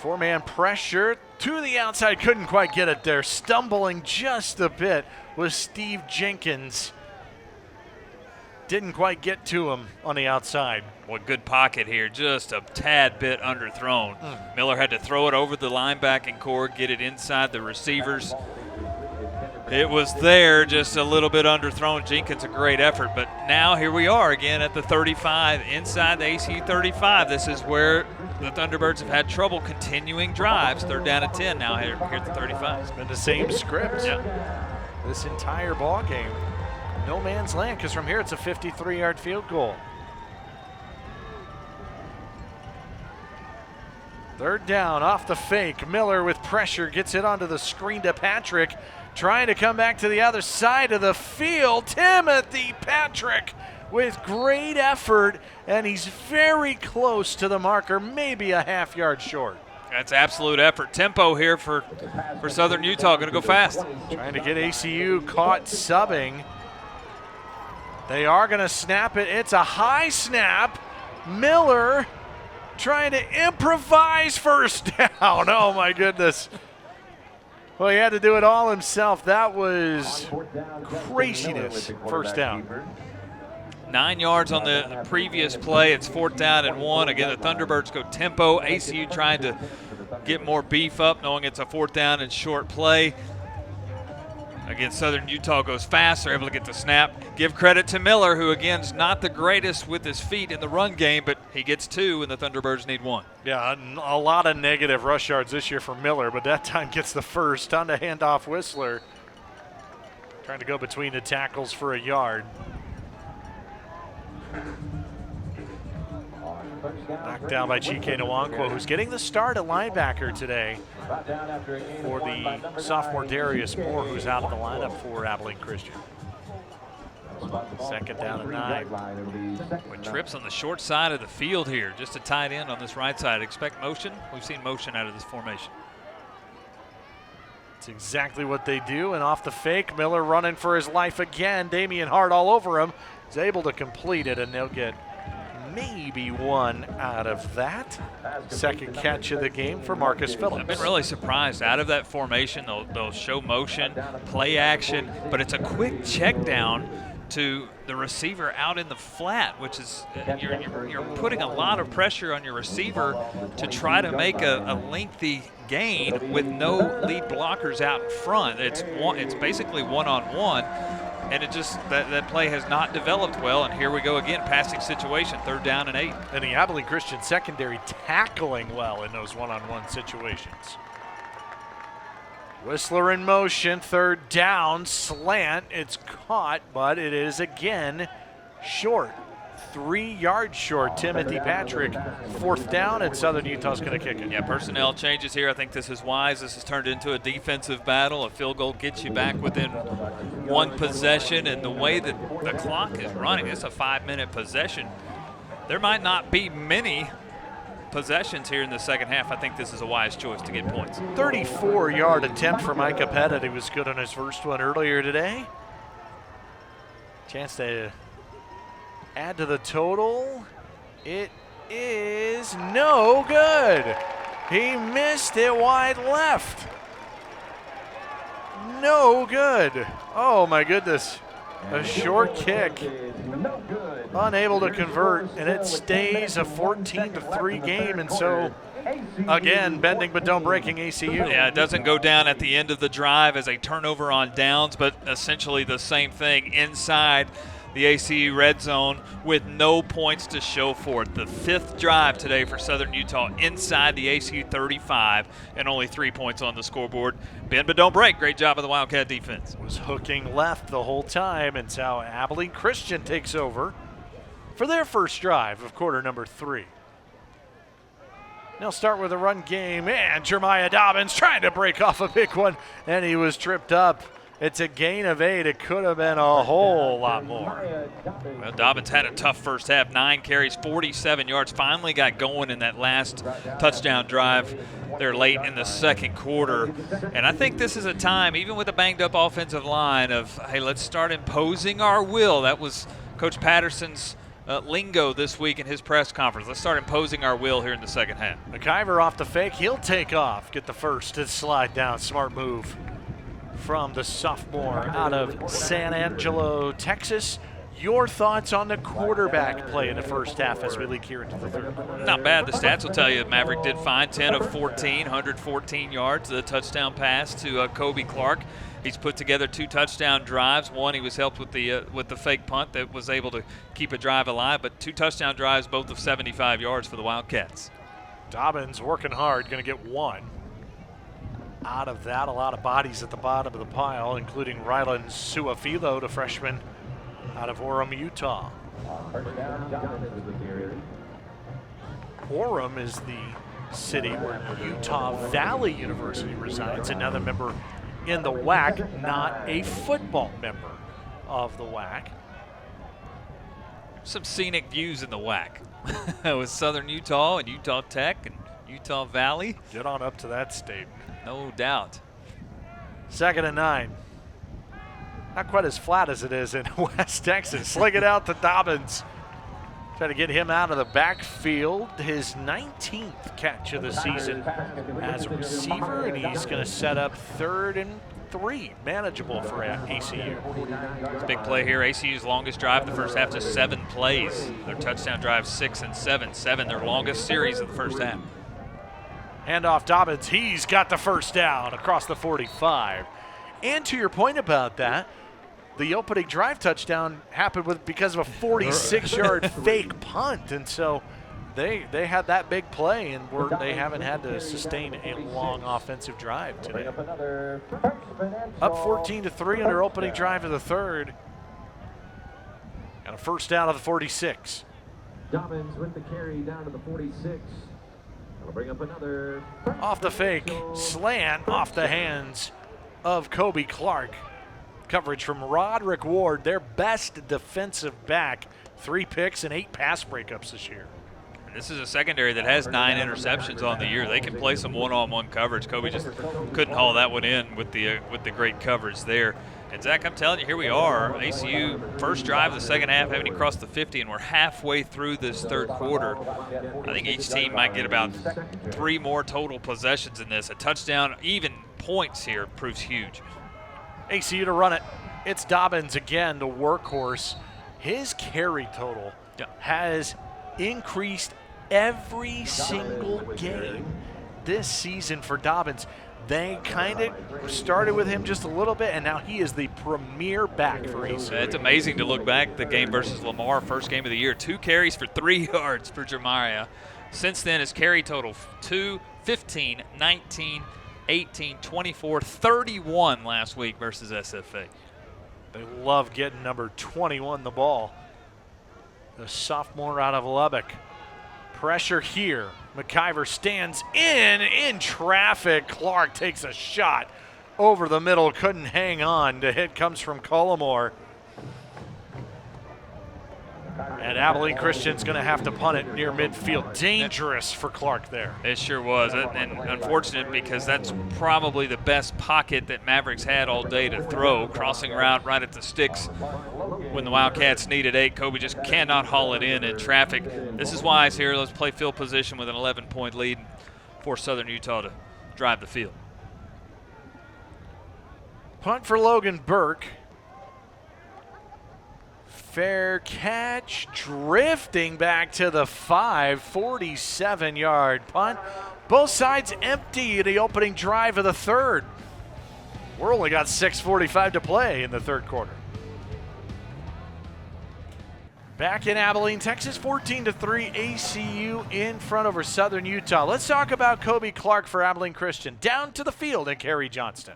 S1: 4-man pressure to the outside, couldn't quite get it there. Stumbling just a bit was Steve Jenkins. Didn't quite get to him on the outside.
S4: Well, good pocket here, just a tad bit underthrown. Miller had to throw it over the linebacking core, get it inside the receivers. It was there, just a little bit underthrown. Jenkins, a great effort, but now here we are again at the 35, inside the ACU 35. This is where the Thunderbirds have had trouble continuing drives. 3rd down and 10 now here at the 35.
S1: It's been the same script this entire ball game. No man's land, because from here it's a 53-yard field goal. Third down off the fake. Miller with pressure gets it onto the screen to Patrick. Trying to come back to the other side of the field. Timothy Patrick with great effort, and he's very close to the marker, maybe a half-yard short.
S4: That's absolute effort. Tempo here for Southern Utah. Going to go fast.
S1: Trying to get ACU caught subbing. They are going to snap it. It's a high snap. Miller trying to improvise first down. Oh, my goodness. Well, he had to do it all himself. That was craziness. First down.
S4: 9 yards on the previous play. It's 4th down and 1. Again, the Thunderbirds go tempo. ACU trying to get more beef up, knowing it's a 4th down and short play. Again, Southern Utah goes fast. They're able to get the snap. Give credit to Miller, who, again, is not the greatest with his feet in the run game, but he gets 2, and the Thunderbirds need 1.
S1: Yeah, a lot of negative rush yards this year for Miller, but that time gets the first. On to handoff Whistler. Trying to go between the tackles for a yard. Knocked down by Chike Nwankwo, who's getting the start at linebacker today for the sophomore Darius Moore, who's out of the lineup for Abilene Christian. 2nd down and 9.
S4: With trips on the short side of the field here, just a tight end on this right side. Expect motion. We've seen motion out of this formation.
S1: It's exactly what they do, and off the fake, Miller running for his life again. Damian Hart all over him. Is able to complete it, and they'll get maybe 1 out of that. 2nd catch of the game for Marcus Phillips.
S4: I've been really surprised. Out of that formation, they'll show motion, play action, but it's a quick check down to the receiver out in the flat, which is you're putting a lot of pressure on your receiver to try to make a lengthy gain with no lead blockers out in front. It's basically one-on-one. And it just, that play has not developed well, and here we go again, passing situation, 3rd down and 8.
S1: And the Abilene Christian secondary tackling well in those one-on-one situations. Whistler in motion, 3rd down, slant, it's caught, but it is again short. 3 yards short, Timothy Patrick. 4th down, and Southern Utah's going to kick it.
S4: Yeah, personnel changes here. I think this is wise. This has turned into a defensive battle. A field goal gets you back within 1 possession, and the way that the clock is running, it's a 5-minute possession. There might not be many possessions here in the second half. I think this is a wise choice to get points.
S1: 34-yard attempt for Micah Pettit. He was good on his first one earlier today. Chance to add to the total. It is no good. He missed it wide left. No good. Oh my goodness. A short kick. Unable to convert, and it stays a 14-3 game, and so again, bending but don't breaking ACU.
S4: Yeah, it doesn't go down at the end of the drive as a turnover on downs, but essentially the same thing inside the ACU red zone with no points to show for it. The 5th drive today for Southern Utah inside the ACU 35 and only 3 points on the scoreboard. Bend but don't break. Great job of the Wildcat defense.
S1: Was hooking left the whole time, and so Abilene Christian takes over for their first drive of quarter number 3. They'll start with a run game, and Jeremiah Dobbins trying to break off a big one, and he was tripped up. It's a gain of 8. It could have been a whole lot more.
S4: Well, Dobbins had a tough first half. 9 carries, 47 yards. Finally got going in that last touchdown drive there late in the second quarter. And I think this is a time, even with a banged-up offensive line, of, hey, let's start imposing our will. That was Coach Patterson's lingo this week in his press conference. Let's start imposing our will here in the second half.
S1: McIver off the fake. He'll take off. Get the first to slide down. Smart move from the sophomore out of San Angelo, Texas. Your thoughts on the quarterback play in the first half as we leak here into the third quarter?
S4: Not bad. The stats will tell you Maverick did fine. 10 of 14, 114 yards. The touchdown pass to Kobe Clark. He's put together 2 touchdown drives. One, he was helped with the fake punt that was able to keep a drive alive, but 2 touchdown drives, both of 75 yards for the Wildcats.
S1: Dobbins working hard, going to get 1. Out of that, a lot of bodies at the bottom of the pile, including Rylan Suafilo, the freshman out of Orem, Utah. Orem is the city where Utah Valley University resides, another member in the WAC, not a football member of the WAC.
S4: Some scenic views in the WAC with Southern Utah and Utah Tech and Utah Valley.
S1: Get on up to that state.
S4: No doubt.
S1: 2nd and 9. Not quite as flat as it is in West Texas. Sling it out to Dobbins. Try to get him out of the backfield. His 19th catch of the season as a receiver, and he's going to set up 3rd and 3. Manageable for ACU.
S4: It's a big play here. ACU's longest drive the first half, just 7 plays. Their touchdown drive 6 and 7. 7, their longest series of the first half.
S1: Handoff Dobbins. He's got the first down across the 45. And to your point about that, the opening drive touchdown happened because of a 46-yard fake punt, and so they had that big play, and they haven't had to sustain a long offensive drive today. Up 14-3 on their opening drive of the third. Got a first down of the 46.
S8: Dobbins with the carry down to the 46. That'll bring up another.
S1: Off the fake, slant off the hands of Kobe Clark. Coverage from Roderick Ward, their best defensive back. 3 picks and 8 pass breakups this year.
S4: And this is a secondary that has 9 interceptions on the year. They can play some one-on-one coverage. Kobe just couldn't haul that one in with the great coverage there. And Zach, I'm telling you, here we are. ACU first drive of the second half, haven't even crossed the 50, and we're halfway through this third quarter. I think each team might get about 3 more total possessions in this. A touchdown, even points here, proves huge.
S1: ACU to run it. It's Dobbins again, the workhorse. His carry total has increased every single game this season for Dobbins. They kind of started with him just a little bit, and now he is the premier back for ACU.
S4: It's amazing to look back the game versus Lamar, first game of the year. 2 carries for 3 yards for Jeremiah. Since then, his carry total 2, 15, 19, 18, 24, 31 last week versus SFA.
S1: They love getting number 21 the ball. The sophomore out of Lubbock. Pressure here. McIver stands in traffic. Clark takes a shot over the middle. Couldn't hang on. The hit comes from Cullimore. And Abilene Christian's going to have to punt it near midfield. Dangerous for Clark there.
S4: It sure was, and unfortunate because that's probably the best pocket that Mavericks had all day to throw. Crossing route right at the sticks when the Wildcats needed 8. Kobe just cannot haul it in traffic. This is wise here. Let's play field position with an 11-point lead for Southern Utah to drive the field.
S1: Punt for Logan Burke. Fair catch, drifting back to the 5, 47-yard punt. Both sides empty in the opening drive of the third. We're only got 6:45 to play in the third quarter. Back in Abilene, Texas, 14-3, ACU in front over Southern Utah. Let's talk about Kobe Clark for Abilene Christian. Down to the field and Kerry Johnston.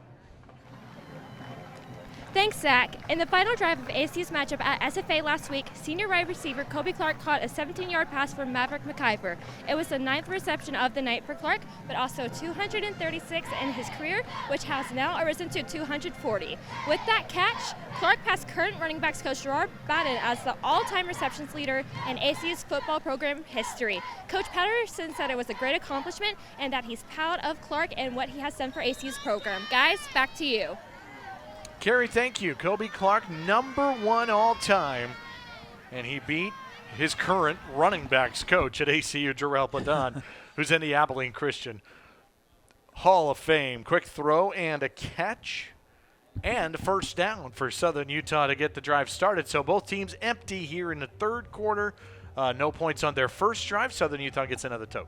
S3: Thanks, Zach. In the final drive of ACU's matchup at SFA last week, senior wide receiver Kobe Clark caught a 17-yard pass from Maverick McIver. It was the 9th reception of the night for Clark, but also 236 in his career, which has now arisen to 240. With that catch, Clark passed current running backs coach Gerard Batten as the all-time receptions leader in ACU's football program history. Coach Patterson said it was a great accomplishment and that he's proud of Clark and what he has done for ACU's program. Guys, back to you.
S1: Kerry, thank you. Kobe Clark, number 1 all-time, and he beat his current running backs coach at ACU, Jarrell Badan, who's in the Abilene Christian Hall of Fame. Quick throw and a catch and first down for Southern Utah to get the drive started. So both teams empty here in the third quarter. No points on their first drive. Southern Utah gets another toe.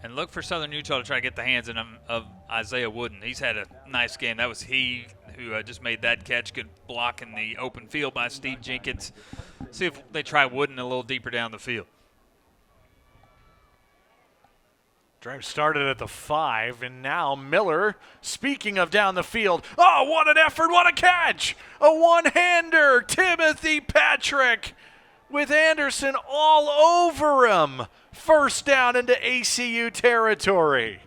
S4: And look for Southern Utah to try to get the hands in of Isaiah Wooden. He's had a nice game. That was he who just made that catch. Good block in the open field by Steve Jenkins. See if they try Wooden a little deeper down the field.
S1: Drive started at the 5, and now Miller, speaking of down the field, oh, what an effort, what a catch! A one-hander, Timothy Patrick with Anderson all over him. First down into ACU territory.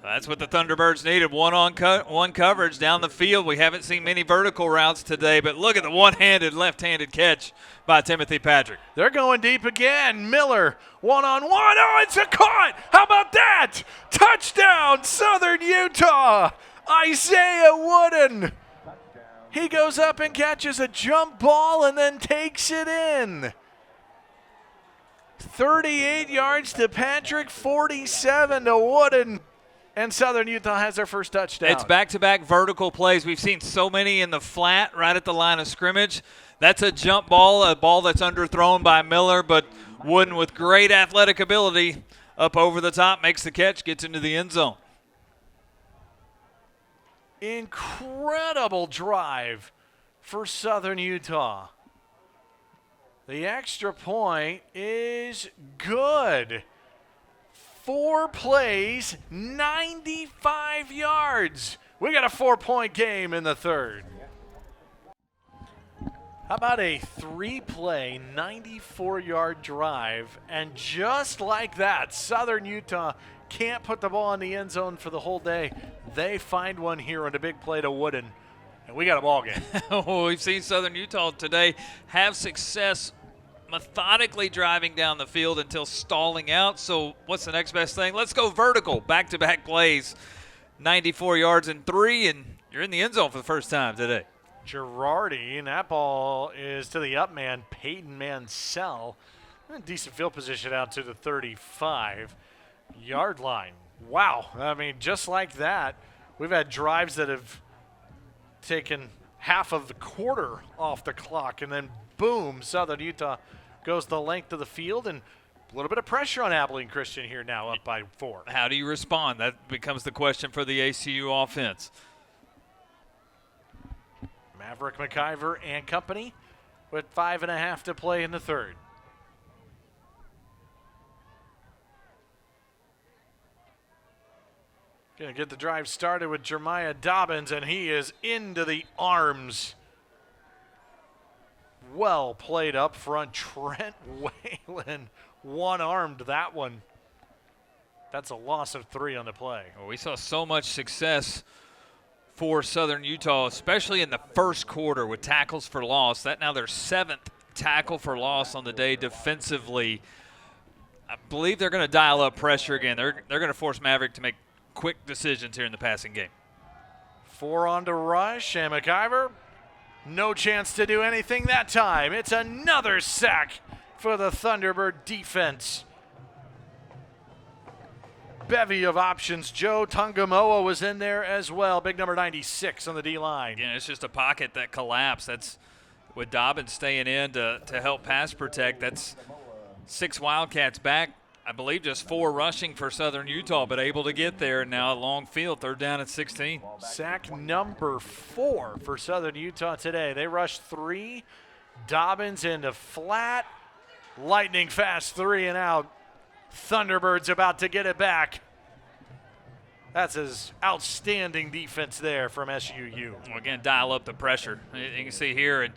S4: That's what the Thunderbirds needed, one coverage down the field. We haven't seen many vertical routes today, but look at the one-handed, left-handed catch by Timothy Patrick.
S1: They're going deep again. Miller, one-on-one. Oh, it's a caught. How about that? Touchdown, Southern Utah. Isaiah Wooden. He goes up and catches a jump ball and then takes it in. 38 yards to Patrick, 47 to Wooden. And Southern Utah has their first touchdown.
S4: It's back-to-back vertical plays. We've seen so many in the flat right at the line of scrimmage. That's a jump ball, a ball that's underthrown by Miller, but Wooden with great athletic ability up over the top, makes the catch, gets into the end zone.
S1: Incredible drive for Southern Utah. The extra point is good. 4 plays, 95 yards. We got a 4-point game in the third. How about a 3-play, 94-yard drive? And just like that, Southern Utah can't put the ball in the end zone for the whole day. They find one here on a big play to Wooden, and we got a ball game.
S4: We've seen Southern Utah today have success methodically driving down the field until stalling out. So what's the next best thing? Let's go vertical. Back-to-back plays, 94 yards and 3, and you're in the end zone for the first time today.
S1: Girardi, and that ball is to the up man, Peyton Mansell. Decent field position out to the 35-yard line. Wow. I mean, just like that, we've had drives that have taken half of the quarter off the clock, and then boom, Southern Utah goes the length of the field, and a little bit of pressure on Abilene Christian here now, up by 4.
S4: How do you respond? That becomes the question for the ACU offense.
S1: Maverick McIver and company with 5.5 to play in the third. Gonna get the drive started with Jeremiah Dobbins, and he is into the arms. Well played up front. Trent Whalen one-armed that one. That's a loss of 3 on the play.
S4: Well, we saw so much success for Southern Utah, especially in the first quarter with tackles for loss. That now their 7th tackle for loss on the day defensively. I believe they're going to dial up pressure again. They're going to force Maverick to make quick decisions here in the passing game.
S1: 4 on to rush, and McIver, no chance to do anything that time. It's another sack for the Thunderbird defense. Bevy of options. Joe Tungamoa was in there as well. Big number 96 on the D-line.
S4: Yeah, it's just a pocket that collapsed. That's with Dobbins staying in to help pass protect. That's 6 Wildcats back. I believe just 4 rushing for Southern Utah, but able to get there. Now a long field, 3rd down at 16.
S1: Sack number 4 for Southern Utah today. They rushed 3. Dobbins into flat. Lightning fast 3 and out. Thunderbirds about to get it back. That's his outstanding defense there from SUU.
S4: Well, again, dial up the pressure. You can see here, and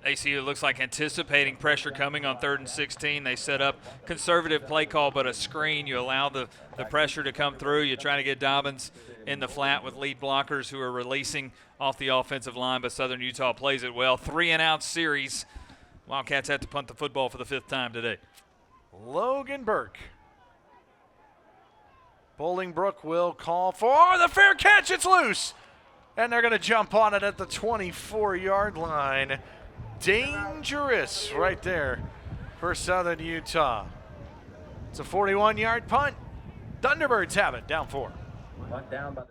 S4: ACU looks like anticipating pressure coming on 3rd and 16. They set up conservative play call, but a screen. You allow the pressure to come through. You try to get Dobbins in the flat with lead blockers who are releasing off the offensive line, but Southern Utah plays it well. 3-and-out series. Wildcats have to punt the football for the 5th time today.
S1: Logan Burke. Bolingbrook will call for the fair catch. It's loose. And they're going to jump on it at the 24-yard line. Dangerous right there for Southern Utah. It's a 41-yard punt. Thunderbirds have it, down 4.
S8: Punt down by the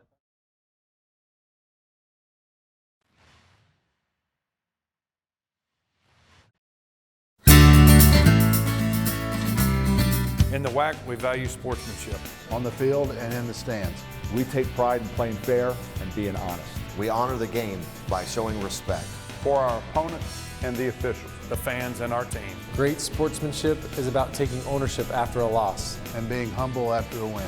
S11: In the WAC, we value sportsmanship.
S12: On the field and in the stands, we take pride in playing fair and being honest.
S13: We honor the game by showing respect
S11: For our opponents and the officials, the fans and our team.
S14: Great sportsmanship is about taking ownership after a loss.
S12: And being humble after a win.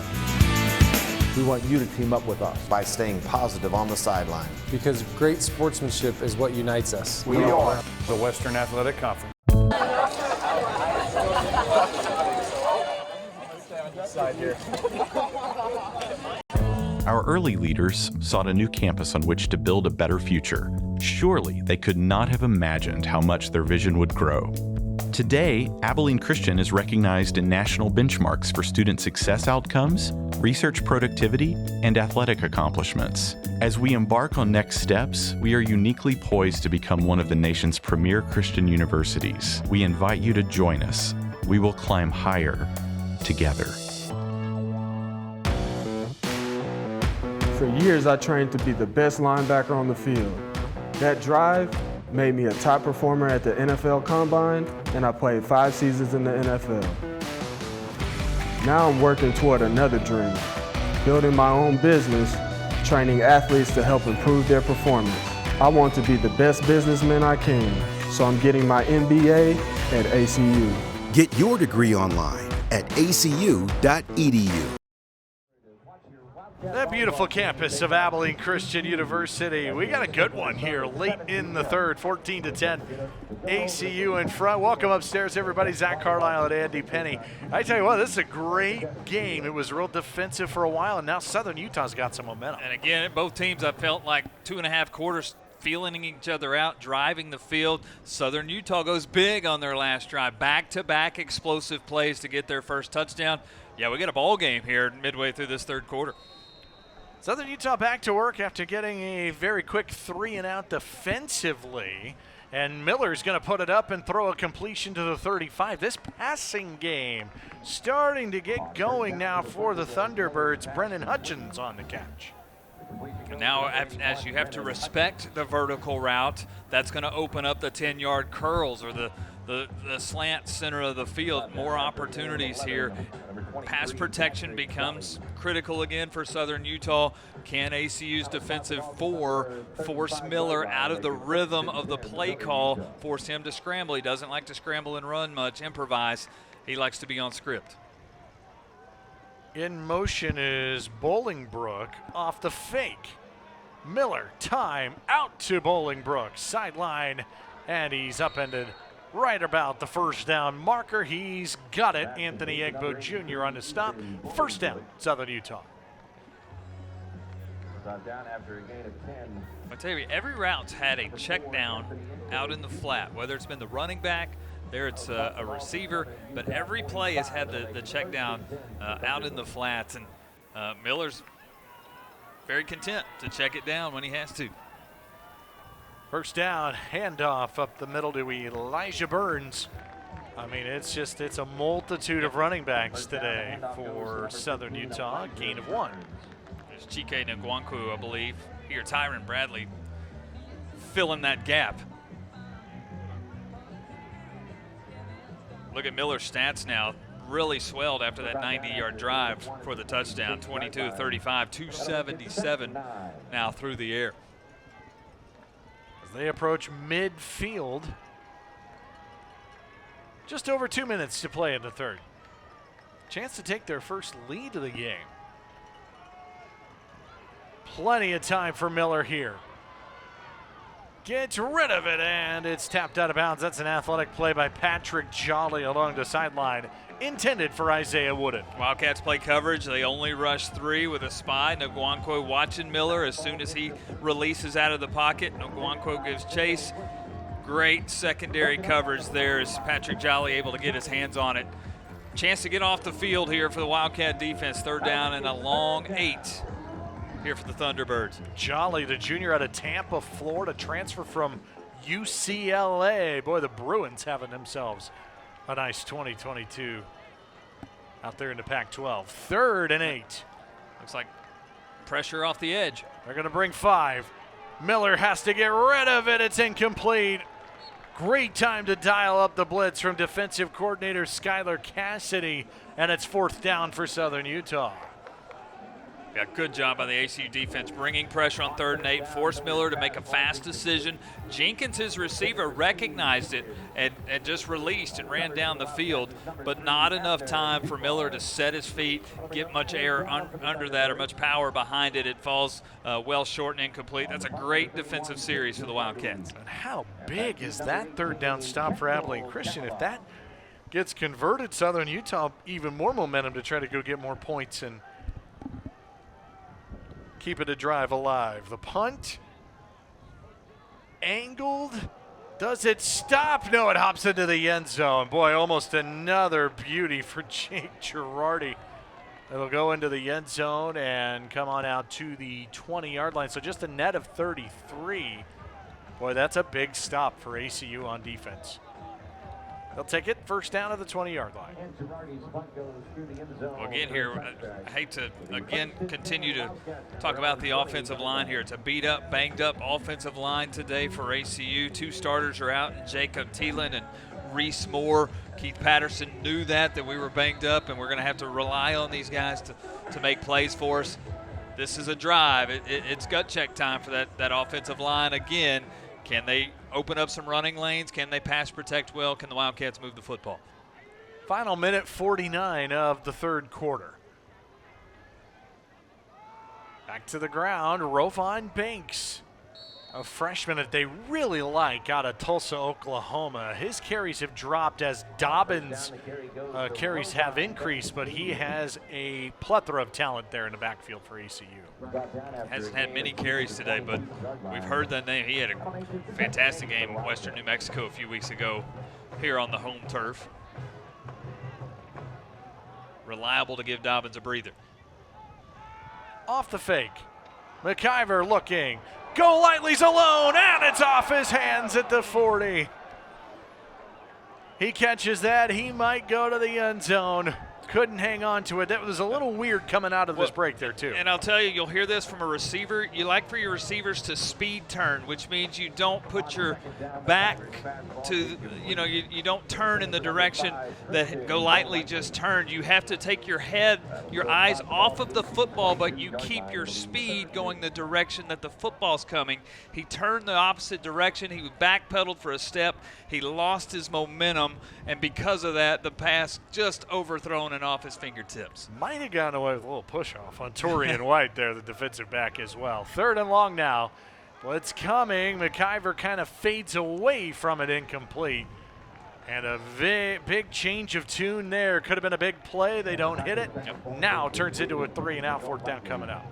S14: We want you to team up with us.
S13: by staying positive on the sideline.
S15: Because great sportsmanship is what unites us.
S11: We are the Western Athletic Conference.
S16: Our early leaders sought a new campus on which to build a better future. Surely they could not have imagined how much their vision would grow. Today, Abilene Christian is recognized in national benchmarks for student success outcomes, research productivity, and athletic accomplishments. As we embark on next steps, we are uniquely poised to become one of the nation's premier Christian universities. We invite you to join us. We will climb higher together.
S17: For years, I trained to be the best linebacker on the field. That drive made me a top performer at the NFL Combine, and I played 5 seasons in the NFL. Now I'm working toward another dream, building my own business, training athletes to help improve their performance. I want to be the best businessman I can, so I'm getting my MBA at ACU.
S18: Get your degree online at acu.edu.
S1: That beautiful campus of Abilene Christian University. We got a good one here late in the third, 14-10. ACU in front. Welcome upstairs, everybody. Zach Carlisle and Andy Penny. I tell you what, this is a great game. It was real defensive for a while, and now Southern Utah's got some momentum.
S4: And again, both teams, I felt like 2.5 quarters feeling each other out, driving the field. Southern Utah goes big on their last drive. Back-to-back explosive plays to get their first touchdown. Yeah, we got a ball game here midway through this third quarter.
S1: Southern Utah back to work after getting a very quick 3-and-out defensively. And Miller's going to put it up and throw a completion to the 35. This passing game starting to get going now for the Thunderbirds. Brennan Hutchins on the catch.
S4: Now, as you have to respect the vertical route, that's going to open up the 10-yard curls or the slant center of the field. More opportunities here. Pass protection becomes critical again for Southern Utah. Can ACU's defensive four force Miller out of the rhythm of the play call, force him to scramble? He doesn't like to scramble and run much, improvise. He likes to be on script.
S1: In motion is Bolingbrook off the fake. Miller, time, out to Bolingbrook. Sideline, and he's upended right about the first down marker. He's got it. Anthony Egbo Jr. on the stop. First down, Southern Utah.
S8: Down after a gain of 10.
S4: I tell you, every route's had a check down out in the flat, whether it's been the running back, there it's a receiver, but every play has had the check down out in the flats, and Miller's very content to check it down when he has to.
S1: First down, handoff up the middle to Elijah Burns. I mean, it's a multitude of running backs today for Southern Utah. Gain of 1.
S4: There's Chike Ngwanku, I believe. Here, Tyron Bradley filling that gap. Look at Miller's stats now. Really swelled after that 90-yard drive for the touchdown. 22-35, 277 now through the air.
S1: As they approach midfield, just over 2 minutes to play in the third. Chance to take their first lead of the game. Plenty of time for Miller here. Gets rid of it, and it's tapped out of bounds. That's an athletic play by Patrick Jolly along the sideline, intended for Isaiah Wooden.
S4: Wildcats play coverage. They only rush 3 with a spy. Ngwanku watching Miller as soon as he releases out of the pocket. Ngwanku gives chase. Great secondary coverage there as Patrick Jolly able to get his hands on it. Chance to get off the field here for the Wildcat defense. Third down and a long 8 here for the Thunderbirds.
S1: Jolly, the junior out of Tampa, Florida, transfer from UCLA. Boy, the Bruins having themselves a nice 2022 out there in the Pac-12. 3rd and 8.
S4: Looks like pressure off the edge.
S1: They're going to bring 5. Miller has to get rid of it. It's incomplete. Great time to dial up the blitz from defensive coordinator Skylar Cassidy, and it's 4th down for Southern Utah.
S4: Yeah, good job by the ACU defense, bringing pressure on 3rd and 8, forced Miller to make a fast decision. Jenkins, his receiver, recognized it and just released and ran down the field, but not enough time for Miller to set his feet, get much air under that or much power behind it. It falls well short and incomplete. That's a great defensive series for the Wildcats.
S1: And how big is that 3rd down stop for Abilene Christian? If that gets converted, Southern Utah even more momentum to try to go get more points and keep it a drive alive. The punt, angled. Does it stop? No, it hops into the end zone. Boy, almost another beauty for Jake Girardi. It'll go into the end zone and come on out to the 20-yard line. So just a net of 33. Boy, that's a big stop for ACU on defense. They'll take it 1st down at the 20-yard line.
S4: Well, again here, I hate to, again, continue to talk about the offensive line here. It's a beat-up, banged-up offensive line today for ACU. 2 starters are out, Jacob Thielen and Reese Moore. Keith Patterson knew that we were banged up, and we're going to have to rely on these guys to make plays for us. This is a drive. It's gut check time for that offensive line again. Can they open up some running lanes? Can they pass protect well? Can the Wildcats move the football?
S1: Final minute 49 of the 3rd quarter. Back to the ground, Rovon Banks, a freshman that they really like out of Tulsa, Oklahoma. His carries have dropped as Dobbins' carries have increased, but he has a plethora of talent there in the backfield for ACU.
S4: Hasn't had many carries today, but we've heard that name. He had a fantastic game in Western New Mexico a few weeks ago here on the home turf. Reliable to give Dobbins a breather.
S1: Off the fake. McIver looking. Golightly's alone, and it's off his hands at the 40. He catches that. He might go to the end zone. Couldn't hang on to it. That was a little weird coming out of this break there, too.
S4: And I'll tell you, you'll hear this from a receiver. You like for your receivers to speed turn, which means you don't put your back to, you don't turn in the direction that Golightly just turned. You have to take your head, your eyes off of the football, but you keep your speed going the direction that the football's coming. He turned the opposite direction. He backpedaled for a step. He lost his momentum, and because of that, the pass just overthrown and off his fingertips.
S1: Might have gone away with a little push-off on Torian White there, the defensive back as well. 3rd and long now. Blitz coming. McIver kind of fades away from it, incomplete. And a big change of tune there. Could have been a big play. They don't hit it. Now turns into a 3-and-out, 4th down coming up.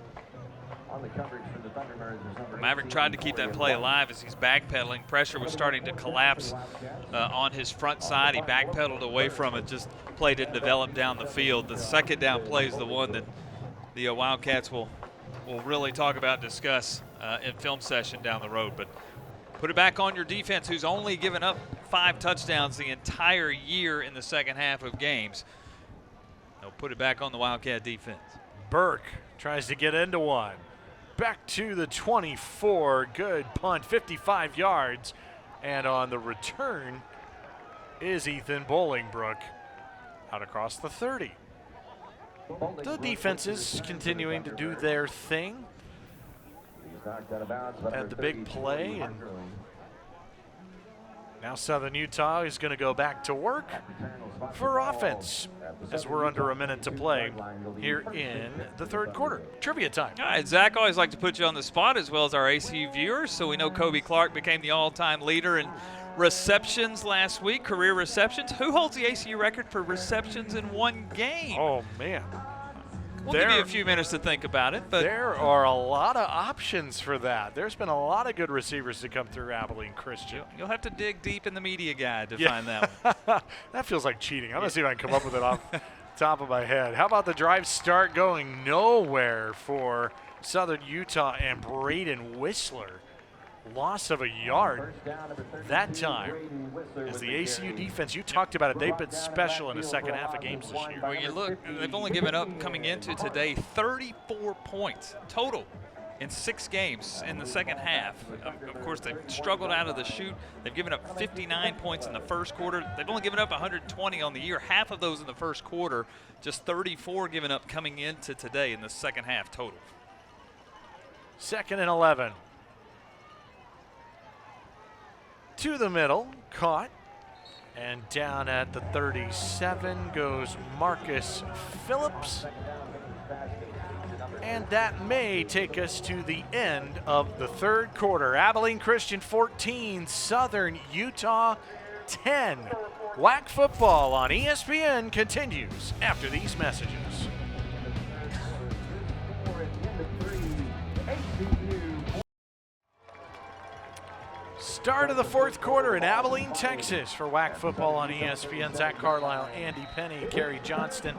S4: Maverick tried to keep that play alive as he's backpedaling. Pressure was starting to collapse on his front side. He backpedaled away from it. Just play didn't develop down the field. The 2nd down play is the one that the Wildcats will really talk about, discuss in film session down the road. But put it back on your defense, who's only given up 5 touchdowns the entire year in the second half of games. They'll put it back on the Wildcat defense.
S1: Burke tries to get into one. Back to the 24. Good punt, 55 yards. And on the return is Ethan Bolingbrook out across the 30. The defense is continuing to do their thing. Had the big play, and now Southern Utah is going to go back to work for offense as we're under a minute to play here in the 3rd quarter. Trivia time.
S4: All right, Zach, always like to put you on the spot as well as our ACU viewers. So we know Kobe Clark became the all-time leader in receptions last week, career receptions. Who holds the ACU record for receptions in one game?
S1: Oh, man.
S4: We'll give you a few minutes to think about it. But
S1: there are a lot of options for that. There's been a lot of good receivers to come through Abilene Christian.
S4: You'll have to dig deep in the media guide to find that one.
S1: That feels like cheating. I'm going to see if I can come up with it off the top of my head. How about the drive start going nowhere for Southern Utah and Braden Whistler? Loss of a yard that time. As the ACU defense, you talked about it, they've been special in the second half of games this year.
S4: Well, you look, they've only given up coming into today 34 points total in 6 games in the second half. Of course, they've struggled out of the chute. They've given up 59 points in the first quarter. They've only given up 120 on the year, half of those in the first quarter, just 34 given up coming into today in the second half total.
S1: 2nd and 11. To the middle, caught. And down at the 37 goes Marcus Phillips. And that may take us to the end of the third quarter. Abilene Christian 14, Southern Utah 10. WAC football on ESPN continues after these messages. Start of the fourth quarter in Abilene, Texas for WAC football on ESPN. Zach Carlisle, Andy Penny, Kerry Johnston,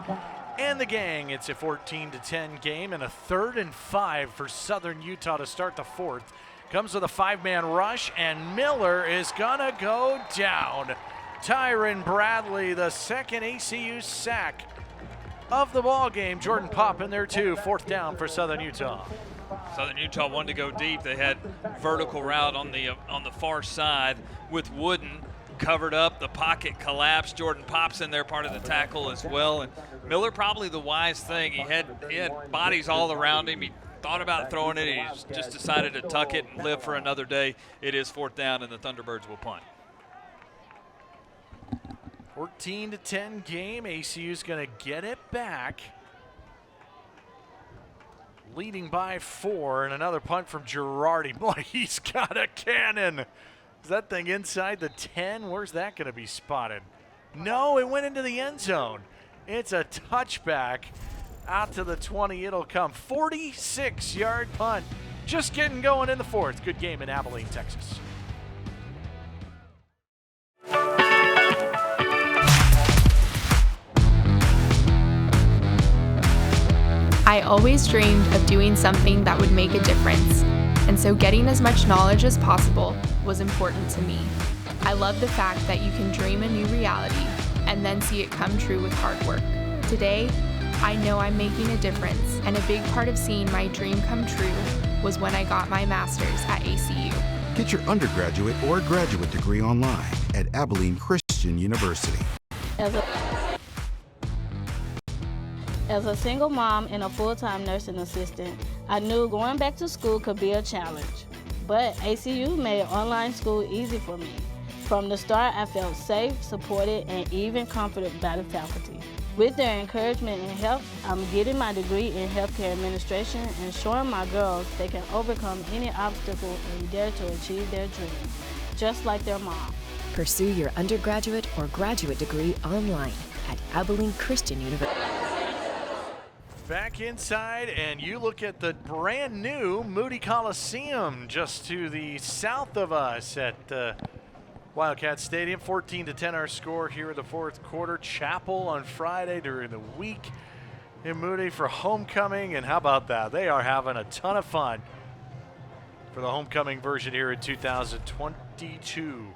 S1: and the gang. It's a 14-10 game and a 3rd and 5 for Southern Utah to start the fourth. Comes with a 5-man rush, and Miller is gonna go down. Tyron Bradley, the second ACU sack of the ball game. Jordan Pop in there too. 4th down for Southern Utah.
S4: Southern Utah wanted to go deep. They had vertical route on the far side with Wooden covered up. The pocket collapsed. Jordan Pop's in there, part of the tackle as well. And Miller, probably the wise thing. He had bodies all around him. He thought about throwing it. He just decided to tuck it and live for another day. It is 4th down, and the Thunderbirds will punt.
S1: 14-10 game. ACU's going to get it back. Leading by 4, and another punt from Girardi. Boy, he's got a cannon. Is that thing inside the 10? Where's that going to be spotted? No, it went into the end zone. It's a touchback out to the 20. It'll come. 46-yard punt. Just getting going in the fourth. Good game in Abilene, Texas.
S14: I always dreamed of doing something that would make a difference, and so getting as much knowledge as possible was important to me. I love the fact that you can dream a new reality and then see it come true with hard work. Today, I know I'm making a difference, and a big part of seeing my dream come true was when I got my master's at ACU.
S18: Get your undergraduate or graduate degree online at Abilene Christian University.
S19: As a single mom and a full-time nursing assistant, I knew going back to school could be a challenge. But ACU made online school easy for me. From the start, I felt safe, supported, and even comforted by the faculty. With their encouragement and help, I'm getting my degree in healthcare administration and showing my girls they can overcome any obstacle and dare to achieve their dreams, just like their mom.
S20: Pursue your undergraduate or graduate degree online at Abilene Christian University.
S1: Back inside, and you look at the brand new Moody Coliseum just to the south of us at Wildcat Stadium. 14-10 our score here in the fourth quarter. Chapel on Friday during the week in Moody for homecoming, and how about that? They are having a ton of fun for the homecoming version here in 2022.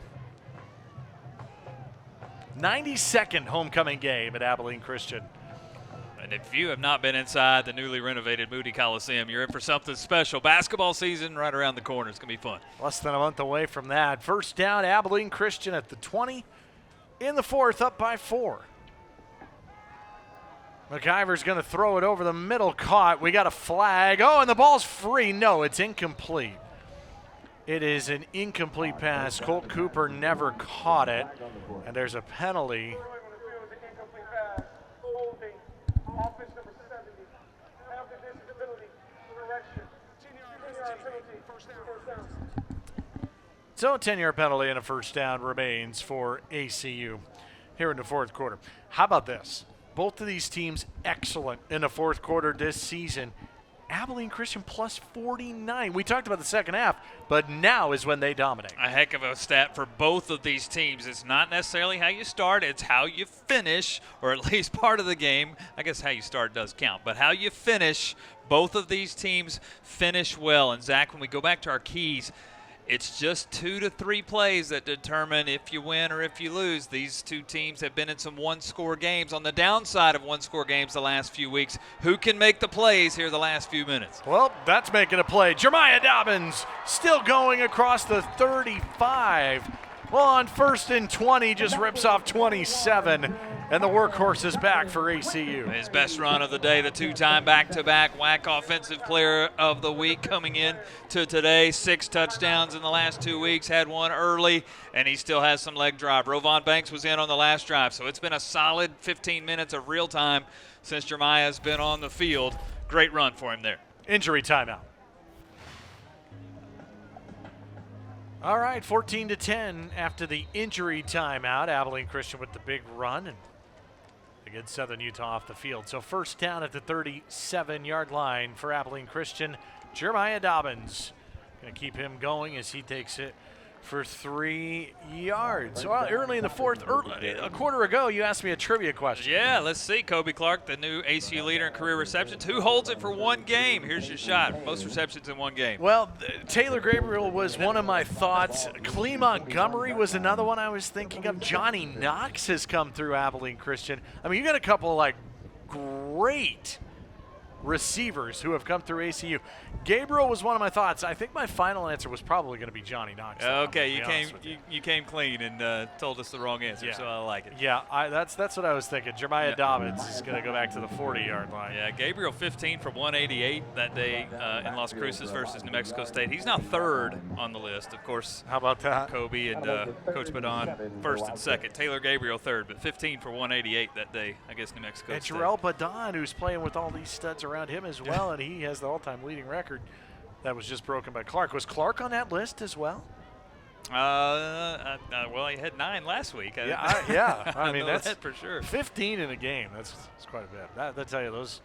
S1: 92nd homecoming game at Abilene Christian.
S4: And if you have not been inside the newly renovated Moody Coliseum, you're in for something special. Basketball season right around the corner. It's going to be fun.
S1: Less than a month away from that. First down, Abilene Christian at the 20. In the fourth, up by 4. McIver's going to throw it over the middle. Caught. We got a flag. Oh, and the ball's free. No, it's incomplete. It is an incomplete pass. Colt Cooper never caught it. And there's a penalty.
S5: Offense number 70. After this is penalty, correction. 10-yard penalty, first down.
S1: So a 10-yard penalty and a first down remains for ACU here in the fourth quarter. How about this? Both of these teams excellent in the fourth quarter this season. Abilene Christian plus 49. We talked about the second half, but now is when they dominate.
S4: A heck of a stat for both of these teams. It's not necessarily how you start, it's how you finish, or at least part of the game. I guess how you start does count, but how you finish, both of these teams finish well. And Zach, when we go back to our keys, It's just 2 to 3 plays that determine if you win or if you lose. These two teams have been in some one-score games. On the downside of one-score games the last few weeks, who can make the plays here the last few minutes?
S1: Well, that's making a play. Jeremiah Dobbins still going across the 35. Well, on 1st and 20, just rips off 27. And the workhorse is back for ACU.
S4: His best run of the day, the two-time back-to-back WAC Offensive Player of the Week coming in to today. 6 touchdowns in the last 2 weeks, had one early, and he still has some leg drive. Rovon Banks was in on the last drive, so it's been a solid 15 minutes of real time since Jeremiah's been on the field. Great run for him there.
S1: Injury timeout. All right, 14-10 after the injury timeout. Abilene Christian with the big run and against Southern Utah off the field. So first down at the 37-yard line for Abilene Christian. Jeremiah Dobbins going to keep him going as he takes it for 3 yards. Well, early in the fourth, a quarter ago, you asked me a trivia question.
S4: Yeah, let's see. Kobe Clark, the new ACU leader in career receptions. Who holds it for one game? Here's your shot. Most receptions in one game.
S1: Well, Taylor Gabriel was one of my thoughts. Clee Montgomery was another one I was thinking of. Johnny Knox has come through Abilene Christian. I mean, you got a couple of, great receivers who have come through ACU. Gabriel was one of my thoughts. I think my final answer was probably going to be Johnny Knox.
S4: Okay, you came clean and told us the wrong answer, so I like it.
S1: Yeah, that's what I was thinking. Jeremiah Dobbins is going to go back to the 40-yard line.
S4: Yeah, Gabriel 15 from 188 that day in Las Cruces versus New Mexico State. He's now 3rd on the list, of course.
S1: How about that?
S4: Kobe and Coach Badon 1st and 2nd. Taylor Gabriel 3rd, but 15 for 188 that day against New Mexico State.
S1: And Jarrell Badon, who's playing with all these studs around him as well, and he has the all-time leading record that was just broken by Clark. Was Clark on that list as well?
S4: Well, he had 9 last week.
S1: I mean, that's
S4: for sure.
S1: 15 in a game. That's quite a bit. That tell you, those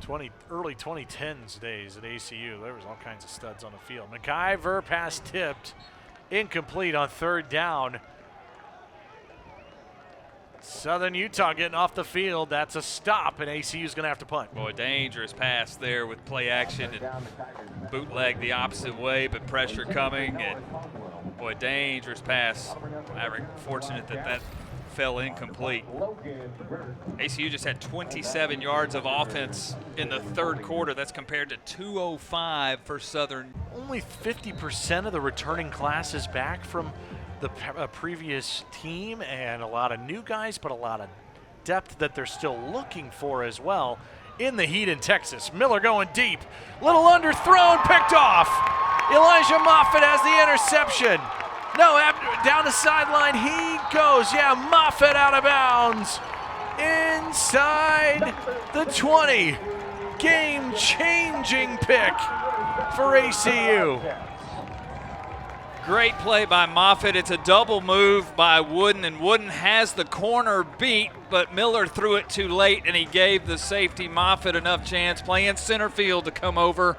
S1: early 2010s days at ACU, there was all kinds of studs on the field. McIver pass tipped, incomplete on 3rd down. Southern Utah getting off the field. That's a stop, and ACU's going to have to punt.
S4: Boy, dangerous pass there with play action and bootleg the opposite way, but pressure coming. And boy, dangerous pass. Maverick, fortunate that fell incomplete. ACU just had 27 yards of offense in the 3rd quarter. That's compared to 205 for Southern.
S1: Only 50% of the returning class is back from the previous team, and a lot of new guys, but a lot of depth that they're still looking for as well in the heat in Texas. Miller going deep, little underthrown, picked off. Elijah Moffitt has the interception. No, down the sideline he goes. Yeah, Moffitt out of bounds inside the 20. Game-changing pick for ACU.
S4: Great play by Moffitt. It's a double move by Wooden, and Wooden has the corner beat, but Miller threw it too late, and he gave the safety Moffitt enough chance playing center field to come over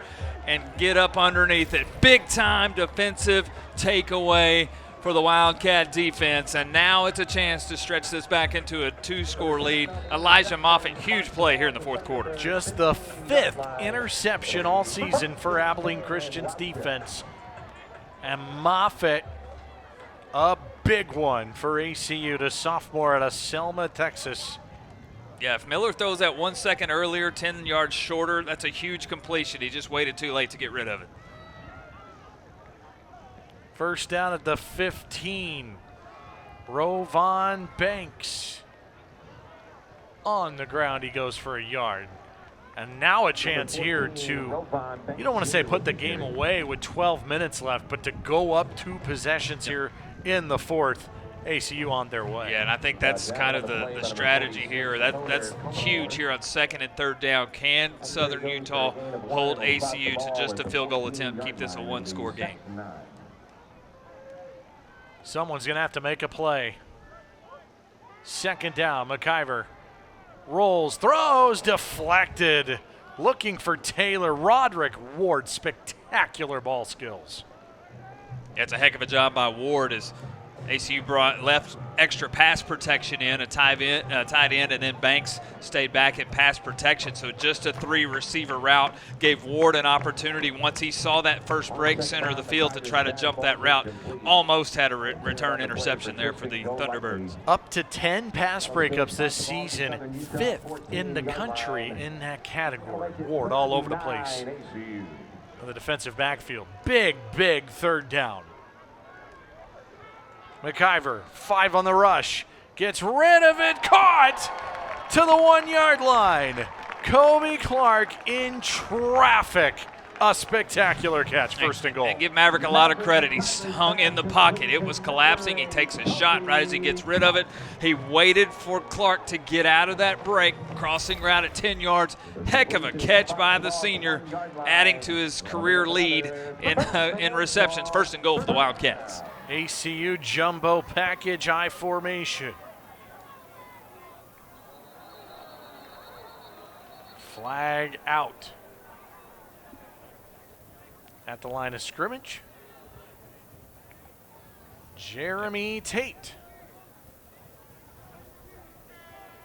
S4: and get up underneath it. Big-time defensive takeaway for the Wildcat defense, and now it's a chance to stretch this back into a 2-score lead. Elijah Moffitt, huge play here in the 4th quarter.
S1: Just the 5th interception all season for Abilene Christian's defense. And Moffitt, a big one for ACU, the sophomore out of Selma, Texas.
S4: Yeah, if Miller throws that 1 second earlier, 10 yards shorter, that's a huge completion. He just waited too late to get rid of it.
S1: First down at the 15. Rovon Banks. On the ground, he goes for a yard. And now a chance here to, you don't want to say put the game away with 12 minutes left, but to go up 2 possessions here in the 4th. ACU on their way.
S4: Yeah, and I think that's kind of the strategy here. That's huge here on 2nd and 3rd down. Can Southern Utah hold ACU to just a field goal attempt, keep this a 1-score game?
S1: Someone's going to have to make a play. 2nd down, McIver rolls, throws, deflected. Looking for Taylor. Roderick Ward, spectacular ball skills.
S4: Yeah, it's a heck of a job by Ward as ACU left extra pass protection in, a tight end, and then Banks stayed back in pass protection. So just a 3-receiver route gave Ward an opportunity once he saw that first break center of the field to try to jump that route. Almost had a return interception there for the Thunderbirds.
S1: Up to 10 pass breakups this season, 5th in the country in that category. Ward all over the place. In the defensive backfield. Big, big third down. McIver, 5 on the rush, gets rid of it, caught to the 1-yard line. Kobe Clark in traffic. A spectacular catch, first and goal.
S4: And give Maverick a lot of credit. He's hung in the pocket. It was collapsing. He takes a shot right as he gets rid of it. He waited for Clark to get out of that break, crossing route at 10 yards. Heck of a catch by the senior, adding to his career lead in receptions. First and goal for the Wildcats.
S1: ACU jumbo package I formation. Flag out. At the line of scrimmage, Jeremy Tate.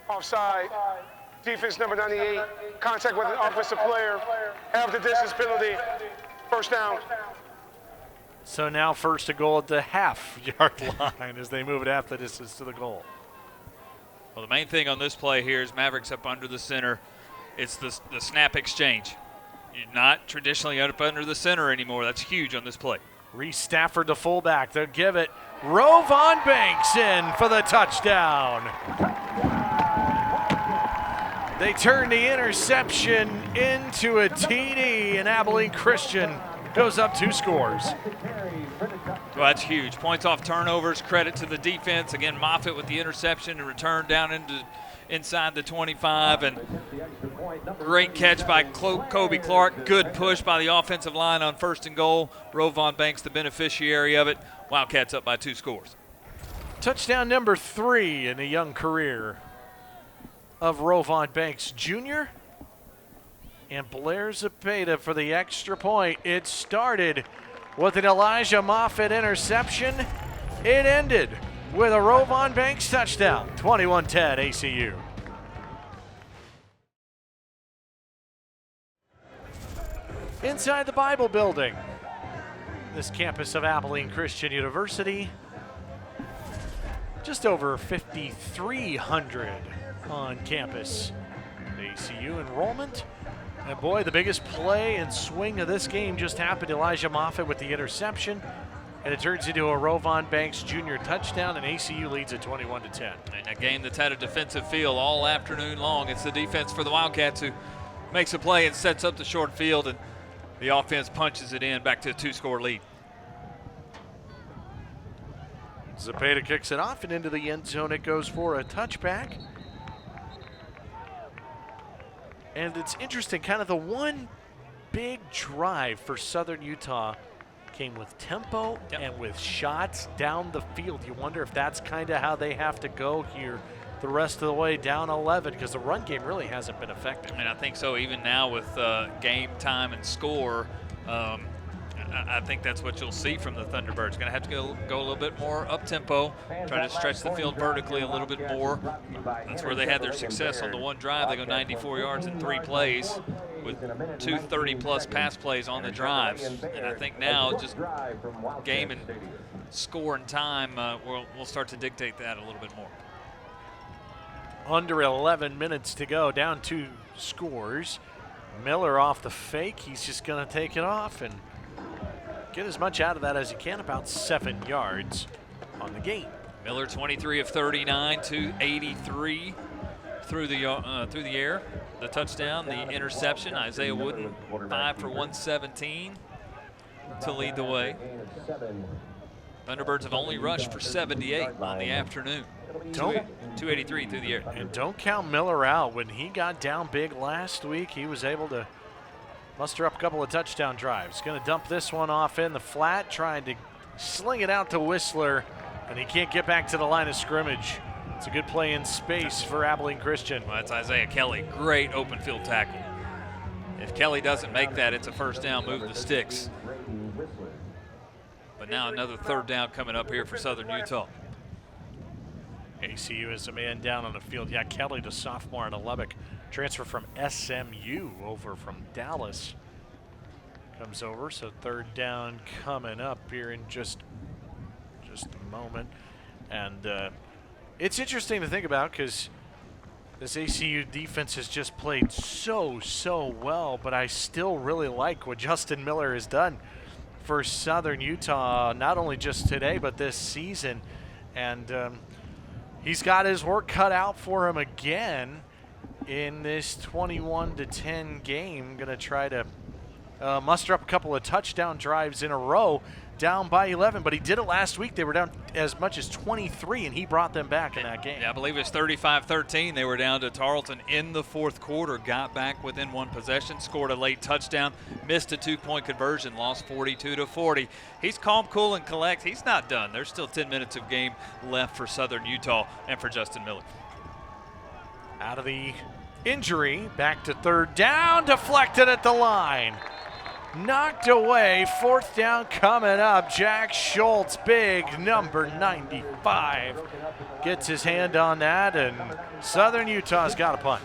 S5: Offside. Defense number 98. Contact with an offensive player. Half the distance penalty. First down.
S1: So now first and goal at the half-yard line as they move it half the distance to the goal.
S4: Well, the main thing on this play here is Mavericks up under the center. It's the snap exchange. You're not traditionally up under the center anymore. That's huge on this play.
S1: Reese Stafford, the fullback. They'll give it. Rovon Banks in for the touchdown. They turn the interception into a TD, and Abilene Christian goes up 2 scores.
S4: Well, that's huge. Points off turnovers, credit to the defense. Again, Moffitt with the interception and return down inside the 25. And great catch by Kobe Clark. Good push by the offensive line on first and goal. Rovon Banks the beneficiary of it. Wildcats up by 2 scores.
S1: Touchdown number 3 in the young career of Rovon Banks Jr. And Blair Zepeda for the extra point. It started with an Elijah Moffitt interception. It ended with a Rovon Banks touchdown. 21-10 ACU. Inside the Bible building, this campus of Abilene Christian University, just over 5,300 on campus. ACU enrollment. And boy, the biggest play and swing of this game just happened. Elijah Moffitt with the interception. And it turns into a Rovon Banks Jr. touchdown, and ACU leads at 21-10.
S4: And a game that's had a defensive feel all afternoon long. It's the defense for the Wildcats who makes a play and sets up the short field, and the offense punches it in back to a 2-score lead.
S1: Zepeda kicks it off, and into the end zone it goes for a touchback. And it's interesting, kind of the one big drive for Southern Utah came with tempo and with shots down the field. You wonder if that's kind of how they have to go here the rest of the way down 11, because the run game really hasn't been effective.
S4: And I think so even now with game time and score. I think that's what you'll see from the Thunderbirds. Going to have to go a little bit more up-tempo, try to stretch the field vertically a little bit more. That's where they had their success on the one drive. They go 94 yards in 3 plays with 2 30-plus pass plays on the drives. And I think now just game and score and time will start to dictate that a little bit more.
S1: Under 11 minutes to go, down 2 scores. Miller off the fake. He's just going to take it off and get as much out of that as he can, about 7 yards on the game.
S4: Miller 23 of 39, 283 through the air. The touchdown, the interception. Isaiah Wooden 5 for 117 to lead the way. Thunderbirds have only rushed for 78 on the afternoon. 283 through the air.
S1: And don't count Miller out. When he got down big last week, he was able to muster up a couple of touchdown drives. Going to dump this one off in the flat, trying to sling it out to Whistler, and he can't get back to the line of scrimmage. It's a good play in space for Abilene Christian.
S4: Well, that's Isaiah Kelly. Great open field tackle. If Kelly doesn't make that, it's a first down, move the sticks. But now another third down coming up here for Southern Utah.
S1: ACU is a man down on the field. Yeah, Kelly, the sophomore out of Lubbock, transfer from SMU over from Dallas, comes over. So third down coming up here in just a moment. And it's interesting to think about because this ACU defense has just played so well, but I still really like what Justin Miller has done for Southern Utah, not only just today, but this season. And he's got his work cut out for him again in this 21-10 game. Going to try to muster up a couple of touchdown drives in a row, down by 11, but he did it last week. They were down as much as 23, and he brought them back in that game.
S4: Yeah, I believe it was 35-13. They were down to Tarleton in the fourth quarter, got back within one possession, scored a late touchdown, missed a 2-point conversion, lost 42-40. He's calm, cool, and collect. He's not done. There's still 10 minutes of game left for Southern Utah and for Justin Miller.
S1: Out of the injury, back to third down, deflected at the line. Knocked away, fourth down coming up. Jack Schultz, big number 95, gets his hand on that, and Southern Utah's got a punt.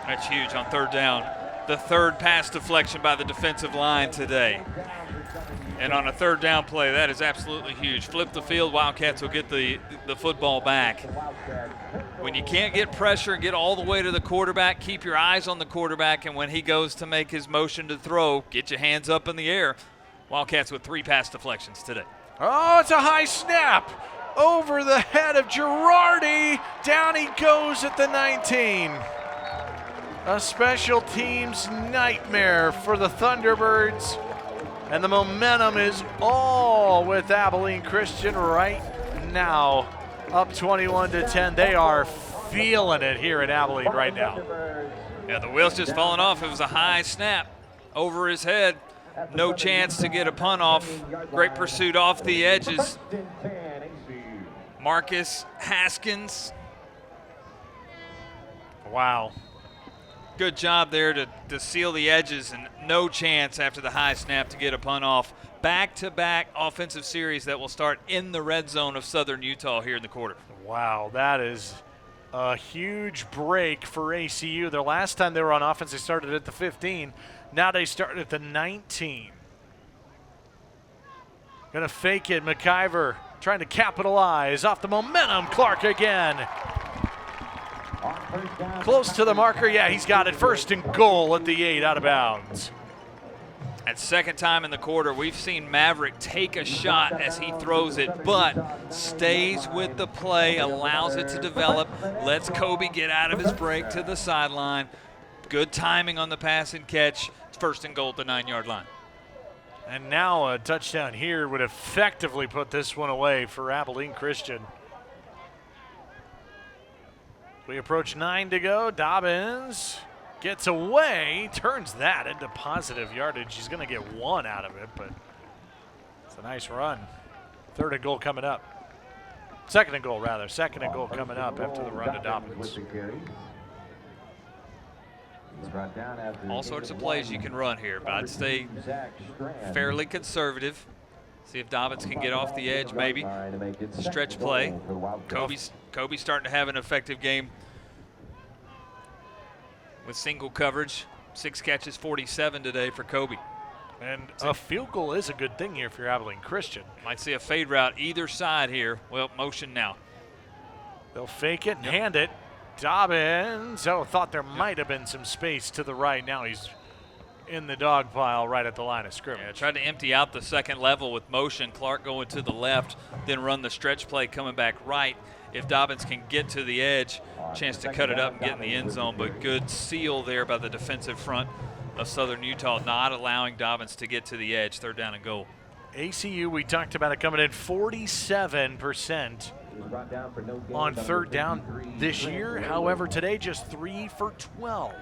S4: That's huge on third down. The third pass deflection by the defensive line today. And on a third down play, that is absolutely huge. Flip the field, Wildcats will get the football back. When you can't get pressure and get all the way to the quarterback, keep your eyes on the quarterback, and when he goes to make his motion to throw, get your hands up in the air. Wildcats with 3 pass deflections today.
S1: Oh, it's a high snap over the head of Girardi. Down he goes at the 19. A special teams nightmare for the Thunderbirds. And the momentum is all with Abilene Christian right now. Up 21-10. They are feeling it here in Abilene right now.
S4: Yeah, the wheels just falling off. It was a high snap over his head. No chance to get a punt off. Great pursuit off the edges. Marcus Haskins.
S1: Wow.
S4: Good job there to seal the edges, and no chance after the high snap to get a punt off. Back-to-back offensive series that will start in the red zone of Southern Utah here in the quarter.
S1: Wow, that is a huge break for ACU. Their last time they were on offense, they started at the 15. Now they start at the 19. Gonna fake it, McIver trying to capitalize off the momentum. Clark again. Close to the marker. Yeah, he's got it. First and goal at the 8, out of bounds.
S4: At second time in the quarter, we've seen Maverick take a shot as he throws it, but stays with the play, allows it to develop, lets Kobe get out of his break to the sideline. Good timing on the pass and catch. It's first and goal at the 9-yard line.
S1: And now a touchdown here would effectively put this one away for Abilene Christian. We approach 9 to go. Dobbins gets away, turns that into positive yardage. He's going to get 1 out of it, but it's a nice run. Third and goal coming up. Second and goal, rather. Second and goal coming up after the run to Dobbins.
S4: All sorts of plays you can run here, but I'd stay fairly conservative. See if Dobbins can get off the edge, maybe. Stretch play. Kobe's starting to have an effective game with single coverage. 6 catches, 47 today for Kobe.
S1: And a field goal is a good thing here for your Abilene Christian.
S4: Might see a fade route either side here. Well, motion now.
S1: They'll fake it and hand it. Dobbins, thought there might have been some space to the right. Now he's in the dog pile right at the line of scrimmage.
S4: Yeah, tried to empty out the second level with motion. Clark going to the left, then run the stretch play coming back right. If Dobbins can get to the edge, chance to cut it up and get in the end zone, but good seal there by the defensive front of Southern Utah, not allowing Dobbins to get to the edge. Third down and goal.
S1: ACU, we talked about it coming in 47% on third down this year. However, today just 3 for 12.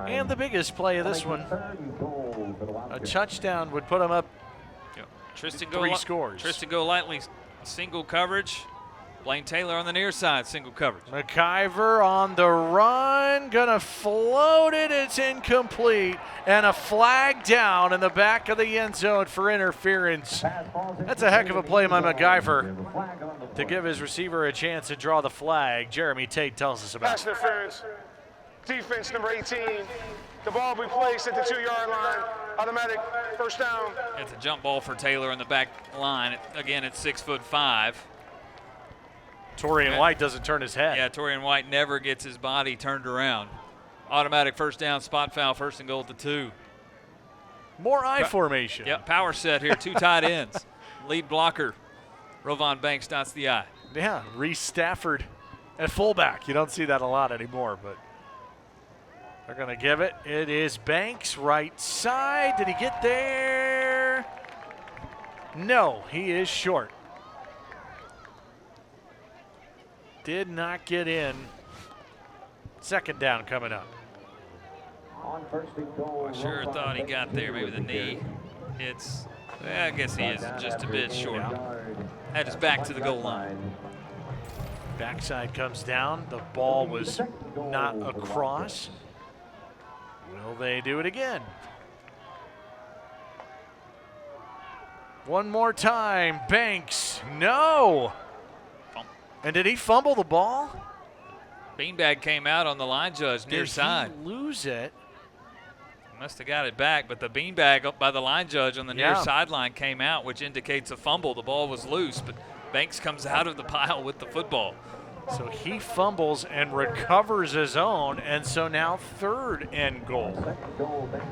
S1: And the biggest play of this one, a touchdown would put them up
S4: Tristan
S1: 3 scores.
S4: Tristan Golightly, single coverage, Blaine Taylor on the near side, single coverage.
S1: McIver on the run, gonna float it. It's incomplete, and a flag down in the back of the end zone for interference. That's a heck of a play by McIver to give his receiver a chance to draw the flag. Jeremy Tate tells us about
S5: Pass interference. Defense number 18. The ball will be placed at the 2-yard line. Automatic first down.
S4: It's a jump ball for Taylor in the back line. Again, it's 6'5".
S1: Torian White doesn't turn his head.
S4: Yeah, Torian White never gets his body turned around. Automatic first down, spot foul, first and goal at the 2.
S1: More I formation.
S4: Yep, power set here, 2 tight ends. Lead blocker, Rovon Banks dots the I.
S1: Yeah, Reese Stafford at fullback. You don't see that a lot anymore, but they're going to give it. It is Banks, right side. Did he get there? No, he is short. Did not get in. Second down coming up.
S4: I sure thought he got there. Maybe the knee hits. Well, I guess he is just a bit short. Had his back to the goal line.
S1: Backside comes down. The ball was not across. Will they do it again? One more time. Banks. No. And did he fumble the ball?
S4: Beanbag came out on the line judge near side.
S1: Did he lose it?
S4: Must have got it back, but the beanbag up by the line judge on the near sideline came out, which indicates a fumble. The ball was loose, but Banks comes out of the pile with the football.
S1: So he fumbles and recovers his own, and so now third and goal.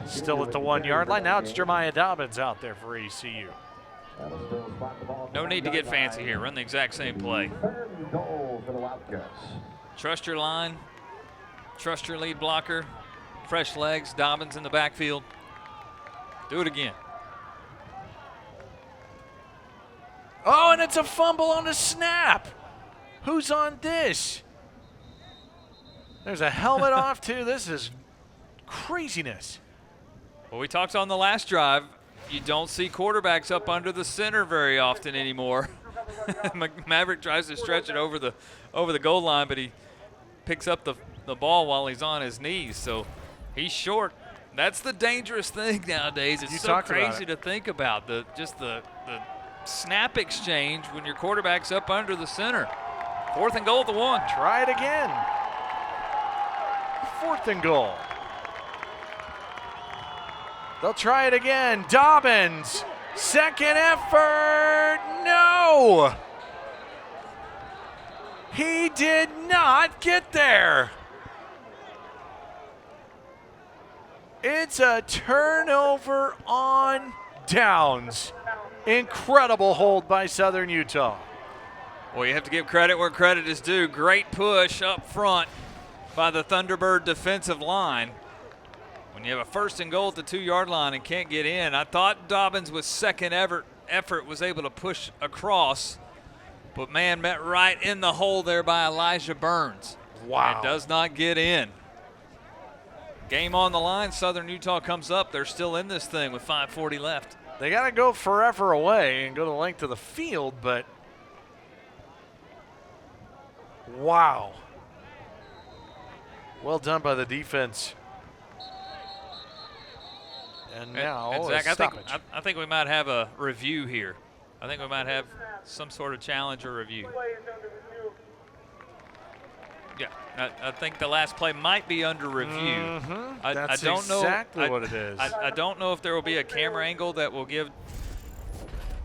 S1: Still at the 1-yard line. Now it's Jeremiah Dobbins out there for ACU.
S4: No need to get fancy here. Run the exact same play. Trust your line. Trust your lead blocker. Fresh legs. Dobbins in the backfield. Do it again.
S1: Oh, and it's a fumble on the snap. Who's on this? There's a helmet off, too. This is craziness.
S4: Well, we talked on the last drive. You don't see quarterbacks up under the center very often anymore. Maverick tries to stretch it over the goal line, but he picks up the ball while he's on his knees. So he's short. That's the dangerous thing nowadays. It's so crazy to think about. The snap exchange when your quarterback's up under the center. 4th and goal at the 1.
S1: Try it again. 4th and goal. They'll try it again. Dobbins, second effort. No. He did not get there. It's a turnover on downs. Incredible hold by Southern Utah.
S4: Well, you have to give credit where credit is due. Great push up front by the Thunderbird defensive line. When you have a 1st and goal at the 2-yard line and can't get in, I thought Dobbins with second effort was able to push across, but man, met right in the hole there by Elijah Burns.
S1: Wow.
S4: And does not get in. Game on the line. Southern Utah comes up. They're still in this thing with 5:40 left.
S1: They got to go forever away and go the length of the field, but wow. Well done by the defense. And now,
S4: Zach, I think we might have a review here. I think we might have some sort of challenge or review. Yeah, I think the last play might be under review.
S1: That's
S4: I don't know
S1: exactly what it is.
S4: I don't know if there will be a camera angle that will give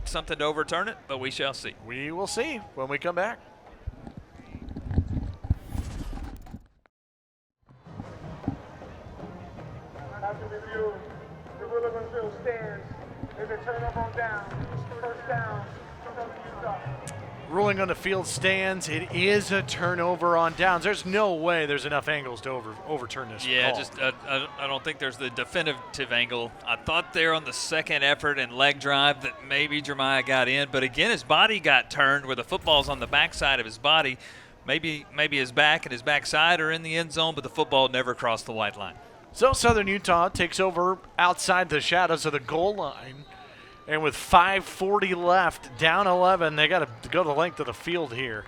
S4: something to overturn it, but we shall see.
S1: We will see when we come back.
S5: After review, the William Field stands. There's a turnover on down. First down. Utah.
S1: Ruling on the field stands. It is a turnover on downs. There's no way there's enough angles to overturn this
S4: Yeah,
S1: call.
S4: I don't think there's the definitive angle. I thought there on the second effort and leg drive that maybe Jeremiah got in, but again, his body got turned where the football's on the backside of his body. Maybe his back and his backside are in the end zone, but the football never crossed the white line.
S1: So Southern Utah takes over outside the shadows of the goal line. And with 5:40 left, down 11, they got to go the length of the field here.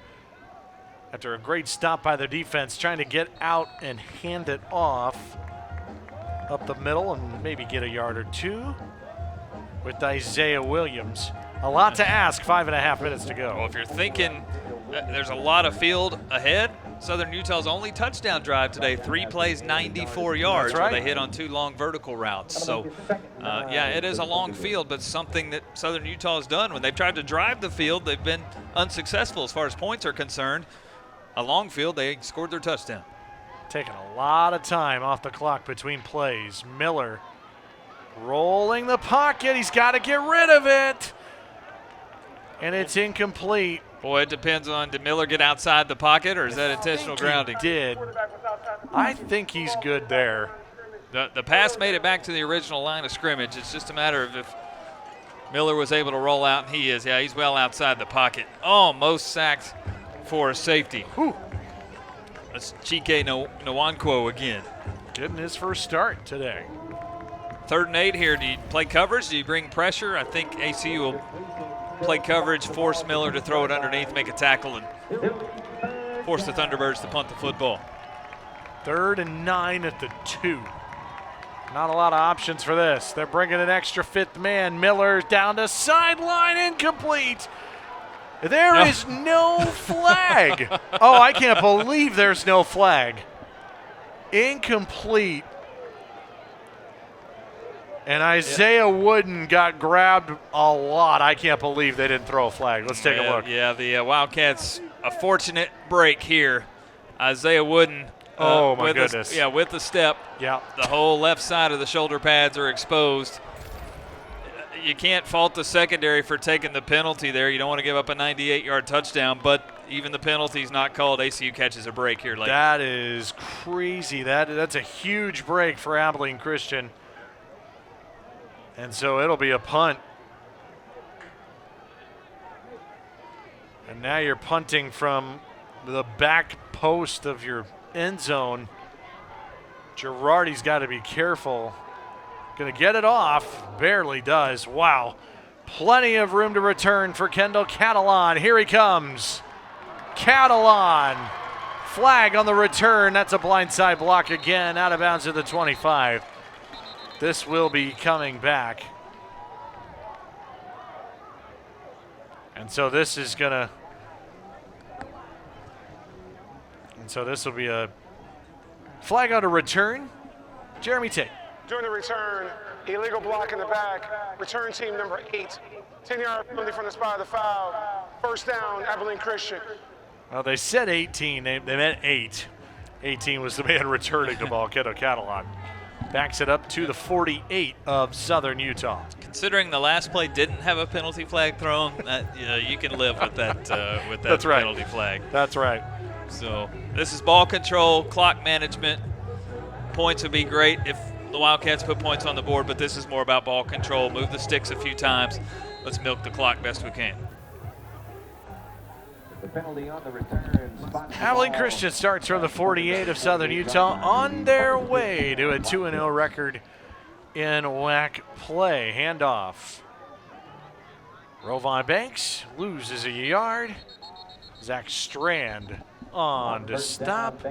S1: after a great stop by their defense, trying to get out and hand it off up the middle and maybe get a yard or two with Isaiah Williams. A lot to ask, 5.5 minutes to go.
S4: Well, if you're thinking there's a lot of field ahead, Southern Utah's only touchdown drive today, 3 plays, 94 yards,
S1: That's right.
S4: where they hit on 2 long vertical routes. So, yeah, it is a long field, but something that Southern Utah has done. When they've tried to drive the field, they've been unsuccessful as far as points are concerned. A long field, they scored their touchdown.
S1: Taking a lot of time off the clock between plays. Miller rolling the pocket. He's got to get rid of it. And it's incomplete.
S4: Boy, it depends on, did Miller get outside the pocket, or is that intentional grounding?
S1: He did. I think he's good there.
S4: The pass made it back to the original line of scrimmage. It's just a matter of if Miller was able to roll out, and he is. Yeah, he's well outside the pocket. Almost sacked for a safety.
S1: Whew.
S4: That's Chike Nwankwo again.
S1: Getting his first start today.
S4: 3rd and 8 here. Do you play coverage? Do you bring pressure? I think ACU will play coverage, force Miller to throw it underneath, make a tackle, and force the Thunderbirds to punt the football.
S1: 3rd and 9 at the 2. Not a lot of options for this. They're bringing an extra 5th man. Miller down to sideline, incomplete. There is no flag. Oh, I can't believe there's no flag. Incomplete. And Isaiah Wooden got grabbed a lot. I can't believe they didn't throw a flag. Let's take a look.
S4: Yeah, the Wildcats, a fortunate break here. Isaiah Wooden.
S1: Oh, my goodness.
S4: With the step.
S1: Yeah.
S4: The whole left side of the shoulder pads are exposed. You can't fault the secondary for taking the penalty there. You don't want to give up a 98-yard touchdown, but even the penalty's not called. ACU catches a break here late.
S1: That is crazy. That's a huge break for Abilene Christian. And so it'll be a punt. And now you're punting from the back post of your end zone. Girardi's got to be careful. Going to get it off. Barely does. Wow. Plenty of room to return for Kendall Catalan. Here he comes. Catalan. Flag on the return. That's a blindside block again. Out of bounds at the 25. This will be coming back. And so this is going to. And so this will be a flag on a return. Jeremy Tate.
S5: During the return, illegal block in the back. Return team number 8. 10-yard penalty from the spot of the foul. First down, Abilene Christian.
S1: Well, they said 18. They meant 8. 18 was the man returning the ball, Kendall Catalan. Backs it up to the 48 of Southern Utah.
S4: Considering the last play didn't have a penalty flag thrown, you can live with that
S1: That's right.
S4: penalty flag.
S1: That's right.
S4: So this is ball control, clock management. Points would be great if the Wildcats put points on the board, but this is more about ball control. Move the sticks a few times. Let's milk the clock best we can.
S8: The penalty on the return.
S1: Abilene Christian starts from the 48 of Southern Utah on their way to a 2-0 record in WAC play. Handoff. Rovon Banks loses a yard. Zach Strand on to stop.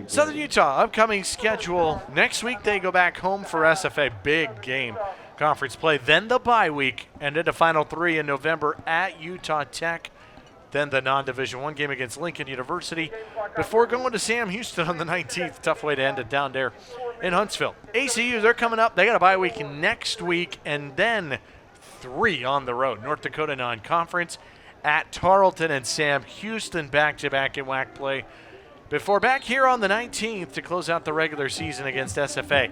S1: Southern Utah upcoming schedule. Next week they go back home for SFA. Big game. Conference play. Then the bye week. And then the final 3 in November at Utah Tech. Then the non-Division I game against Lincoln University before going to Sam Houston on the 19th. Tough way to end it down there in Huntsville. ACU, they're coming up. They got a bye week next week and then 3 on the road. North Dakota non-conference at Tarleton and Sam Houston back-to-back in WAC play before back here on the 19th to close out the regular season against SFA.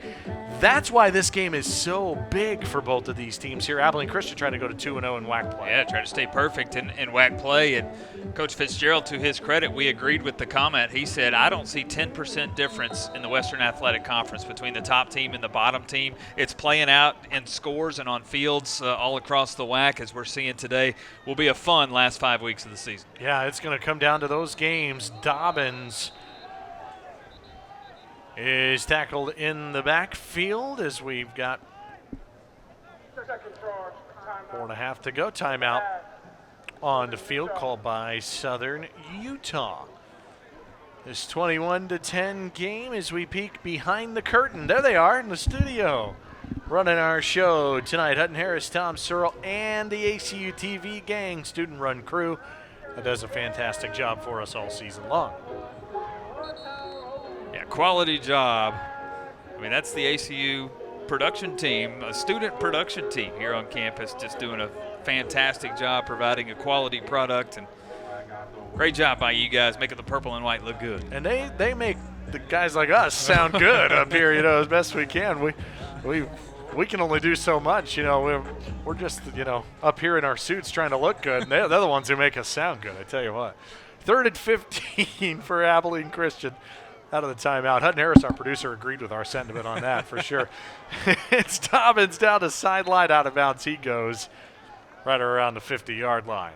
S1: That's why this game is so big for both of these teams here. Abilene Christian trying to go to 2-0 in WAC play.
S4: Yeah, trying to stay perfect in WAC play. And Coach Fitzgerald, to his credit, we agreed with the comment. He said, I don't see 10% difference in the Western Athletic Conference between the top team and the bottom team. It's playing out in scores and on fields all across the WAC, as we're seeing today. Will be a fun last 5 weeks of the season.
S1: Yeah, it's going to come down to those games. Dobbins is tackled in the backfield as we've got 4.5 to go. Timeout on the field, called by Southern Utah. This 21-10 game as we peek behind the curtain. There they are in the studio, running our show tonight. Hutton Harris, Tom Searle, and the ACUTV gang, student-run crew that does a fantastic job for us all season long.
S4: Yeah, quality job. I mean, that's the ACU production team, a student production team here on campus, just doing a fantastic job providing a quality product, and great job by you guys making the purple and white look good.
S1: And they make the guys like us sound good up here, as best we can. We can only do so much, We're just, up here in our suits trying to look good, and they're the ones who make us sound good, I tell you what. 3rd and 15 for Abilene Christian. Out of the timeout. Hutton Harris, our producer, agreed with our sentiment on that for sure. It's Dobbins down the sideline, out of bounds. He goes right around the 50-yard line.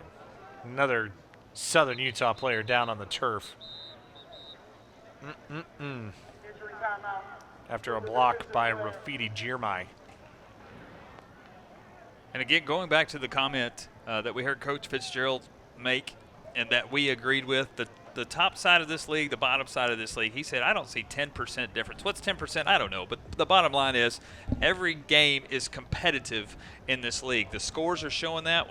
S1: Another Southern Utah player down on the turf. After a block by Rafidi Jirmai.
S4: And again, going back to the comment that we heard Coach Fitzgerald make and that we agreed with, the top side of this league, the bottom side of this league, he said, I don't see 10% difference. What's 10%? I don't know. But the bottom line is every game is competitive in this league. The scores are showing that.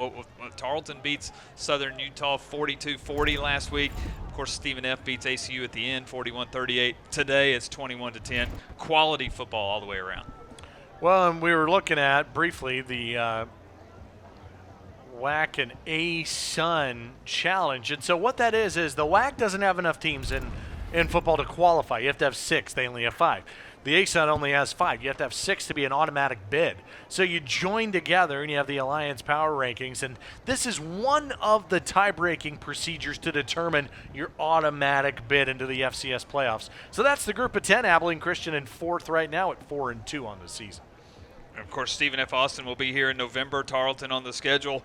S4: Tarleton beats Southern Utah 42-40 last week. Of course, Stephen F. beats ACU at the end, 41-38. Today it's 21-10. Quality football all the way around.
S1: Well, and we were looking at briefly the WAC and ASUN challenge. And so what that is the WAC doesn't have enough teams in football to qualify. You have to have 6. They only have 5. The ASUN only has 5. You have to have 6 to be an automatic bid. So you join together and you have the Alliance Power Rankings. And this is one of the tie-breaking procedures to determine your automatic bid into the FCS playoffs. So that's the group of 10. Abilene Christian in 4th right now at 4-2 on the season.
S4: Of course, Stephen F. Austin will be here in November. Tarleton on the schedule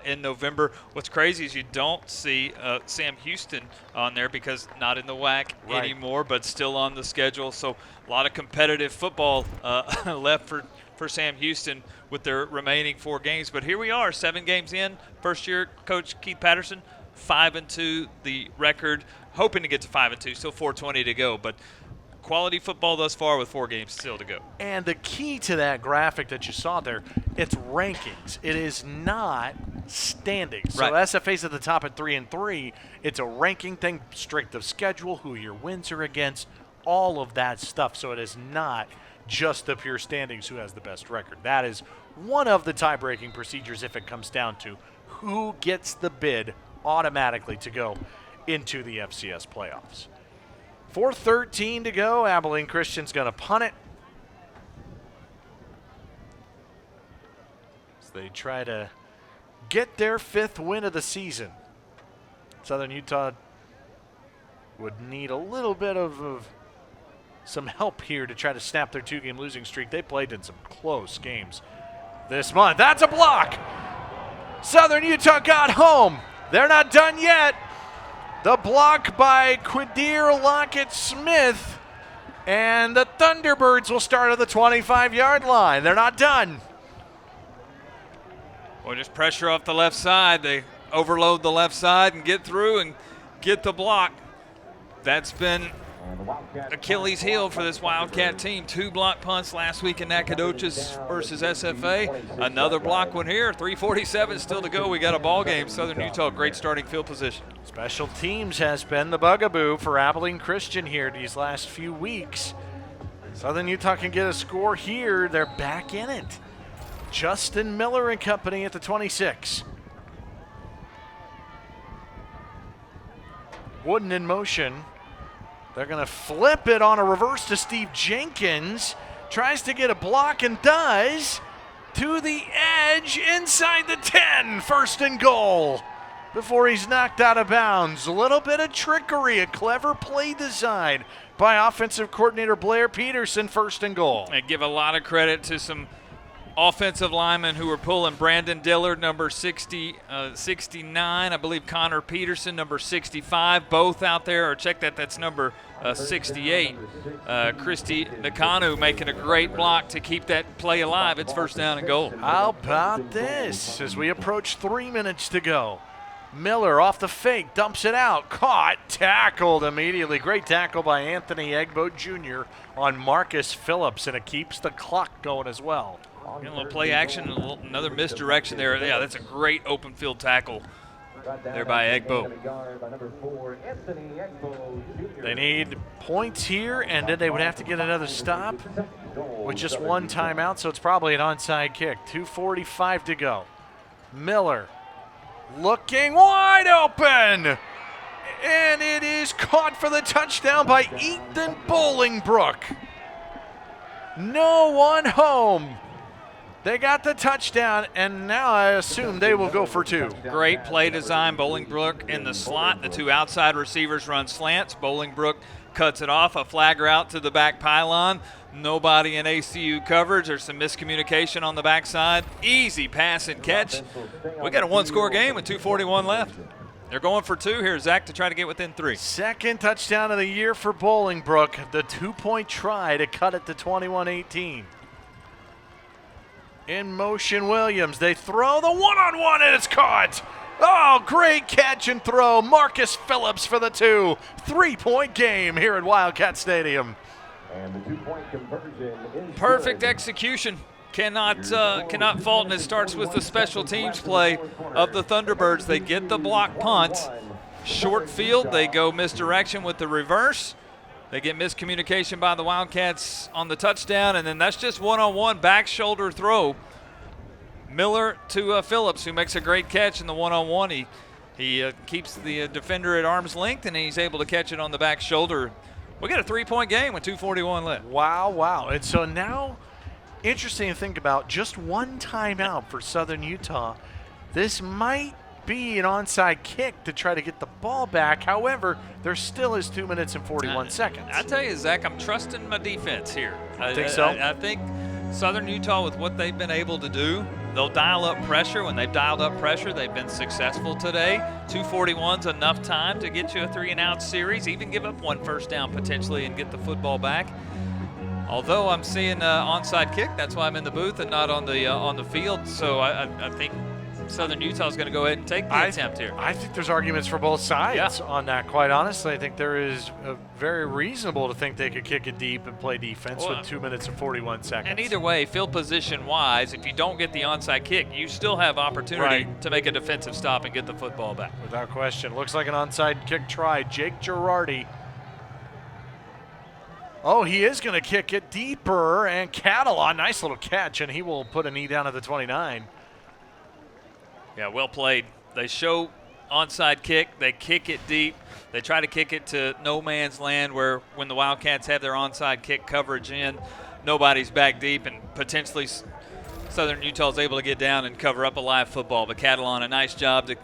S4: in November. What's crazy is you don't see Sam Houston on there because not in the WAC anymore, but still on the schedule. So a lot of competitive football left for Sam Houston with their remaining 4 games. But here we are, 7 games in. First year coach Keith Patterson, 5-2 the record, hoping to get to 5-2, still 420 to go. But quality football thus far with 4 games still to go.
S1: And the key to that graphic that you saw there, it's rankings. It is not standings. So SFA's at the top at 3-3. It's a ranking thing, strength of schedule, who your wins are against, all of that stuff. So it is not just the pure standings who has the best record. That is one of the tie-breaking procedures if it comes down to who gets the bid automatically to go into the FCS playoffs. 4:13 to go. Abilene Christian's going to punt it. As they try to get their 5th win of the season. Southern Utah would need a little bit of some help here to try to snap their 2-game losing streak. They played in some close games this month. That's a block. Southern Utah got home. They're not done yet. The block by Quadir Lockett-Smith, and the Thunderbirds will start at the 25-yard line. They're not done.
S4: Well, just pressure off the left side. They overload the left side and get through and get the block. That's been Achilles' heel for this Wildcat team. 2 block punts last week in Nacogdoches versus SFA. Another block one here. 3:47 still to go. We got a ball game. Southern Utah, great starting field position.
S1: Special teams has been the bugaboo for Abilene Christian here these last few weeks. Southern Utah can get a score here. They're back in it. Justin Miller and company at the 26. Wooden in motion. They're going to flip it on a reverse to Steve Jenkins. Tries to get a block and does. To the edge inside the 10. 1st and goal. Before he's knocked out of bounds. A little bit of trickery. A clever play design by offensive coordinator Blair Peterson. 1st and goal.
S4: And give a lot of credit to some offensive linemen who were pulling. Brandon Dillard, number 69. I believe Connor Peterson, number 65. Both out there. Or check that. That's number 68. Christy Nakanu making a great block to keep that play alive. It's 1st down and goal.
S1: How about this as we approach 3 minutes to go? Miller off the fake, dumps it out, caught, tackled immediately. Great tackle by Anthony Egbo Jr. on Marcus Phillips, and it keeps the clock going as well.
S4: A little play action, another misdirection there. Yeah, that's a great open field tackle there by Egbo.
S1: They need points here, and then they would have to get another stop with just one timeout, so it's probably an onside kick. 2:45 to go. Miller looking wide open, and it is caught for the touchdown by Ethan Bolingbrook. No one home. They got the touchdown, and now I assume they will go for two.
S4: Great play design. Bolingbrook in the slot. The two outside receivers run slants. Bolingbrook cuts it off. A flag route to the back pylon. Nobody in ACU coverage. There's some miscommunication on the backside. Easy pass and catch. We got a one-score game with 2:41 left. They're going for two here, Zach, to try to get within three.
S1: Second touchdown of the year for Bolingbrook. The two-point try to cut it to 21-18. In motion, Williams. They throw the one-on-one, and it's caught. Oh, great catch and throw. Marcus Phillips for the two. 3-point game here at Wildcat Stadium.
S8: And the two-point conversion is
S4: Perfect execution. Cannot fault, and it starts with the special teams play of the Thunderbirds. They get the block punt. Short field, they go misdirection with the reverse. They get miscommunication by the Wildcats on the touchdown, and then that's just one-on-one back shoulder throw. Miller to Phillips, who makes a great catch in the one-on-one. He keeps the defender at arm's length, and he's able to catch it on the back shoulder. We got a 3-point game with 2:41 left.
S1: Wow. And so now, interesting to think about, just one timeout for Southern Utah. This might be an onside kick to try to get the ball back. However, there still is 2 minutes and 41 seconds.
S4: I tell you, Zach, I'm trusting my defense here.
S1: Think so?
S4: I think Southern Utah, with what they've been able to do, they'll dial up pressure. When they've dialed up pressure, they've been successful today. 2:41's enough time to get you a 3-and-out series, even give up one first down potentially and get the football back. Although I'm seeing onside kick, that's why I'm in the booth and not on the field. So I think Southern Utah is going to go ahead and take the attempt here.
S1: I think there's arguments for both sides on that, quite honestly. I think there is very reasonable to think they could kick it deep and play defense with 2 minutes and 41 seconds.
S4: And either way, field position-wise, if you don't get the onside kick, you still have opportunity to make a defensive stop and get the football back.
S1: Without question. Looks like an onside kick try. Jake Girardi. Oh, he is going to kick it deeper, and Catalan, nice little catch, and he will put a knee down at the 29.
S4: Yeah, well played. They show onside kick. They kick it deep. They try to kick it to no man's land, where when the Wildcats have their onside kick coverage in, nobody's back deep, and potentially Southern Utah is able to get down and cover up a live football. But Catalan, a nice job to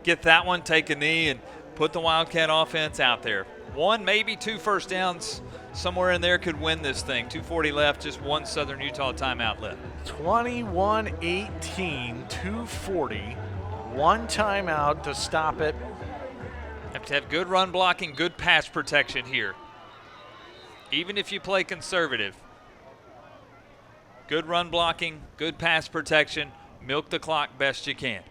S4: get that one, take a knee, and put the Wildcat offense out there. One, maybe two first downs somewhere in there could win this thing. 2:40 left, just one Southern Utah timeout left.
S1: 21-18, 2:40, one timeout to stop it.
S4: Have to have good run blocking, good pass protection here. Even if you play conservative. Good run blocking, good pass protection, milk the clock best you can.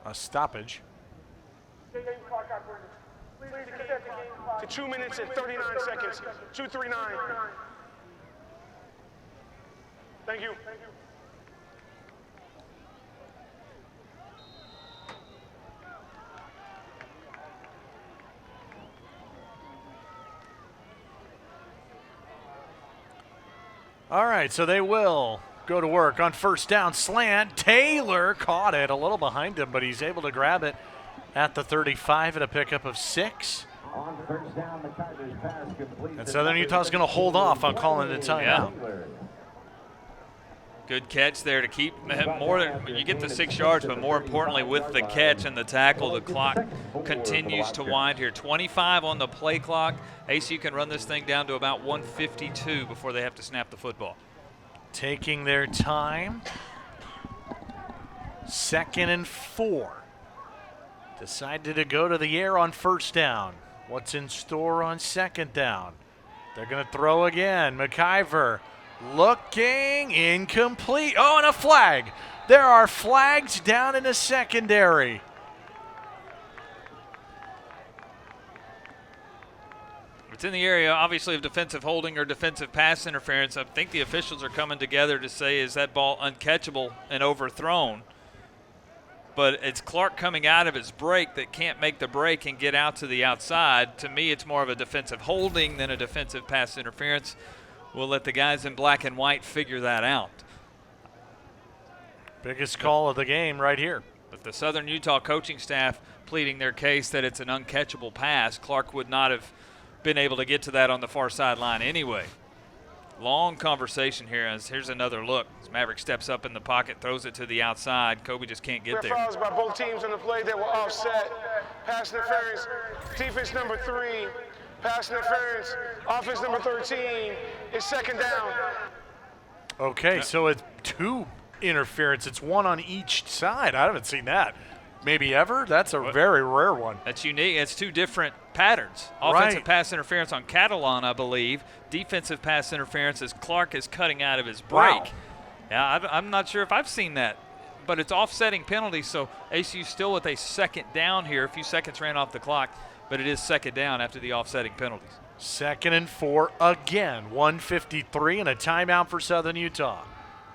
S1: A stoppage.
S5: To 2 minutes and 39 seconds. 2:39. Thank you.
S1: All right, so they will go to work on first down slant. Taylor caught it a little behind him, but he's able to grab it at the 35 and a pickup of 6. And Southern Utah's going to hold off on calling the timeout.
S4: Good catch there to keep more than you get the 6 yards, but more importantly, with the catch and the tackle, the clock continues to wind here. 25 on the play clock. ACU can run this thing down to about 1:52 before they have to snap the football.
S1: Taking their time. 2nd and 4. Decided to go to the air on first down. What's in store on second down? They're going to throw again. McIver Looking incomplete. Oh, and a flag. There are flags down in the secondary.
S4: It's in the area, obviously, of defensive holding or defensive pass interference. I think the officials are coming together to say, is that ball uncatchable and overthrown? But it's Clark coming out of his break that can't make the break and get out to the outside. To me, it's more of a defensive holding than a defensive pass interference. We'll let the guys in black and white figure that out.
S1: Biggest call of the game right here.
S4: But the Southern Utah coaching staff pleading their case that it's an uncatchable pass. Clark would not have been able to get to that on the far sideline anyway. Long conversation here. As here's another look. As Maverick steps up in the pocket, throws it to the outside. Kobe just can't get there.
S5: Fouls by both teams on the play that were offset. Pass interference, defense number 3. Pass interference, offense number 13. It's second down.
S1: Okay, so it's 2 interference. It's 1 on each side. I haven't seen that. Maybe ever? That's a very rare one.
S4: That's unique. It's 2 different patterns. Offensive pass interference on Catalan, I believe. Defensive pass interference as Clark is cutting out of his break.
S1: Wow.
S4: Yeah, I'm not sure if I've seen that. But it's offsetting penalties, so ACU still with a second down here. A few seconds ran off the clock, but it is second down after the offsetting penalties.
S1: 2nd and 4 again. 1:53 and a timeout for Southern Utah.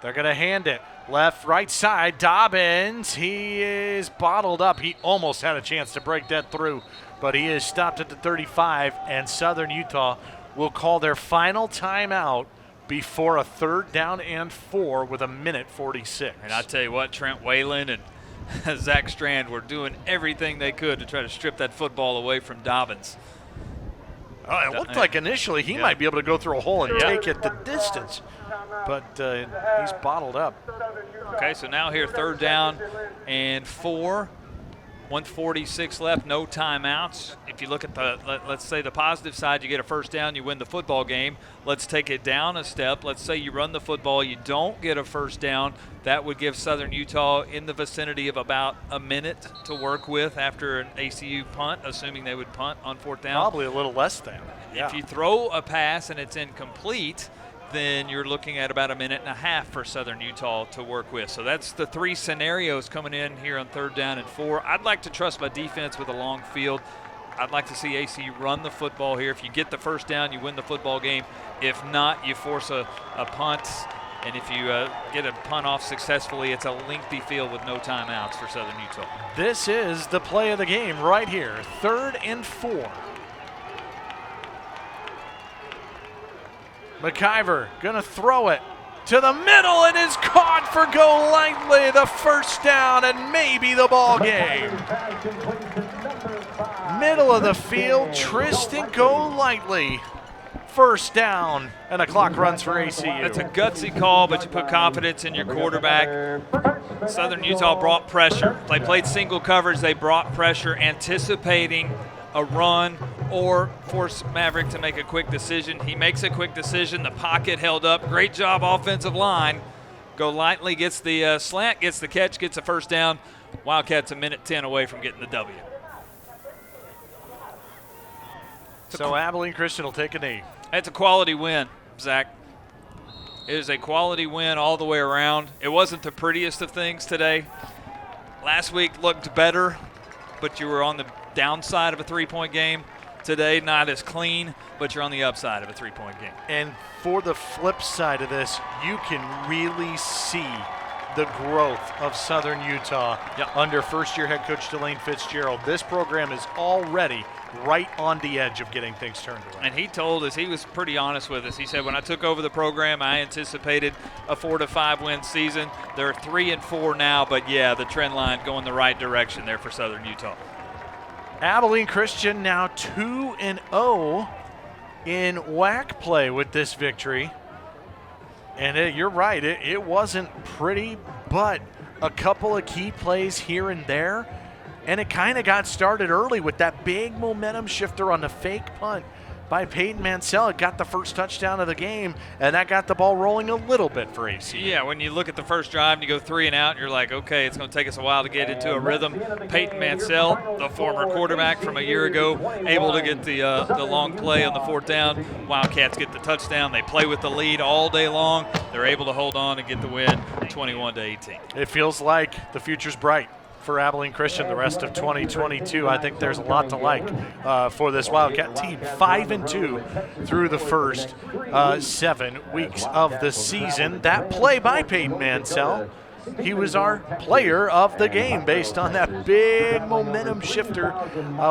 S1: They're going to hand it left, right side. Dobbins, he is bottled up. He almost had a chance to break that through, but he is stopped at the 35, and Southern Utah will call their final timeout before a 3rd down and 4 with 1:46.
S4: And I tell you what, Trent Whalen and Zach Strand were doing everything they could to try to strip that football away from Dobbins.
S1: It looked like initially he might be able to go through a hole and take it the distance, but he's bottled up.
S4: Okay, so now here 3rd down and 4. 1:46 left, no timeouts. If you look at let's say the positive side, you get a 1st down, you win the football game. Let's take it down a step. Let's say you run the football, you don't get a 1st down. That would give Southern Utah in the vicinity of about a minute to work with after an ACU punt, assuming they would punt on 4th down.
S1: Probably a little less than. Yeah.
S4: If you throw a pass and it's incomplete, then you're looking at about a minute and a half for Southern Utah to work with. So that's the 3 scenarios coming in here on 3rd down and 4. I'd like to trust my defense with a long field. I'd like to see ACU run the football here. If you get the 1st down, you win the football game. If not, you force a punt. And if you get a punt off successfully, it's a lengthy field with no timeouts for Southern Utah.
S1: This is the play of the game right here. 3rd and 4. McIver gonna throw it to the middle and is caught for Golightly. The 1st down and maybe the ball game. Middle of the field, Tristan Golightly. 1st down, and the clock runs for ACU.
S4: It's a gutsy call, but you put confidence in your quarterback. Southern Utah brought pressure. They played single coverage. They brought pressure, anticipating a run or force Maverick to make a quick decision. He makes a quick decision. The pocket held up. Great job, offensive line. Golightly gets the slant, gets the catch, gets a 1st down. Wildcats a minute 10 away from getting the W.
S1: So Abilene Christian will take a knee.
S4: That's a quality win, Zach. It is a quality win all the way around. It wasn't the prettiest of things today. Last week looked better, but you were on the downside of a 3-point game. Today, not as clean, but you're on the upside of a 3-point game.
S1: And for the flip side of this, you can really see the growth of Southern Utah under first-year head coach Delane Fitzgerald. This program is already right on the edge of getting things turned around.
S4: And he told us, he was pretty honest with us. He said, when I took over the program, I anticipated a 4 to 5 win season. They're 3 and 4 now, but yeah, the trend line going the right direction there for Southern Utah.
S1: Abilene Christian now 2-0 in WAC play with this victory. And you're right, it wasn't pretty, but a couple of key plays here and there. And it kind of got started early with that big momentum shifter on the fake punt by Peyton Mansell. It got the first touchdown of the game, and that got the ball rolling a little bit for ACU.
S4: Yeah, when you look at the first drive and you go 3 and out, and you're like, okay, it's going to take us a while to get into a rhythm. Peyton Mansell, the former quarterback from a year ago, able to get the long play on the 4th down. Wildcats get the touchdown. They play with the lead all day long. They're able to hold on and get the win, 21-18.
S1: It feels like the future's bright for Abilene Christian the rest of 2022. I think there's a lot to like for this Wildcat team. 5-2 through the first 7 weeks of the season. That play by Peyton Mansell, he was our player of the game based on that big momentum shifter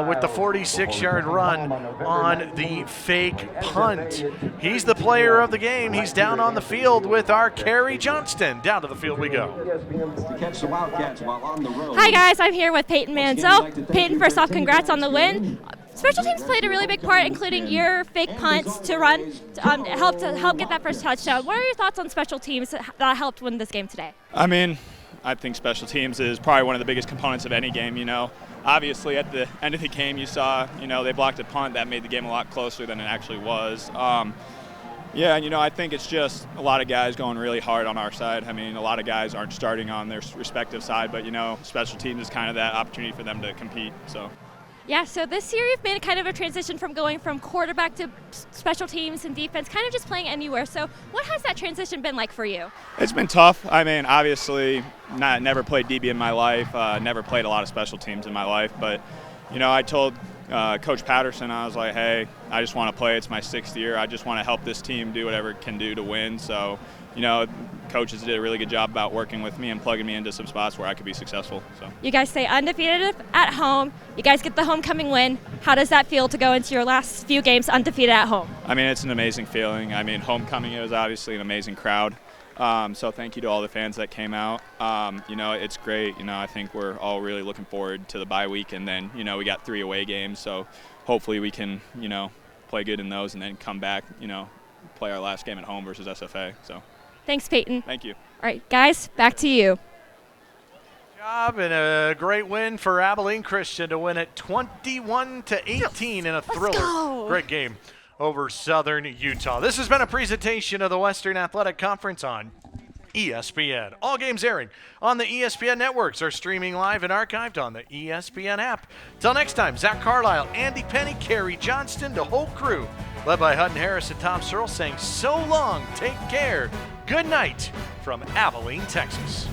S1: with the 46-yard run on the fake punt. He's the player of the game. He's down on the field with our Kerry Johnston. Down to the field we go.
S3: Hi guys, I'm here with Peyton Mansell. Peyton, first off, congrats on the win. Special teams played a really big part, including your fake punts to run, help get that first touchdown. What are your thoughts on special teams that helped win this game today?
S21: I mean, I think special teams is probably one of the biggest components of any game, Obviously, at the end of the game, you saw, they blocked a punt. That made the game a lot closer than it actually was. I think it's just a lot of guys going really hard on our side. I mean, a lot of guys aren't starting on their respective side, but, special teams is kind of that opportunity for them to compete, so.
S3: Yeah, so this year you've made kind of a transition from going from quarterback to special teams and defense, kind of just playing anywhere. So what has that transition been like for you?
S21: It's been tough. I mean, obviously, never played DB in my life, never played a lot of special teams in my life. But, I told Coach Patterson, I was like, hey, I just want to play. It's my 6th year. I just want to help this team do whatever it can do to win. So, coaches did a really good job about working with me and plugging me into some spots where I could be successful. So
S3: you guys stay undefeated at home. You guys get the homecoming win. How does that feel to go into your last few games undefeated at home?
S21: I mean, it's an amazing feeling. I mean, homecoming is obviously an amazing crowd. So thank you to all the fans that came out. It's great. I think we're all really looking forward to the bye week, and then, we got 3 away games. So hopefully we can, play good in those and then come back, play our last game at home versus SFA. So.
S3: Thanks, Peyton.
S21: Thank you.
S3: All right, guys, back to you.
S1: Job and a great win for Abilene Christian to win it 21-18 in a thriller. Great game over Southern Utah. This has been a presentation of the Western Athletic Conference on ESPN. All games airing on the ESPN networks are streaming live and archived on the ESPN app. Till next time, Zach Carlisle, Andy Penny, Kerry Johnston, the whole crew, led by Hutton Harris and Tom Searle, saying so long, take care, good night from Abilene, Texas.